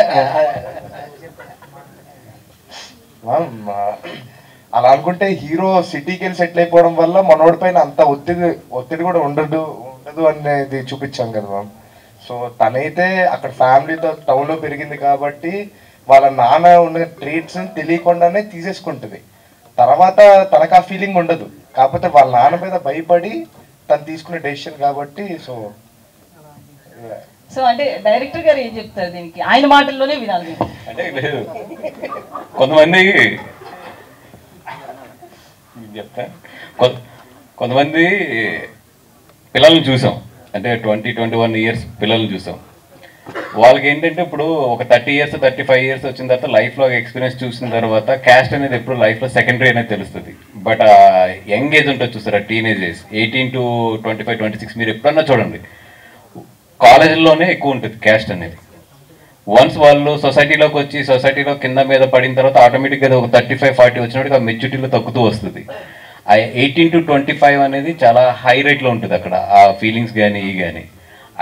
అలా అనుకుంటే హీరో సిటీకి వెళ్ళి సెటిల్ అయిపోవడం వల్ల మనోడి పైన అంత ఒత్తిడి కూడా ఉండదు అనేది చూపించాం కదా మ్యామ్. సో తనైతే అక్కడ ఫ్యామిలీతో టౌన్లో పెరిగింది కాబట్టి వాళ్ళ నాన్న ఉన్న ట్రీట్స్ తెలియకుండానే తీసేసుకుంటుంది, తర్వాత తనకు ఆ ఫీలింగ్ ఉండదు, కాకపోతే వాళ్ళ నాన్న మీద భయపడి తను తీసుకునే డెసిషన్ కాబట్టి. సో అంటే డైరెక్టర్ గారు ఏం చెప్తారు దీనికి? ఆయన మాటల్లోనే వినాలి. అంటే లేదు, కొంతమంది చెప్తా, కొంతమంది పిల్లల్ని చూసాం, అంటే 20-21 ఇయర్స్ పిల్లల్ని చూసాం. వాళ్ళకి ఏంటంటే ఇప్పుడు ఒక 30 ఇయర్స్ 35 ఇయర్స్ వచ్చిన తర్వాత లైఫ్లో ఎక్స్పీరియన్స్ చూసిన తర్వాత క్యాస్ట్ అనేది ఎప్పుడు లైఫ్లో సెకండరీ అనేది తెలుస్తుంది. బట్ ఆ యంగ్ ఏజ్ ఉంటుంది చూసారా, టీనేజ్ ఏజ్ 18 to 25, 26, మీరు ఎప్పుడన్నా చూడండి కాలేజీలోనే ఎక్కువ ఉంటుంది క్యాస్ట్ అనేది. వన్స్ వాళ్ళు సొసైటీలోకి వచ్చి సొసైటీలో కింద మీద పడిన తర్వాత ఆటోమేటిక్గా ఒక 35-40 వచ్చినప్పటికీ ఆ మెచ్యూరిటీలో తగ్గుతూ వస్తుంది. ఆ 18 to 25 అనేది చాలా హై రేట్లో ఉంటుంది అక్కడ, ఆ ఫీలింగ్స్ కానీ కానీ.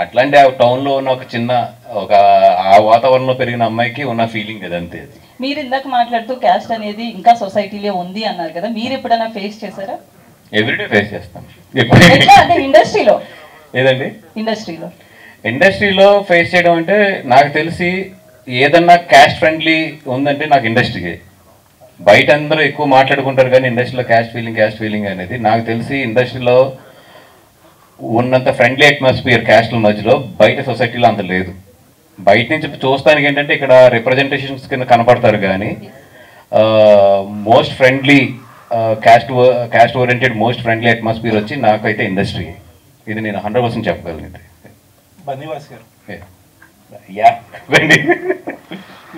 అట్లాంటి ఆ టౌన్లో ఉన్న ఒక చిన్న ఆ వాతావరణంలో పెరిగిన అమ్మాయికి ఉన్న ఫీలింగ్ అదంతే. మీరు ఇందాక మాట్లాడుతూ క్యాస్ట్ అనేది ఇంకా సొసైటీలో ఉంది అన్నారు కదా, మీరు ఎప్పుడైనా ఫేస్ చేశారా? ఎవ్రీడే ఫేస్ చేస్తాం. అంటే ఇండస్ట్రీలో ఏదండి ఇండస్ట్రీలో ఫేస్ చేయడం అంటే నాకు తెలిసి ఏదన్నా క్యాస్ట్ ఫ్రెండ్లీ ఉందంటే నాకు ఇండస్ట్రీకే. బయట అందరూ ఎక్కువ మాట్లాడుకుంటారు కానీ ఇండస్ట్రీలో క్యాస్ట్ ఫీలింగ్ అనేది నాకు తెలిసి ఇండస్ట్రీలో ఉన్నంత ఫ్రెండ్లీ అట్మాస్ఫియర్ క్యాస్ట్ల మధ్యలో బయట సొసైటీలో అంత లేదు. బయట నుంచి చూస్తానికి ఏంటంటే ఇక్కడ రిప్రజెంటేషన్స్ కింద కనపడతారు కానీ most friendly caste oriented most friendly atmosphere వచ్చి నాకైతే ఇండస్ట్రీ. ఇది నేను 100% చెప్పగలను. బన్నీవాస్ గారు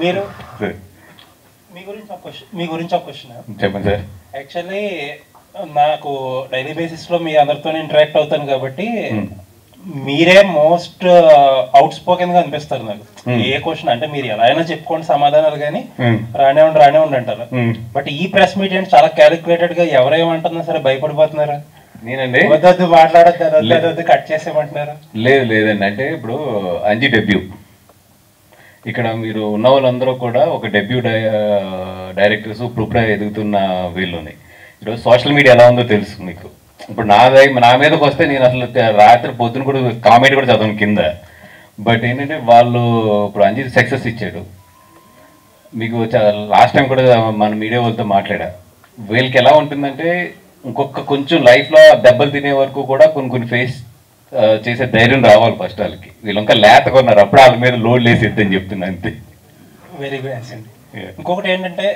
మీరు మీ గురించి ఒక క్వశ్చన్ చెప్పండి సార్. యాక్చువల్లీ నాకు డైలీ బేసిస్ లో మీ అందరితో ఇంటరాక్ట్ అవుతాను కాబట్టి మీరే మోస్ట్ అవుట్ స్పోకెన్ గా అనిపిస్తారు నాకు. ఏ క్వశ్చన్ అంటే మీరు ఎలా అయినా చెప్పుకోండి సమాధానాలు కానీ రానే ఉండి అంటారు. బట్ ఈ ప్రెస్ మీట్ ఏంటి చాలా క్యాలిక్యులేటెడ్ గా ఎవరేమంటున్నా సరే భయపడిపోతున్నారా? నేనండి వద్దు మాట్లాడద్దు కట్ చేసేయమంటున్నారా? లేదండి, అంటే ఇప్పుడు అంజీ డెబ్యూ ఇక్కడ మీరు ఉన్న వాళ్ళందరూ కూడా ఒక డెబ్యూ డైరెక్టర్స్ ఇప్పుడే ఎదుగుతున్న వీళ్ళుని ఈరోజు సోషల్ మీడియా ఎలా ఉందో తెలుసు మీకు. ఇప్పుడు నా మీదకి వస్తే నేను అసలు రాత్రి పొద్దున కూడా కామెంట్ కూడా చదవను కింద. బట్ ఏంటంటే వాళ్ళు ఇప్పుడు అంజిత్ సక్సెస్ ఇచ్చాడు మీకు. లాస్ట్ టైం కూడా మన మీడియా వాళ్ళతో మాట్లాడా, వీళ్ళకి ఎలా ఉంటుందంటే ఇంకొక కొంచెం లైఫ్లో దెబ్బలు తినే వరకు కూడా కొన్ని ఫేస్ చేసే ధైర్యం రావాలి ఫస్ట్ వాళ్ళకి. వీళ్ళు ఇంకా లేతగా ఉన్నారు, అప్పుడు వాళ్ళ మీద లోడ్ లేసిద్దని చెప్తున్నా అంతే. వెరీ గుడ్ ఆన్సర్ అండి. ఇంకొకటి ఏంటంటే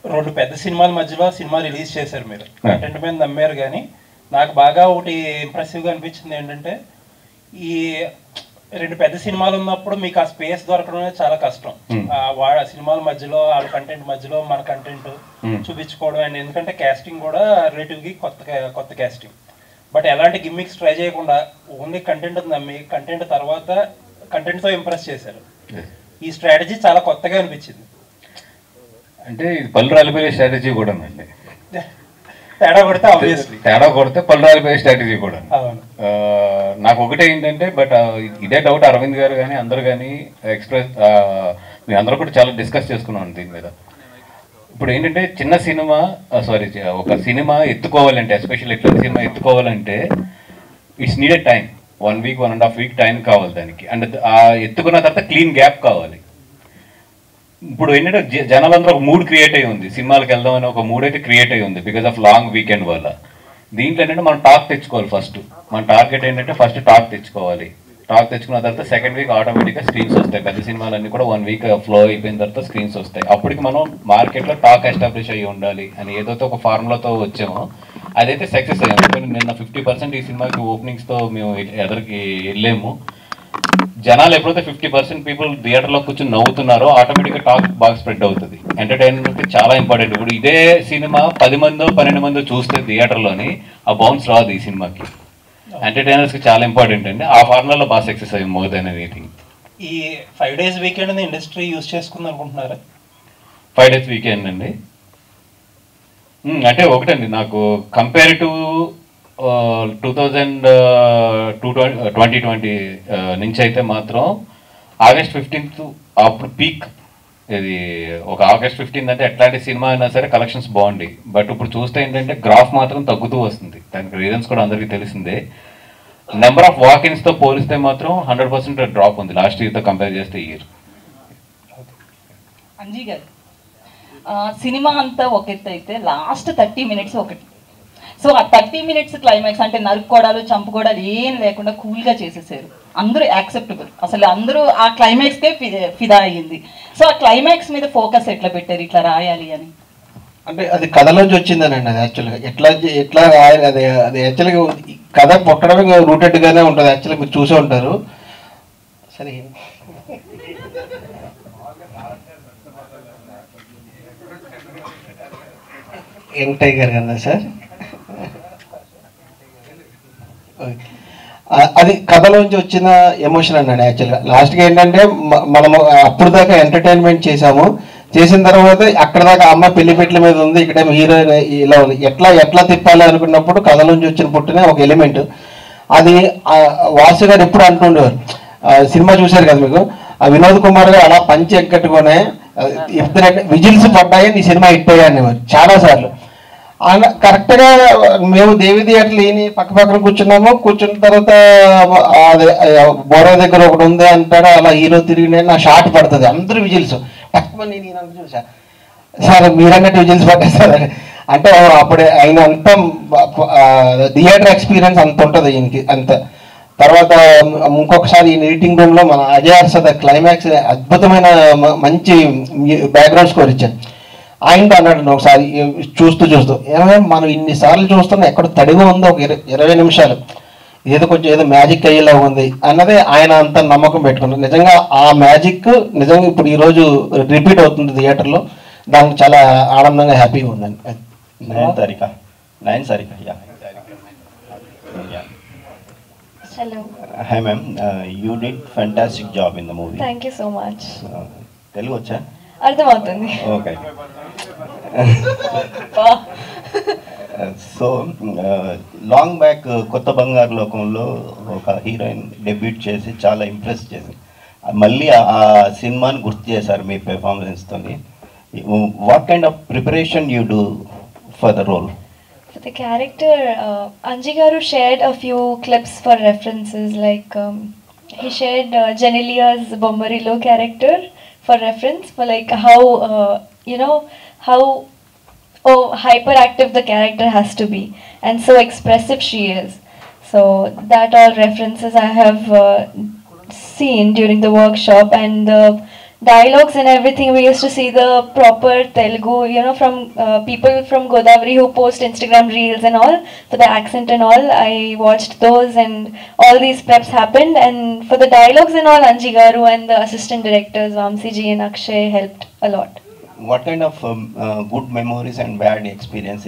2 పెద్ద సినిమాల మధ్యలో సినిమా రిలీజ్ చేశారు మీరు, కంటెంట్ మీద నమ్మారు. కానీ నాకు బాగా ఒకటి ఇంప్రెసివ్గా అనిపించింది ఏంటంటే ఈ 2 పెద్ద సినిమాలు ఉన్నప్పుడు మీకు ఆ స్పేస్ దొరకడం అనేది చాలా కష్టం. వాళ్ళ సినిమాల మధ్యలో వాళ్ళ కంటెంట్ మధ్యలో మన కంటెంట్ చూపించుకోవడం. అండ్ ఎందుకంటే క్యాస్టింగ్ కూడా రిలేటివ్గా కొత్త క్యాస్టింగ్. బట్ ఎలాంటి గిమ్మిక్స్ ట్రై చేయకుండా ఓన్లీ కంటెంట్ నమ్మి కంటెంట్ తర్వాత కంటెంట్తో ఇంప్రెస్ చేశారు. ఈ స్ట్రాటజీ చాలా కొత్తగా అనిపించింది. అంటే ఇది పళ్ళు రాలిపోయే స్ట్రాటజీ కూడా అండి. తేడా కొడితే పళ్ళు రాలిపోయే స్ట్రాటజీ కూడా. నాకు ఒకటే ఏంటంటే బట్ ఇదే డౌట్ అరవింద్ గారు కానీ అందరు కానీ మేము అందరూ కూడా చాలా డిస్కస్ చేసుకున్నాం దీని మీద. ఇప్పుడు ఏంటంటే చిన్న సినిమా ఒక సినిమా ఎత్తుకోవాలంటే, ఎస్పెషల్లీ ఇట్లాంటి సినిమా ఎత్తుకోవాలంటే it's needed time. 1 week 1.5 week time కావాలి దానికి. అండ్ ఆ ఎత్తుకున్న తర్వాత క్లీన్ గ్యాప్ కావాలి. ఇప్పుడు ఏంటంటే జనాలందరూ ఒక మూడ్ క్రియేట్ అయ్యి ఉంది, సినిమాలకు వెళ్దామని ఒక మూడ్ అయితే క్రియేట్ అయ్యి ఉంది బికాస్ ఆఫ్ లాంగ్ వీకెండ్ వల్ల. దీంట్లో ఏంటంటే మనం టాక్ తెచ్చుకోవాలి. ఫస్ట్ మన టార్గెట్ ఏంటంటే ఫస్ట్ టాక్ తెచ్చుకోవాలి. టాక్ తెచ్చుకున్న తర్వాత సెకండ్ వీక్ ఆటోమేటిక్గా స్క్రీన్స్ వస్తాయి. పెద్ద సినిమాలన్నీ కూడా 1 వీక్ ఫ్లో అయిపోయిన తర్వాత స్క్రీన్స్ వస్తాయి. అప్పటికి మనం మార్కెట్లో టాక్ ఎస్టాబ్లిష్ అయ్యి ఉండాలి అని ఏదైతే ఒక ఫార్ములాతో వచ్చామో అదైతే సక్సెస్ అయ్యాము. నిన్న 50% ఈ సినిమాకి ఓపెనింగ్స్తో మేము ఎదరికి వెళ్ళాము. జనాలు ఎప్పుడైతే 50% పీపుల్ థియేటర్లో కూర్చొని నవ్వుతున్నారో ఆటోమేటిక్గా టాక్ బాగా స్ప్రెడ్ అవుతుంది. ఎంటర్టైన్మెంట్ చాలా ఇంపార్టెంట్. ఇప్పుడు ఇదే సినిమా 10 మందో 12 మందో చూస్తే థియేటర్లోని ఆ బౌన్స్ రాదు. ఈ సినిమాకి ఎంటర్టైనర్స్కి చాలా ఇంపార్టెంట్ అండి. ఆ ఫార్ములాలో బాగా సక్సెస్ అయ్యింది మోర్ దెన్ ఎనీథింగ్. ఈ 5 days వీకెండ్ ఇండస్ట్రీ యూజ్ చేసుకుంది అనుకుంటున్నారా? 5 days వీకెండ్ అండి అంటే ఒకటండి, నాకు కంపేర్ టు 2020 నుంచి అయితే మాత్రం August 15th అప్పుడు పీక్. ఇది ఒక August 15th అంటే ఎట్లాంటి సినిమా అయినా సరే కలెక్షన్స్ బాగుంది. బట్ ఇప్పుడు చూస్తే ఏంటంటే గ్రాఫ్ మాత్రం తగ్గుతూ వస్తుంది. దానికి రీజన్స్ కూడా అందరికీ తెలిసిందే. నెంబర్ ఆఫ్ వాకిన్స్తో పోలిస్తే మాత్రం 100% డ్రాప్ ఉంది లాస్ట్ ఇయర్తో కంపేర్ చేస్తే ఈ ఇయర్. అంజీ గారు, సినిమా అంతా ఒక ఎత్తు అయితే లాస్ట్ 30 minutes ఒకటి. సో ఆ 30 minutes క్లైమాక్స్ అంటే నరుక్కోడాలు చంపుకోవడాలు ఏం లేకుండా కూల్గా చేసేసారు. అందరూ యాక్సెప్టబుల్. అసలు అందరూ ఆ క్లైమాక్స్కే ఫిదా అయ్యింది. సో ఆ క్లైమాక్స్ మీద ఫోకస్ ఎట్లా పెట్టారు ఇట్లా రాయాలి అని? అంటే అది కథలోంచి వచ్చిందనండి. అది యాక్చువల్గా ఎట్లా రాయాలి, అది యాక్చువల్గా కథ పుట్టడమే రూటెడ్గానే ఉంటుంది. యాక్చువల్గా మీరు చూసే ఉంటారు. సరే యంగ్ టైగర్ కదా సార్, అది కథలోంచి వచ్చిన ఎమోషన్ అన్నాడు. యాక్చువల్గా లాస్ట్గా ఏంటంటే మనము అప్పుడు దాకా ఎంటర్టైన్మెంట్ చేసిన తర్వాత అక్కడ దాకా అమ్మ పెళ్లిపెట్ల మీద ఉంది, ఇక్కడ హీరోయిన్ ఇలా ఉంది, ఎట్లా తిప్పాలి అనుకున్నప్పుడు కథలోంచి వచ్చిన పుట్టిన ఒక ఎలిమెంట్. అది వాసు గారు ఎప్పుడు అంటుండేవారు. సినిమా చూశారు కదా మీకు, ఆ వినోద్ కుమార్ గారు అలా పంచి ఎక్కట్టుకునే విజిల్స్ పడ్డాయి, నీ సినిమా హిట్ అయ్యా అనేవారు చాలాసార్లు. కరెక్ట్గా మేము దేవి థియేటర్ లేని పక్కన కూర్చున్న తర్వాత అదే బోరా దగ్గర ఒకటి ఉంది అంటాడు, అలా హీరో తిరిగి నా షార్ట్ పడుతుంది, అందరూ విజిల్స్ తక్కువ. నేను చూసా సార్ మీరన్నట్టు విజిల్స్ పట్టేస్తారు అంటే అప్పుడే ఆయన అంత థియేటర్ ఎక్స్పీరియన్స్ అంత ఉంటుంది ఈయనకి అంత. తర్వాత ఇంకొకసారి ఈ ఎడిటింగ్ రూమ్లో మన అజయ్ అర్షద్ క్లైమాక్స్ అద్భుతమైన మంచి బ్యాక్గ్రౌండ్ స్కోర్ ఇచ్చాను. ఆయనతో అన్నాడు ఒకసారి చూస్తూ ఏమైనా మనం ఇన్నిసార్లు చూస్తున్నాం, ఎక్కడ తడిగా ఉందో ఒక 20 నిమిషాలు ఏదో మ్యాజిక్ అయ్యేలా ఉంది అన్నదే ఆయన అంత నమ్మకం పెట్టుకున్నారు. నిజంగా ఆ మ్యాజిక్ నిజంగా ఇప్పుడు ఈరోజు రిపీట్ అవుతుంది థియేటర్లో. దానికి చాలా ఆనందంగా హ్యాపీగా ఉందండి. Nayan Sarika Hello. Hi ma'am, you did fantastic job in the movie. Thank you so much. Telugu vacha? అర్థమవుతుంది. Okay. సో లాంగ్ బ్యాక్ కొత్త బంగారు లోకంలో ఒక హీరోయిన్ డెబ్యూట్ చేసి చాలా ఇంప్రెస్ చేసింది. మళ్ళీ ఆ సినిమాని గుర్తు చేశారు మీ పెర్ఫార్మెన్స్తో. What kind of preparation you do for the role? For the character, Anji Garu shared a few clips for references, like he shared Janelia's Bommarilo character for reference, for like how how hyperactive the character has to be and so expressive she is. So that all references I have seen during the workshop, and the dialogues and everything, we used to see the proper Telugu, from people from Godavari who post Instagram reels and all, for the accent and all. I watched those, and all these preps happened, and for the dialogues and all, Anji Garu and the assistant directors Vamsi ji and Akshay helped a lot. What kind of good memories and bad experience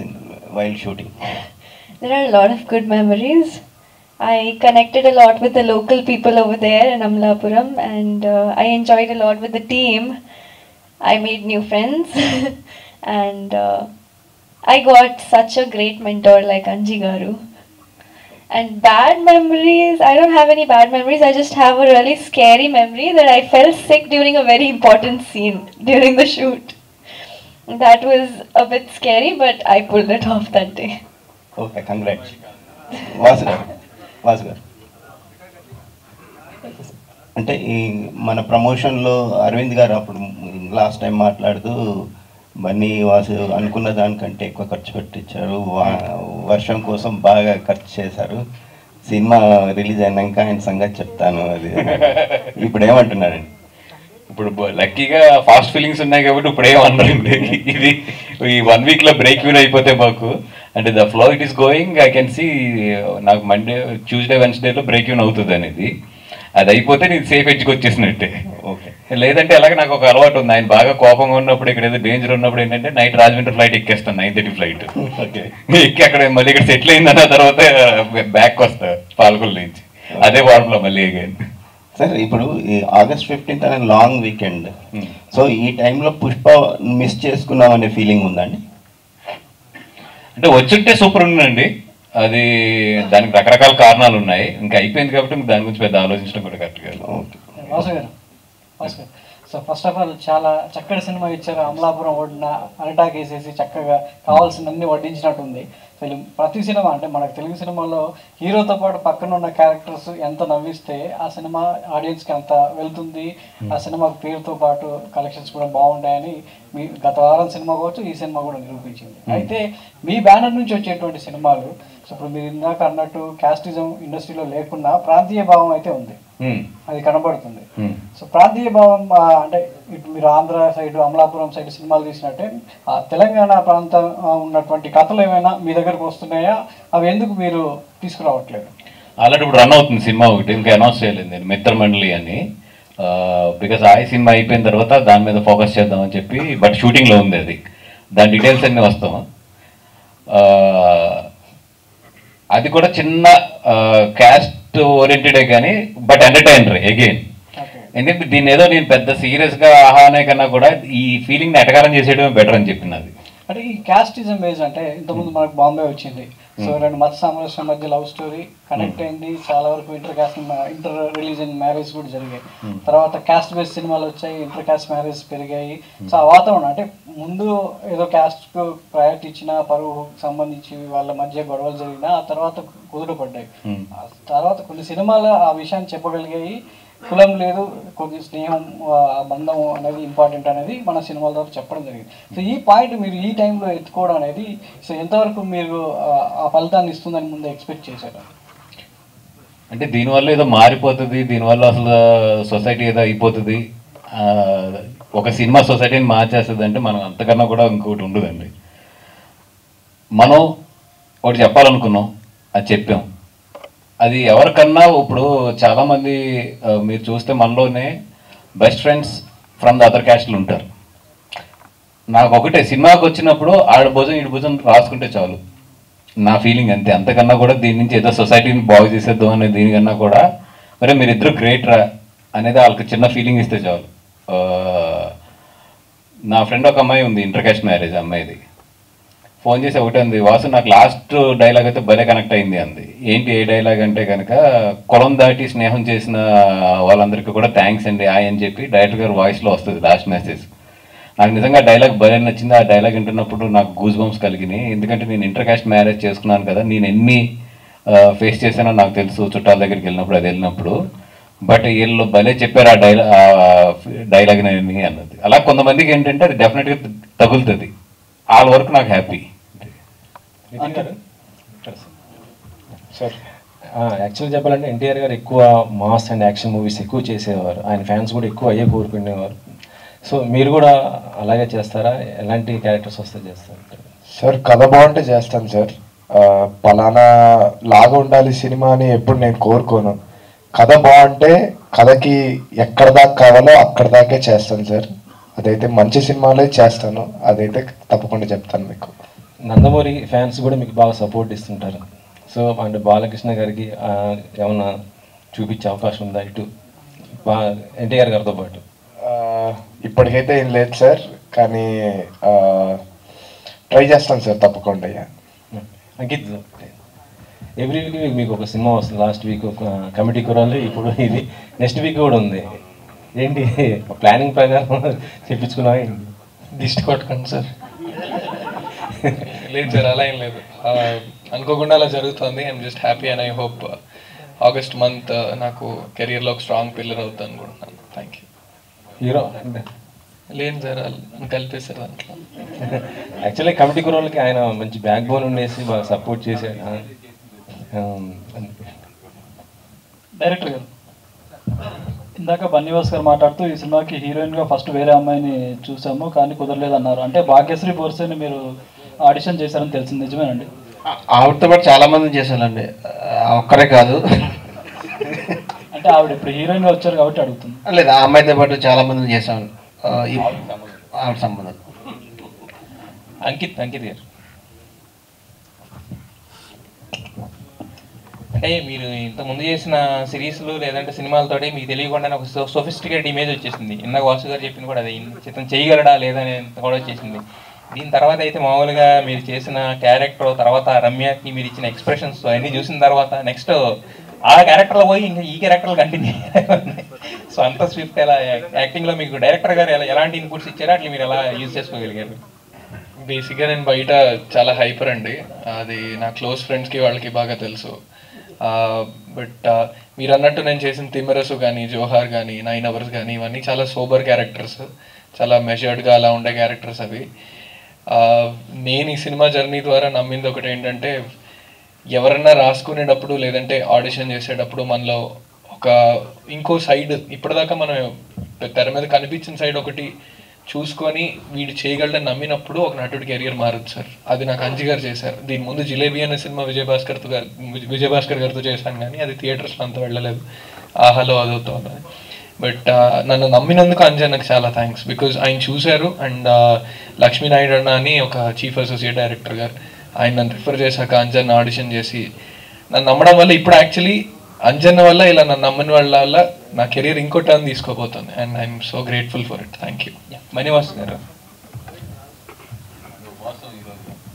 while shooting? There are a lot of good memories. I connected a lot with the local people over there in Amlapuram, and I enjoyed a lot with the team. I made new friends and I got such a great mentor like Anji Garu. And bad memories, I don't have any bad memories. I just have a really scary memory that I fell sick during a very important scene during the shoot. That was a bit scary, but I pulled it off that day. Okay, congrats. Vasu గారు, అంటే ఈ మన ప్రమోషన్లో అరవింద్ గారు అప్పుడు last time మాట్లాడుతూ బన్నీ వాసు అనుకున్న దానికంటే ఎక్కువ ఖర్చు పెట్టించారు, వర్షం కోసం బాగా ఖర్చు చేశారు, సినిమా రిలీజ్ అయినాక ఆయన సంగతి చెప్తాను అది ఇప్పుడు ఏమంటున్నారండి? ఇప్పుడు లక్కీగా ఫాస్ట్ ఫీలింగ్స్ ఉన్నాయి కాబట్టి ఇప్పుడు ఏమన్నారండి, ఇది ఈ 1 weekలో బ్రేక్ ఈవెన్ అయిపోతే మాకు అంటే the flow it is going, I can see నాకు మండే ట్యూస్డే వెన్స్డేలో బ్రేక్ ఈవెన్ అవుతుంది అనేది, అది అయిపోతే నేను సేఫ్ ఎడ్జ్కి వచ్చేసినట్టే. ఓకే, లేదంటే అలాగే నాకు ఒక అలవాటు ఉంది, ఆయన బాగా కోపంగా ఉన్నప్పుడు ఇక్కడ ఏదో డేంజర్ ఉన్నప్పుడు ఏంటంటే నైట్ రాజమండ్రి ఫ్లైట్ ఎక్కేస్తాను, 9:30 ఫ్లైట్. ఓకే, ఎక్కి అక్కడ మళ్ళీ ఇక్కడ సెటిల్ అయిందన్న తర్వాత బ్యాక్ వస్తా పాలకొల్లు నుంచి, అదే వారంలో మళ్ళీ అగైన్. సార్, ఇప్పుడు ఈ August 15th అనే లాంగ్ వీకెండ్, సో ఈ టైంలో పుష్ప మిస్ చేసుకున్నాం అనే ఫీలింగ్ ఉందండి? అంటే వచ్చుంటే సూపర్ ఉందండి, అది దానికి రకరకాల కారణాలు ఉన్నాయి, ఇంకా అయిపోయింది కాబట్టి దాని గురించి పెద్ద ఆలోచించడం కూడా కరెక్ట్ కాదు. వాసు గారు, సో ఫస్ట్ ఆఫ్ ఆల్ చాలా చక్కటి సినిమా ఇచ్చారు. అమలాపురం ఒడిన అరిటాక్ వేసేసి చక్కగా కావాల్సినన్ని వడ్డించినట్టుంది. ప్రతి సినిమా అంటే మనకు తెలుగు సినిమాలో హీరోతో పాటు పక్కన ఉన్న క్యారెక్టర్స్ ఎంత నవ్విస్తే ఆ సినిమా ఆడియన్స్కి అంత వెళ్తుంది, ఆ సినిమా పేరుతో పాటు కలెక్షన్స్ కూడా బాగుంటాయని మీ గత వారం సినిమా కావచ్చు, ఈ సినిమా కూడా నిరూపించింది. అయితే మీ బ్యానర్ నుంచి వచ్చేటువంటి సినిమాలు, సో ఇప్పుడు మీరు ఇందాక అన్నట్టు క్యాస్టిజం ఇండస్ట్రీలో లేకుండా ప్రాంతీయ భావం అయితే ఉంది, అది కనబడుతుంది. సో ప్రాంతీయ భావం అంటే ఇటు మీరు ఆంధ్ర సైడ్ అమలాపురం సైడ్ సినిమాలు తీసినట్టే ఆ తెలంగాణ ప్రాంతం ఉన్నటువంటి కథలు ఏమైనా మీ దగ్గరకు వస్తున్నాయా? అవి ఎందుకు మీరు తీసుకురావట్లేదు? ఆల్రెడీ ఇప్పుడు రన్ అవుతుంది సినిమా ఒకటి, ఇంకా అనౌన్స్ చేయలేదు నేను, మిత్ర మండలి అని. బికాస్ ఆ సినిమా అయిపోయిన తర్వాత దాని మీద ఫోకస్ చేద్దామని చెప్పి, బట్ షూటింగ్లో ఉంది అది, దాని డీటెయిల్స్ అన్నీ వస్తాం. అది కూడా చిన్న క్యాస్ట్ ఓరియంటెడే కానీ బట్ ఎంటర్టైనర్ అగైన్. ఎందుకంటే దీన్ని ఏదో నేను పెద్ద సీరియస్గా ఆహానే కన్నా కూడా ఈ ఫీలింగ్ని ఎటకారం చేసేయడమే బెటర్ అని చెప్పింది. అంటే ఈ క్యాస్టిజం బేస్ అంటే ఇంతకుముందు మనకు బాంబే వచ్చింది, సో 2 మత సామరస్యం మధ్య లవ్ స్టోరీ కనెక్ట్ అయింది, చాలా వరకు ఇంటర్ రిలీజియన్ మ్యారేజ్ కూడా జరిగాయి. తర్వాత క్యాస్ట్ బేస్ సినిమాలు వచ్చాయి, ఇంటర్ క్యాస్ట్ మ్యారేజ్ పెరిగాయి. సో ఆ వాతావరణం అంటే ముందు ఏదో క్యాస్ట్కు ప్రయారిటీ ఇచ్చిన పరువుకు సంబంధించి వాళ్ళ మధ్య గొడవలు జరిగినా ఆ తర్వాత కుదుటపడ్డాయి. ఆ తర్వాత కొన్ని సినిమాలు ఆ విషయాన్ని చెప్పగలిగాయి, కులం లేదు, కొద్ది స్నేహం బంధం అనేది ఇంపార్టెంట్ అనేది మన సినిమాల ద్వారా చెప్పడం జరిగింది. సో ఈ పాయింట్ మీరు ఈ టైంలో ఎత్తుకోవడం అనేది సో ఎంతవరకు మీరు ఆ ఫలితాన్ని ఇస్తుందని ముందు ఎక్స్పెక్ట్ చేశారు? అంటే దీనివల్ల ఏదో మారిపోతుంది, దీనివల్ల అసలు సొసైటీ ఏదో అయిపోతుంది, ఒక సినిమా సొసైటీని మార్చేస్తుంది అంటే మనం అంతకన్నా కూడా ఇంకొకటి ఉండదండి. మనం ఒకటి చెప్పాలనుకున్నాం, అది చెప్పాం. అది ఎవరికన్నా ఇప్పుడు చాలామంది మీరు చూస్తే మనలోనే best friends from the other క్యాస్ట్లు ఉంటారు. నాకు ఒకటే, సినిమాకి వచ్చినప్పుడు ఆడ భుజం ఈడు భుజం రాసుకుంటే చాలు, నా ఫీలింగ్ అంతే. అంతకన్నా కూడా దీని నుంచి ఏదో సొసైటీని బాగు చేసేద్దాం అనే దీనికన్నా కూడా మరి మీరిద్దరు గ్రేట్ రా అనేది వాళ్ళకి చిన్న ఫీలింగ్ ఇస్తే చాలు. నా ఫ్రెండ్ ఒక అమ్మాయి ఉంది, ఇంటర్ క్యాస్ట్ మ్యారేజ్ అమ్మాయిది. ఫోన్ చేసి ఒకటే ఉంది, వాసు నాకు లాస్ట్ డైలాగ్ అయితే భలే కనెక్ట్ అయింది అంది. ఏంటి ఏ డైలాగ్ అంటే కనుక, కులం దాటి స్నేహం చేసిన వాళ్ళందరికీ కూడా థ్యాంక్స్ అండి అని చెప్పి డైరెక్టర్ గారు వాయిస్లో వస్తుంది లాస్ట్ మెసేజ్. నాకు నిజంగా డైలాగ్ భలే నచ్చింది. ఆ డైలాగ్ వింటున్నప్పుడు నాకు గూస్ బంప్స్ కలిగినాయి. ఎందుకంటే నేను ఇంటర్ కాస్ట్ మ్యారేజ్ చేసుకున్నాను కదా, నేను ఎన్ని ఫేస్ చేశానో నాకు తెలుసు చుట్టాల దగ్గరికి వెళ్ళినప్పుడు, అది వెళ్ళినప్పుడు. బట్ వీళ్ళు భలే చెప్పారు ఆ డైలాగ్ అన్నది. అలా కొంతమందికి ఏంటంటే అది డెఫినెట్గా తగులుతుంది. ఆల్ వరకు నాకు హ్యాపీ. సార్ యాక్చువల్గా చెప్పాలంటే ఎన్టీఆర్ గారు ఎక్కువ మాస్ అండ్ యాక్షన్ మూవీస్ ఎక్కువ చేసేవారు. ఆయన ఫ్యాన్స్ కూడా ఎక్కువ అయ్యే కోరుకునేవారు. సో మీరు కూడా అలాగే చేస్తారా? ఎలాంటి క్యారెక్టర్స్ వస్తే చేస్తారు? సార్ కథ బాగుంటే చేస్తాను సార్. పలానా లాగా ఉండాలి సినిమా అని ఎప్పుడు నేను కోరుకోను. కథ బాగుంటే కథకి ఎక్కడ దాకా కావాలో అక్కడ దాకే చేస్తాను సార్. అదైతే మంచి సినిమాలే చేస్తాను, అదైతే తప్పకుండా చెప్తాను మీకు. నందమూరి ఫ్యాన్స్ కూడా మీకు బాగా సపోర్ట్ ఇస్తుంటారు. సో అంటే బాలకృష్ణ గారికి ఏమన్నా చూపించే అవకాశం ఉందా ఇటు ఎన్టీఆర్ గారితో పాటు? ఇప్పటికైతే ఏం లేదు సార్, కానీ ట్రై చేస్తాను సార్ తప్పకుండా. అంకిత్, ఎవ్రీ వీక్ మీకు ఒక సినిమా వస్తుంది. లాస్ట్ వీక్ ఒక కమిటీ కురాలు, ఇప్పుడు ఇది నెక్స్ట్ వీక్ కూడా ఉంది. ఏంటి ప్లానింగ్ ప్రకారం చెప్పించుకున్నావా? దిష్టి కొట్టకండి సార్. లేదు సార్, అలా ఏం లేదు, అనుకోకుండా అలా జరుగుతుంది. I'm just happy and I hope August month నాకు కెరియర్లో ఒక స్ట్రాంగ్ పిల్లర్ అవుతుంది అనుకుంటున్నాను. Thank you. హీరో లేదు సార్, కలిపేశారు దాంట్లో. యాక్చువల్లీ కమిటీ కురాలకి ఆయన మంచి బ్యాక్ బోన్ ఉండేసి బాగా సపోర్ట్ చేశాడు. డైరెక్టర్ గారు ఇందాక బన్నీవాస్ గారు మాట్లాడుతూ ఈ సినిమాకి హీరోయిన్గా ఫస్ట్ వేరే అమ్మాయిని చూసాము కానీ కుదరలేదన్నారు. అంటే భాగ్యశ్రీ బోర్సేని మీరు ఆడిషన్ చేశారని తెలిసింది, నిజమేనండి? ఆవిడతో పాటు చాలా మంది చేశానండి, ఒక్కరే కాదు. అంటే ఆవిడ ఇప్పుడు హీరోయిన్గా వచ్చారు కాబట్టి అడుగుతుంది. లేదు, ఆ అమ్మాయితో పాటు చాలా మంది చేశాను. ఆవిడ సంబంధం. అంకిత్ గారు, అంటే మీరు ఇంతకుముందు చేసిన సిరీస్లు లేదంటే సినిమాలతోటి మీకు తెలియకుండానే ఒక సోఫిస్టికేటెడ్ ఇమేజ్ వచ్చేసింది. ఇందాక వాసు గారు చెప్పింది కూడా, అది చిత్రం చేయగలడా లేదా అని కూడా వచ్చేసింది. దీని తర్వాత అయితే మామూలుగా మీరు చేసిన క్యారెక్టర్, తర్వాత రమ్యకి మీరు ఇచ్చిన ఎక్స్ప్రెషన్స్ అన్నీ చూసిన తర్వాత నెక్స్ట్ ఆ క్యారెక్టర్లో పోయి ఇంకా ఈ క్యారెక్టర్లు కంటిన్యూ. సో అంత స్విఫ్ట్ ఎలా యాక్టింగ్లో మీకు డైరెక్టర్ గారు ఎలాంటి ఇన్పుట్స్ ఇచ్చారో అట్లా మీరు ఎలా యూజ్ చేసుకోగలిగారు? బేసిక్గా నేను బయట చాలా హైపర్ అండి, అది నా క్లోజ్ ఫ్రెండ్స్కి వాళ్ళకి బాగా తెలుసు. బట్ మీరు అన్నట్టు నేను చేసిన తిమ్మరసు కానీ, జోహార్ కానీ, 9 Hours కానీ, ఇవన్నీ చాలా సోబర్ క్యారెక్టర్స్, చాలా మెజర్డ్గా అలా ఉండే క్యారెక్టర్స్ అవి. నేను ఈ సినిమా జర్నీ ద్వారా నమ్మింది ఒకటి ఏంటంటే, ఎవరన్నా రాసుకునేటప్పుడు లేదంటే ఆడిషన్ చేసేటప్పుడు మనలో ఒక ఇంకో సైడ్, ఇప్పటిదాకా మనం తెర మీద కనిపించిన సైడ్ ఒకటి చూసుకొని వీడు చేయగలడని నమ్మినప్పుడు ఒక నటుడి కెరియర్ మారదు సార్. అది నాకు అంజి గారు చేశారు. దీని ముందు జిలేబీ అనే సినిమా విజయభాస్కర్ గారితో చేశాను, కానీ అది థియేటర్స్లో అంత వెళ్ళలేదు, ఆహాలో అదవుతూ ఉన్నది. బట్ నన్ను నమ్మినందుకు అంజి నాకు చాలా థ్యాంక్స్. బికాజ్ ఆయన చూశారు, అండ్ లక్ష్మీనాయుడు అన్న అని ఒక చీఫ్ అసోసియేట్ డైరెక్టర్ గారు, ఆయన నన్ను రిఫర్ చేశాక అంజన్ ఆడిషన్ చేసి నన్ను నమ్మడం వల్ల ఇప్పుడు యాక్చువల్లీ అంజన్ వల్ల, ఇలా నన్ను నమ్మని వాళ్ళ వల్ల నా కెరీర్ ఇంకో టర్న్ తీసుకోబోతుంది. And I'm so grateful for it. Thank you. Manivas గారు,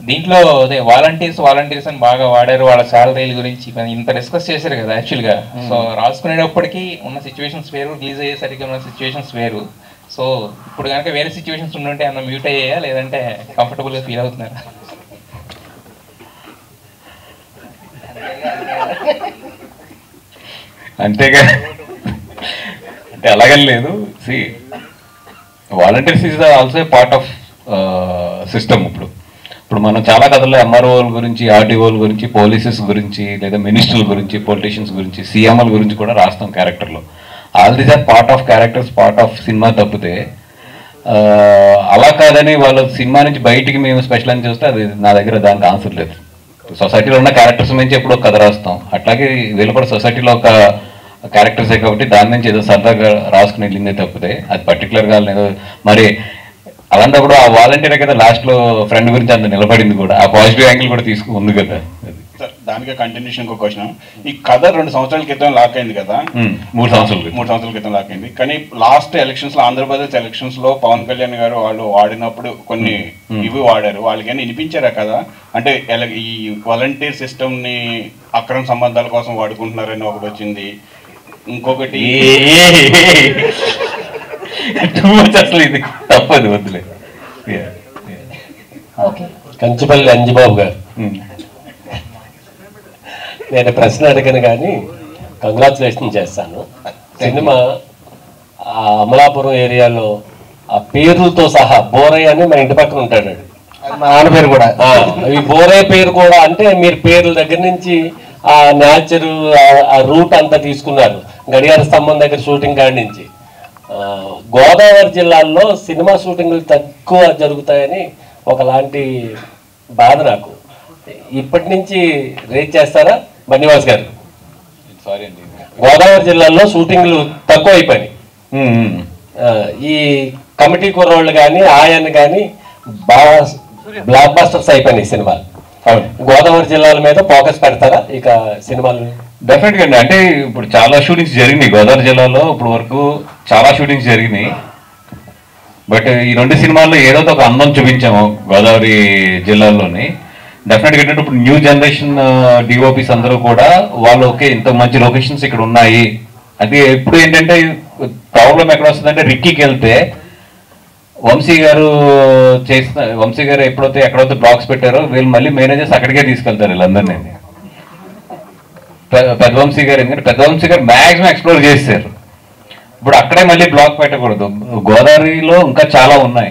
దీంట్లో అదే వాలంటీర్స్ అని బాగా వాడారు, వాళ్ళ శాలరీల గురించి ఇంత డిస్కస్ చేశారు కదా యాక్చువల్గా. సో రాసుకునేటప్పటికీ ఉన్న సిచ్యువేషన్స్ వేరు, రిలీజ్ అయ్యేసరికి ఉన్న సిచ్యువేషన్స్ వేరు. సో ఇప్పుడు కనుక వేరే సిచ్యువేషన్స్ ఉండుంటే అన్న మ్యూట్ అయ్యాయా, లేదంటే కంఫర్టబుల్గా ఫీల్ అవుతున్నారా? అంతేగా, అంటే అలాగని లేదు. See volunteers is also part of system. ఇప్పుడు మనం చాలా కథల్లో ఎంఆర్ఓల గురించి, ఆర్టీఓల గురించి, పోలీసెస్ గురించి, లేదా మినిస్టర్ల గురించి, పొలిటీషియన్స్ గురించి, సీఎంల గురించి కూడా రాస్తాం క్యారెక్టర్లో. All these are part of characters, part of cinema. తప్పితే అలా కాదని వాళ్ళ సినిమా నుంచి బయటికి మేము స్పెషల్ అని చూస్తే అది నా దగ్గర దానికి ఆన్సర్ లేదు. సొసైటీలో ఉన్న క్యారెక్టర్స్ నుంచి ఎప్పుడో కథ రాస్తాం, అట్లాగే వీళ్ళు కూడా సొసైటీలో ఒక క్యారెక్టర్సే కాబట్టి దాని నుంచి ఏదో సరదాగా రాసుకుని వెళ్ళిందే తప్పితే అది పర్టికులర్గా లేదు. మరి అలాంటప్పుడు ఆ వాలంటీర్ కదా లాస్ట్లో ఫ్రెండ్ గురించి అంత నిలబడింది కూడా, ఆ పాజిటివ్ యాంగిల్ కూడా ఉంది కదా. దానికే కంటిన్యూషన్ ఇంకో క్వశ్చన్. ఈ కథ 2 సంవత్సరాల క్రితం లాక్ అయింది కదా, 3 సంవత్సరాల క్రితం లాక్ అయింది. కానీ లాస్ట్ ఎలక్షన్స్ లో, ఆంధ్రప్రదేశ్ ఎలక్షన్స్ లో పవన్ కళ్యాణ్ గారు వాళ్ళు వాడినప్పుడు కొన్ని ఇవి వాడారు. వాళ్ళకైనా వినిపించారా కదా, అంటే ఈ వాలంటీర్ సిస్టమ్ ని అక్రమ సంబంధాల కోసం వాడుకుంటున్నారని ఒకటి వచ్చింది. ఇంకొకటి అసలు ఇది తప్పదు, వద్దులే. కంచిపల్లి అంజిబాబు గారు, నేను ప్రశ్న అడిగాను కానీ కంగ్రాచులేషన్ చేస్తాను. సినిమా అమలాపురం ఏరియాలో ఆ పేర్లతో సహా బోరయ్య అని మా ఇంటి పక్కన ఉంటాడు, మా నాన్న పేరు కూడా. ఈ బోరయ్య పేరు కూడా అంటే మీరు పేర్ల దగ్గర నుంచి ఆ న్యాచర్ ఆ రూట్ అంతా తీసుకున్నారు, గడియార స్తంభం దగ్గర షూటింగ్ కాడి నుంచి. గోదావరి జిల్లాల్లో సినిమా షూటింగ్లు తక్కువ జరుగుతాయని ఒకలాంటి బాధ నాకు. ఇప్పటి నుంచి రేట్ చేస్తారా బన్నివాస్ గారు? సారీ అండి, గోదావరి జిల్లాలో షూటింగ్లు తక్కువ అయిపోయినాయి. ఈ కమిటీ కుర్రోళ్ళు కానీ ఆయన్ని కానీ బాగా బ్లాక్ బస్టర్స్ అయిపోయినాయి సినిమాలు. గోదావరి జిల్లాల మీద ఫోకస్ పెడతారా ఇక సినిమాలు? డెఫినెట్గా అండి. అంటే ఇప్పుడు చాలా షూటింగ్స్ జరిగినాయి గోదావరి జిల్లాలో, ఇప్పుడు వరకు చాలా షూటింగ్స్ జరిగినాయి. బట్ ఈ 2 సినిమాల్లో ఏదో ఒక అందం చూపించాము గోదావరి జిల్లాలోని. డెఫినెట్గా ఏంటంటే ఇప్పుడు న్యూ జనరేషన్ డిఓపీస్ అందరూ కూడా వాళ్ళు ఓకే ఇంత మంచి లొకేషన్స్ ఇక్కడ ఉన్నాయి. అది ఎప్పుడు ఏంటంటే ప్రాబ్లం ఎక్కడ వస్తుందంటే, రిక్కీకి వెళ్తే వంశీ గారు ఎప్పుడైతే ఎక్కడైతే బ్లాక్స్ పెట్టారో వీళ్ళు మళ్ళీ మేనేజర్స్ అక్కడికే తీసుకెళ్తారు వీళ్ళందరినీ. పెద్ద వంశీ గారు, ఎందుకంటే పెద్ద వంశీ గారు మ్యాక్సిమం ఎక్స్ప్లోర్ చేశారు. ఇప్పుడు అక్కడే మళ్ళీ బ్లాక్ పెట్టకూడదు. గోదావరిలో ఇంకా చాలా ఉన్నాయి,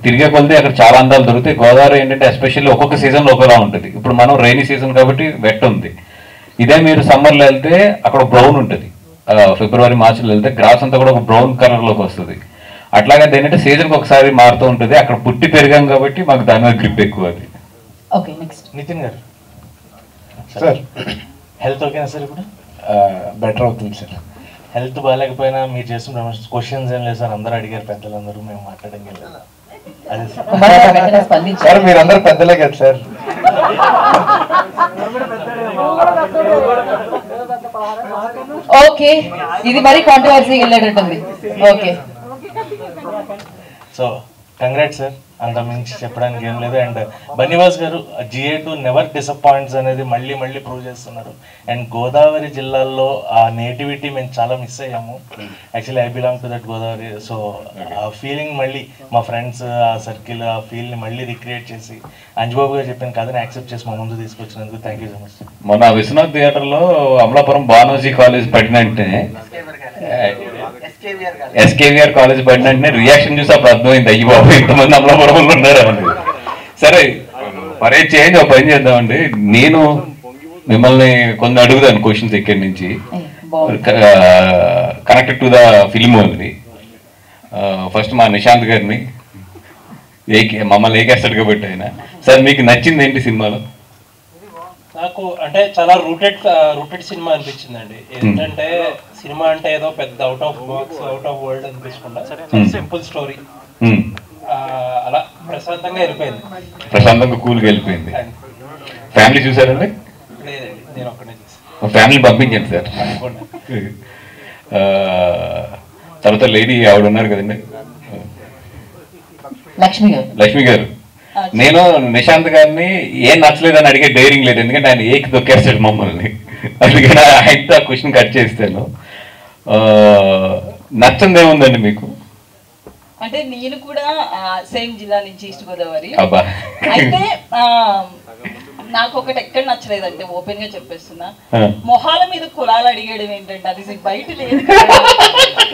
తిరిగే కొలితే అక్కడ చాలా అందాలు దొరుకుతాయి. గోదావరి ఏంటంటే ఎస్పెషల్లీ ఒక్కొక్క సీజన్లో ఒకలా ఉంటుంది. ఇప్పుడు మనం రైనీ సీజన్ కాబట్టి వెట్ ఉంది. ఇదే మీరు సమ్మర్లో వెళ్తే అక్కడ బ్రౌన్ ఉంటుంది. ఫిబ్రవరి మార్చిలో వెళ్తే గ్రాస్ అంతా కూడా ఒక బ్రౌన్ కలర్లోకి వస్తుంది. అట్లాగే ఏంటంటే సీజన్కి ఒకసారి మారుతూ ఉంటుంది. అక్కడ పుట్టి పెరిగాం కాబట్టి మాకు దాని మీద గ్రిప్ ఎక్కువ. అది ఓకే. నెక్స్ట్ నితిన్ గారు. సార్ హెల్త్ ఓకేనా సార్? ఇప్పుడు బెటర్ అవుతుంది సార్. హెల్త్ బాగాలేకపోయినా మీరు చేస్తున్న క్వశ్చన్స్ ఏం లేదు సార్, అందరూ అడిగారు పెద్దలందరూ, మేము మాట్లాడడం లేదు. అదే సార్ మీరందరూ పెద్దలే కదా సార్. ఓకే, ఇది మరీ కాంట్రవర్సీ వెళ్ళేటట్టుంది. ఓకే, సో కంగ్రాట్స్ సార్, అంత మించి చెప్పడానికి ఏం లేదు. అండ్ బన్నివాస్ గారు GA2 నెవర్ డిసప్పాయింట్స్ అనేది మళ్ళీ మళ్ళీ ప్రూవ్ చేస్తున్నారు. అండ్ గోదావరి జిల్లాల్లో ఆ నేటివిటీ మేము చాలా మిస్ అయ్యాము. Actually I belong to that Godavari. So ఆ ఫీలింగ్ మళ్ళీ మా ఫ్రెండ్స్ ఆ సర్కిల్ ఆ ఫీల్ని మళ్ళీ రిక్రియేట్ చేసి అంజుబాబు గారు చెప్పిన కథని యాక్సెప్ట్ చేసి మా ముందు తీసుకొచ్చినందుకు థ్యాంక్ యూ సో మచ్. మొన్న విశ్వనాథ్ థియేటర్లో అమలాపురం బానోజీ కాలేజ్ పడినంటే, ఎస్కేవిఆర్ కాలేజ్ పడినంటే రియాక్షన్ చూసి అప్పుడు అర్థమైంది, అయ్యి బాబు ఇంతమంది అమలాపురంలో ఉన్నారు అని. సరే మరే చేంజ్ ఒక పని చేద్దామండి. నేను మిమ్మల్ని కొన్ని అడుగుదాను క్వశ్చన్స్ ఇక్కడి నుంచి connected to the film only. First మా నిశాంత్ గారిని మమ్మల్ని ఏకేస్తాడుగా పెట్టి ఆయన, సార్ మీకు నచ్చింది ఏంటి సినిమాలో? నాకు అంటే చాలా రూటెడ్ సినిమా అనిపించిందండి. ఏంటంటే సినిమా అంటే ఏదో పెద్ద out of box out of world అనిపించకుండా సింపుల్ స్టోరీ, అలా ప్రశాంతంగా వెళ్ళిపోయింది. ప్రశాంతంగా కూల్గా వెళ్ళిపోయింది. ఫ్యామిలీ చూసారండి? లేదండి, నేను ఒక్కనే చూసాను. ఫ్యామిలీ పంపించండి సార్. తర్వాత లేడీ ఆవిడ ఉన్నారు కదండి, లక్ష్మి గారు. నేను నిశాంత్ గారిని ఏం నచ్చలేదని అడిగే డైరింగ్ లేదు, ఎందుకంటే ఆయన ఏకి దొక్కేస్తాడు మమ్మల్ని. అందుకని ఆయనతో ఆ క్వశ్చన్ కట్ చేస్తాను. నచ్చంది ఏముందండి మీకు? అంటే నేను కూడా సేమ్ జిల్లా నుంచి ఈస్ట్ గోదావరి. అబ్బా, అయితే నాకు ఒకటి ఎక్కడ నచ్చలేదంటే ఓపెన్ గా చెప్పేస్తున్నా, మొహాల మీద కులాలు అడిగేయడం ఏంటంటే అది బయట లేదు.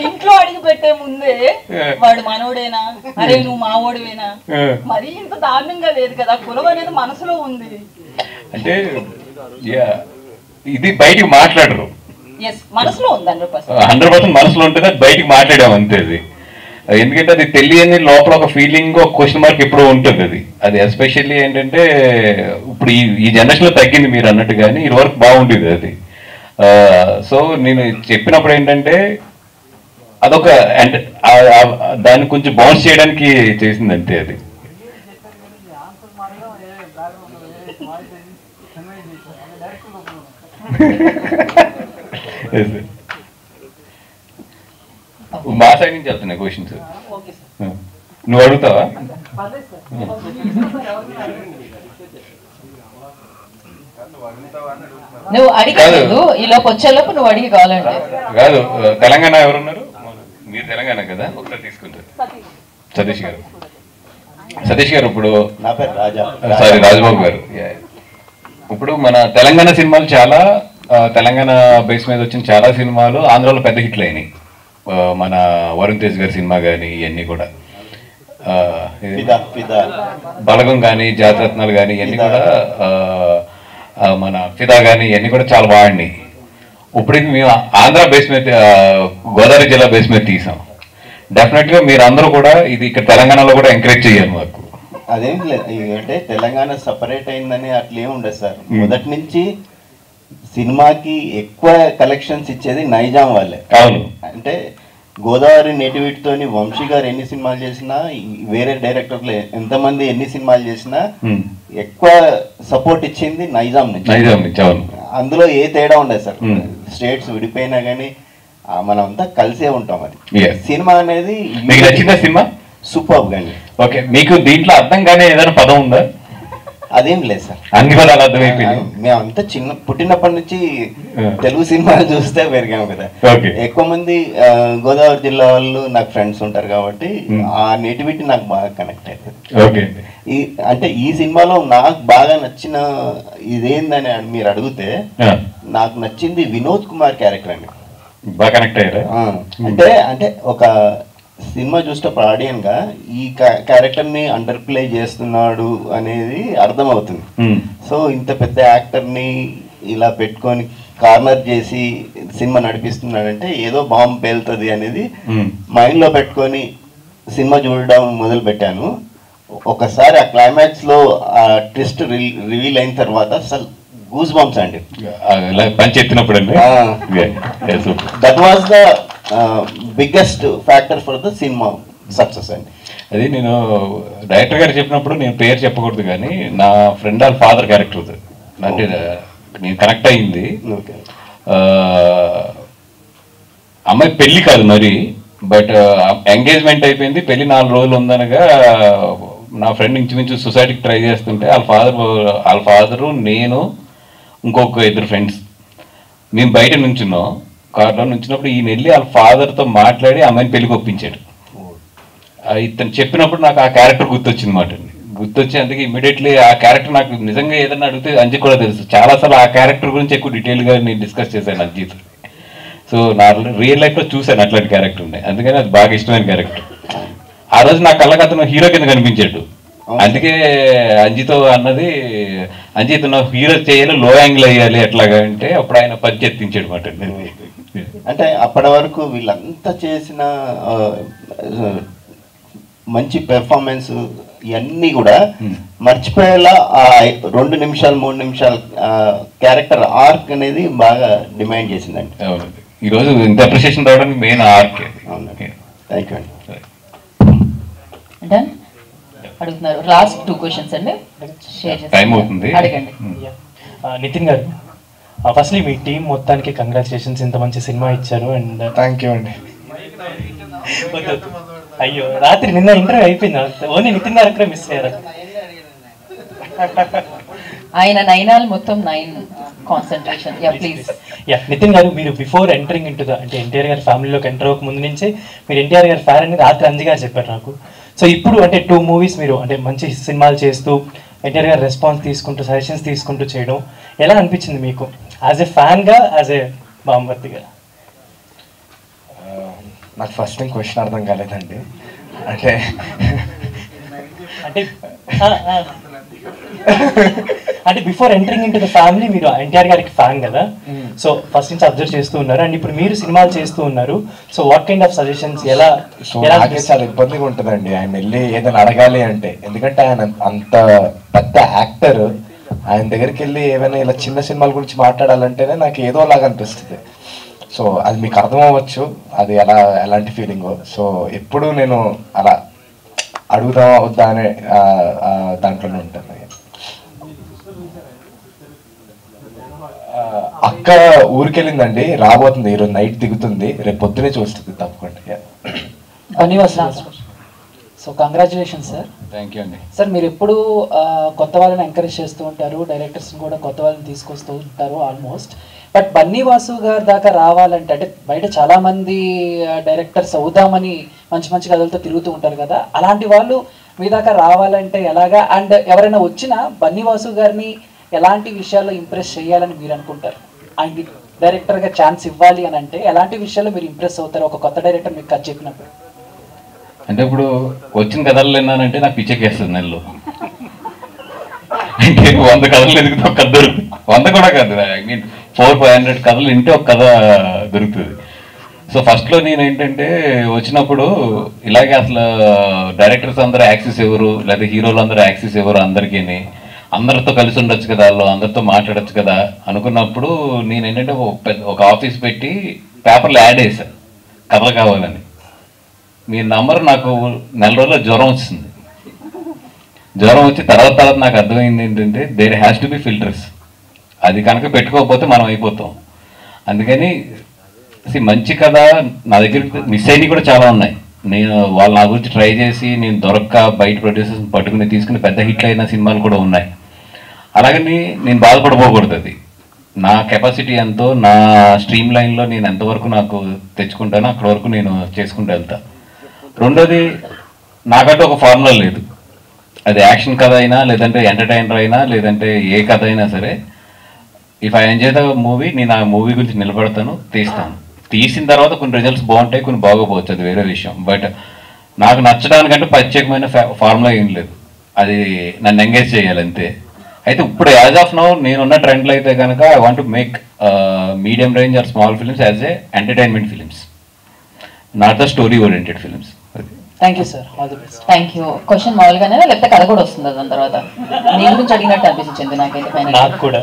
ఇంట్లో అడిగి పెట్టే ముందే వాడు మనోడేనా, అరే నువ్వు మావోడివేనా, మరీ ఇంత దారుణంగా లేదు కదా. కులం అనేది మనసులో ఉంది. అంటే ఇది బయటికి మాట్లాడరు, మనసులో ఉంది 100% మనసులో ఉంటుంది, అది బయటికి మాట్లాడాం అంతే. అది ఎందుకంటే అది తెలియని లోపల ఒక ఫీలింగ్, ఒక క్వశ్చన్ మార్క్ ఎప్పుడూ ఉంటుంది. అది ఎస్పెషల్లీ ఏంటంటే ఇప్పుడు ఈ జనరేషన్లో తగ్గింది మీరు అన్నట్టు, కానీ ఇది వరకు బాగుండేది అది. సో నేను చెప్పినప్పుడు ఏంటంటే అదొక అంటే దాన్ని కొంచెం బౌన్స్ చేయడానికి చేసింది అంతే. అది మా సైడ్ నుంచి వెళ్తున్నాయి క్వశ్చన్స్. నువ్వు అడుగుతావా? నువ్వు అడిగలేదు, ఈలోపు వచ్చేలోపు నువ్వు అడిగి కావాలంటే. కాదు, తెలంగాణ ఎవరున్నారు? మీరు తెలంగాణ కదా, ఒకసారి తీసుకుంటారు. సతీష్ గారు. సతీష్ గారు ఇప్పుడు సారీ రాజబాబు గారు, ఇప్పుడు మన తెలంగాణ సినిమాలు చాలా తెలంగాణ బేస్ మీద వచ్చిన చాలా సినిమాలు ఆంధ్రాలో పెద్ద హిట్లు అయినాయి. మన వరుణ్ తేజ్ గారి సినిమా కానీ ఇవన్నీ కూడా, బలగం కానీ జాతరత్నాలు కానీ ఇవన్నీ కూడా, మన ఫిదా కానీ ఇవన్నీ కూడా చాలా బాగున్నాయి. ఇప్పుడు మేము ఆంధ్ర బేస్ మీద గోదావరి జిల్లా బేస్ మీద తీసాం. డెఫినెట్గా మీరు అందరూ కూడా ఇది ఇక్కడ తెలంగాణలో కూడా ఎంకరేజ్ చేయాలి మాకు. అదేం లేదు, అంటే తెలంగాణ సపరేట్ అయిందని అట్లా ఏమి ఉండదు సార్. మొదటి నుంచి సినిమాకి ఎక్కువ కలెక్షన్స్ ఇచ్చేది నైజాం వాళ్ళే. అవును, అంటే గోదావరి నేటివిటీతోని వంశీ గారు ఎన్ని సినిమాలు చేసినా, వేరే డైరెక్టర్లు ఎంతమంది ఎన్ని సినిమాలు చేసినా ఎక్కువ సపోర్ట్ ఇచ్చింది నైజాం నుంచి. అందులో ఏ తేడా ఉండదు సార్. స్టేట్స్ విడిపోయినా కానీ మనం అంతా కలిసే ఉంటాం. అది సినిమా అనేది మీకు నచ్చిన సినిమా సూపర్ గానీ. ఓకే, మీకు దీంట్లో అర్థం కానీ ఏదైనా పదం ఉందా? అదేం లేదు సార్, అన్ని పదాలు అర్థమైపోయింది. మేమంతా పుట్టినప్పటి నుంచి తెలుగు సినిమాలు చూస్తే పెరిగాము కదా. ఎక్కువ మంది గోదావరి జిల్లా వాళ్ళు నాకు ఫ్రెండ్స్ ఉంటారు కాబట్టి ఆ నేటివిటీ నాకు బాగా కనెక్ట్ అవుతుంది. అంటే ఈ సినిమాలో నాకు బాగా నచ్చిన ఇదేందని మీరు అడిగితే, నాకు నచ్చింది వినోద్ కుమార్ క్యారెక్టర్ అండి. బాగా కనెక్ట్ అయ్యారా? అంటే ఒక సినిమా చూసేటప్పుడు ఆడియన్ గా ఈ క్యారెక్టర్ ని అండర్ ప్లే చేస్తున్నాడు అనేది అర్థమవుతుంది. సో ఇంత పెద్ద యాక్టర్ ని ఇలా పెట్టుకొని కార్నర్ చేసి సినిమా నడిపిస్తున్నాడంటే ఏదో బాంబు పేలుతుంది అనేది మైండ్ లో పెట్టుకొని సినిమా చూడడం మొదలు పెట్టాను. ఒకసారి ఆ క్లైమాక్స్ లో ఆ ట్విస్ట్ రివీల్ అయిన తర్వాత అసలు గూస్ బంప్స్ అండి, పంచెత్తినప్పుడు. That was the biggest factor for the cinema success అండి. అది నేను డైరెక్టర్ గారు చెప్పినప్పుడు నేను పేరు చెప్పకూడదు కానీ నా ఫ్రెండ్ వాళ్ళ ఫాదర్ క్యారెక్టర్ అంటే నేను కనెక్ట్ అయింది. అమ్మాయి పెళ్లి కాదు మరి, బట్ ఎంగేజ్మెంట్ అయిపోయింది, పెళ్లి 4 రోజులు ఉందనగా నా ఫ్రెండ్ ఇంచుమించు సొసైటీకి ట్రై చేస్తుంటే వాళ్ళ ఫాదరు నేను ఇంకొక 2 ఫ్రెండ్స్ మేము బయట నుంచున్నాం. కార్లో నుంచినప్పుడు ఈయన వెళ్ళి వాళ్ళ ఫాదర్తో మాట్లాడి అమ్మాయిని పెళ్లికి ఒప్పించాడు. ఇతను చెప్పినప్పుడు నాకు ఆ క్యారెక్టర్ గుర్తొచ్చింది మాట అండి. గుర్తొచ్చి అందుకే ఇమీడియట్లీ ఆ క్యారెక్టర్ నాకు నిజంగా ఏదన్నా అడిగితే అంజీ కూడా తెలుసు. చాలాసార్లు ఆ క్యారెక్టర్ గురించి ఎక్కువ డీటెయిల్గా నేను డిస్కస్ చేశాను అంజీతో. సో నా రియల్ లైఫ్లో చూశాను అట్లాంటి క్యారెక్టర్ ఉన్నాయి, అందుకని అది బాగా ఇష్టమైన క్యారెక్టర్. ఆ రోజు నా కళ్ళకి అతను హీరో కింద కనిపించాడు. అందుకే అంజితో అన్నది, అంజిత్ హీరో చేయాలి, లో యాంగిల్ అయ్యాలి ఎట్లాగా అంటే అప్పుడు ఆయన పరిచెత్తించాడు మాట. అంటే అప్పటి వరకు వీళ్ళంతా చేసిన మంచి పెర్ఫార్మెన్స్ ఇవన్నీ కూడా మర్చిపోయేలా ఆ 2 నిమిషాలు 3 నిమిషాలు క్యారెక్టర్ ఆర్క్ అనేది బాగా డిమాండ్ చేసిందండి. అవునండి, ఈరోజు ఇంత అప్రిషియేషన్ రావడానికి మెయిన్ ఆర్క్. థ్యాంక్ యూ అండి. డన్ అడుగుతున్నారు. లాస్ట్ 2 క్వశ్చన్స్ అండి, షేర్ చేసి అడగండి. నితిన్ గారు, ఫస్ట్లీ మీ టీం మొత్తానికి కంగ్రాచులేషన్స్, ఇంత మంచి సినిమా ఇచ్చారు. అండ్ థ్యాంక్ యూ అండి. అయ్యో రాత్రి నిన్న ఇంటర్వ్యూ అయిపోయింది, ఓన్లీ నితిన్ గారు అక్కడే మిస్ అయ్యారు. ఆయన 9 మొత్తం 9 concentration. Yeah please. Yeah Nitin గారు, మీరు బిఫోర్ ఎంటరింగ్ ఇంటూ ద అంటే ఎన్టీఆర్ గారి ఫ్యామిలీలోకి ఎంటర్ అవ్వక ముందు నుంచే మీరు ఎన్టీఆర్ గారి ఫ్యాన్ అని రాత్రి అంజి గారు చెప్పారు నాకు. సో ఇప్పుడు అంటే 2 మూవీస్ మీరు అంటే మంచి సినిమాలు చేస్తూ ఎన్టీఆర్ గారి రెస్పాన్స్ తీసుకుంటూ సజెషన్స్ తీసుకుంటూ చేయడం ఎలా అనిపించింది మీకు యాజ్ ఎ ఫ్యాన్గా, యాజ్ ఎ బాంబర్తిగా? నాకు ఫస్ట్ టైం క్వశ్చన్ అర్థం కాలేదండి. అంటే అంటే before entering into the family మీరు ఎన్టీఆర్ గారికి ఫ్యాన్ కదా, సో ఫస్ట్ నుంచి అబ్జర్వ్ చేస్తూ ఉన్నారు అండ్ ఇప్పుడు మీరు సినిమాలు చేస్తూ ఉన్నారు. So what kind of suggestions ఎలా? నాకే చాలా ఇబ్బందిగా ఉంటుందండి ఆయన వెళ్ళి ఏదైనా అడగాలి అంటే, ఎందుకంటే ఆయన అంత పెద్ద యాక్టర్, ఆయన దగ్గరికి వెళ్ళి ఏమైనా ఇలా చిన్న సినిమాల గురించి మాట్లాడాలంటేనే నాకు ఏదో లాగా అనిపిస్తుంది. సో అది మీకు అర్థం అవ్వచ్చు అది ఎలాంటి ఫీలింగో. సో ఎప్పుడు నేను అలా అడుగుదాం వద్దా అనే దాంట్లోనే ఉంటాను. అక్క ఊరికెళ్ళిందండి, రాబోతుంది, ఈరోజు నైట్ దిగుతుంది, రేపు పొద్దునే చూస్తుంది తప్పకుండా. ధన్యవాదాలు sir. So congratulations sir. Thank you అండి. సార్ మీరు ఎప్పుడు కొత్త వాళ్ళని ఎంకరేజ్ చేస్తూ ఉంటారు, డైరెక్టర్స్ని కూడా కొత్త వాళ్ళని తీసుకొస్తూ ఉంటారు ఆల్మోస్ట్. బట్ బన్నీ వాసు గారి దాకా రావాలంటే, అంటే బయట చాలామంది డైరెక్టర్స్ అవుదామని మంచి మంచి కథలతో తిరుగుతూ ఉంటారు కదా, అలాంటి వాళ్ళు మీ దాకా రావాలంటే ఎలాగా? అండ్ ఎవరైనా వచ్చినా బన్నీ వాసు గారిని ఎలాంటి విషయాల్లో ఇంప్రెస్ చేయాలని మీరు అనుకుంటారు? ఆయనకి డైరెక్టర్గా ఛాన్స్ ఇవ్వాలి అని అంటే ఎలాంటి విషయాల్లో మీరు ఇంప్రెస్ అవుతారు ఒక కొత్త డైరెక్టర్ మీకు కథ చెప్పినప్పుడు? అంటే ఇప్పుడు వచ్చిన కథలు విన్నానంటే నాకు పిచ్చెక్కేస్తుంది నెలలో. అంటే 100 కథలు ఎదిగితే ఒక కథ దొరుకుతుంది. 100 కూడా కాదు, ఐ మీన్ 400-500 కథలు వింటే ఒక కథ దొరుకుతుంది. సో ఫస్ట్లో నేను ఏంటంటే వచ్చినప్పుడు ఇలాగే అసలు డైరెక్టర్స్ అందరూ యాక్సెస్ ఎవరు, లేదా హీరోలు అందరూ యాక్సెస్ ఎవరు, అందరితో కలిసి ఉండొచ్చు కదా, వాళ్ళు అందరితో మాట్లాడచ్చు కదా అనుకున్నప్పుడు నేను ఏంటంటే ఒక ఆఫీస్ పెట్టి పేపర్లో యాడ్ వేసాను కథలు కావాలని. మీ నంబర్ నాకు నెల రోజుల్లో జ్వరం వచ్చింది. జ్వరం వచ్చి తర్వాత నాకు అర్థమైంది ఏంటంటే there has to be filters. అది కనుక పెట్టుకోకపోతే మనం అయిపోతాం. అందుకని మంచి కథ నా దగ్గర మిస్ అయినవి కూడా చాలా ఉన్నాయి. నేను వాళ్ళు నా గురించి ట్రై చేసి నేను దొరక్క బయట ప్రొడ్యూసర్స్ పట్టుకుని తీసుకుని పెద్ద హిట్లు అయిన సినిమాలు కూడా ఉన్నాయి. అలాగని నేను బాధపడిపోకూడదు. అది నా కెపాసిటీ ఎంతో, నా స్ట్రీమ్ లైన్లో నేను ఎంతవరకు నాకు తెచ్చుకుంటానో అక్కడ వరకు నేను చేసుకుంటూ వెళ్తా. రెండోది, నాకంటూ ఒక ఫార్ములా లేదు. అది యాక్షన్ కథ అయినా, లేదంటే ఎంటర్టైనర్ అయినా, లేదంటే ఏ కథ అయినా సరే, if I enjoy the movie, నేను ఆ మూవీ గురించి నిలబడతాను, తీస్తాను. తీసిన తర్వాత కొన్ని రిజల్ట్స్ బాగుంటాయి, కొన్ని బాగోపోవచ్చు, అది వేరే విషయం. బట్ నాకు నచ్చడానికంటే ప్రత్యేకమైన ఫార్ములా ఏం లేదు. అది నన్ను ఎంగేజ్ చేయాలి అంతే. అయితే ఇప్పుడు యాజ్ ఆఫ్ నౌ నేనున్న ట్రెండ్లో అయితే కనుక I want to make medium range or small films as a entertainment films, not the story oriented films. Thank you sir, all the best. Thank you. Question మామూలుగానే లేకపోతే కథ కూడా వస్తుంది దాని తర్వాత? నీ గురించి అడిగినట్టు అనిపించింది నాకైతే. నాకు కూడా.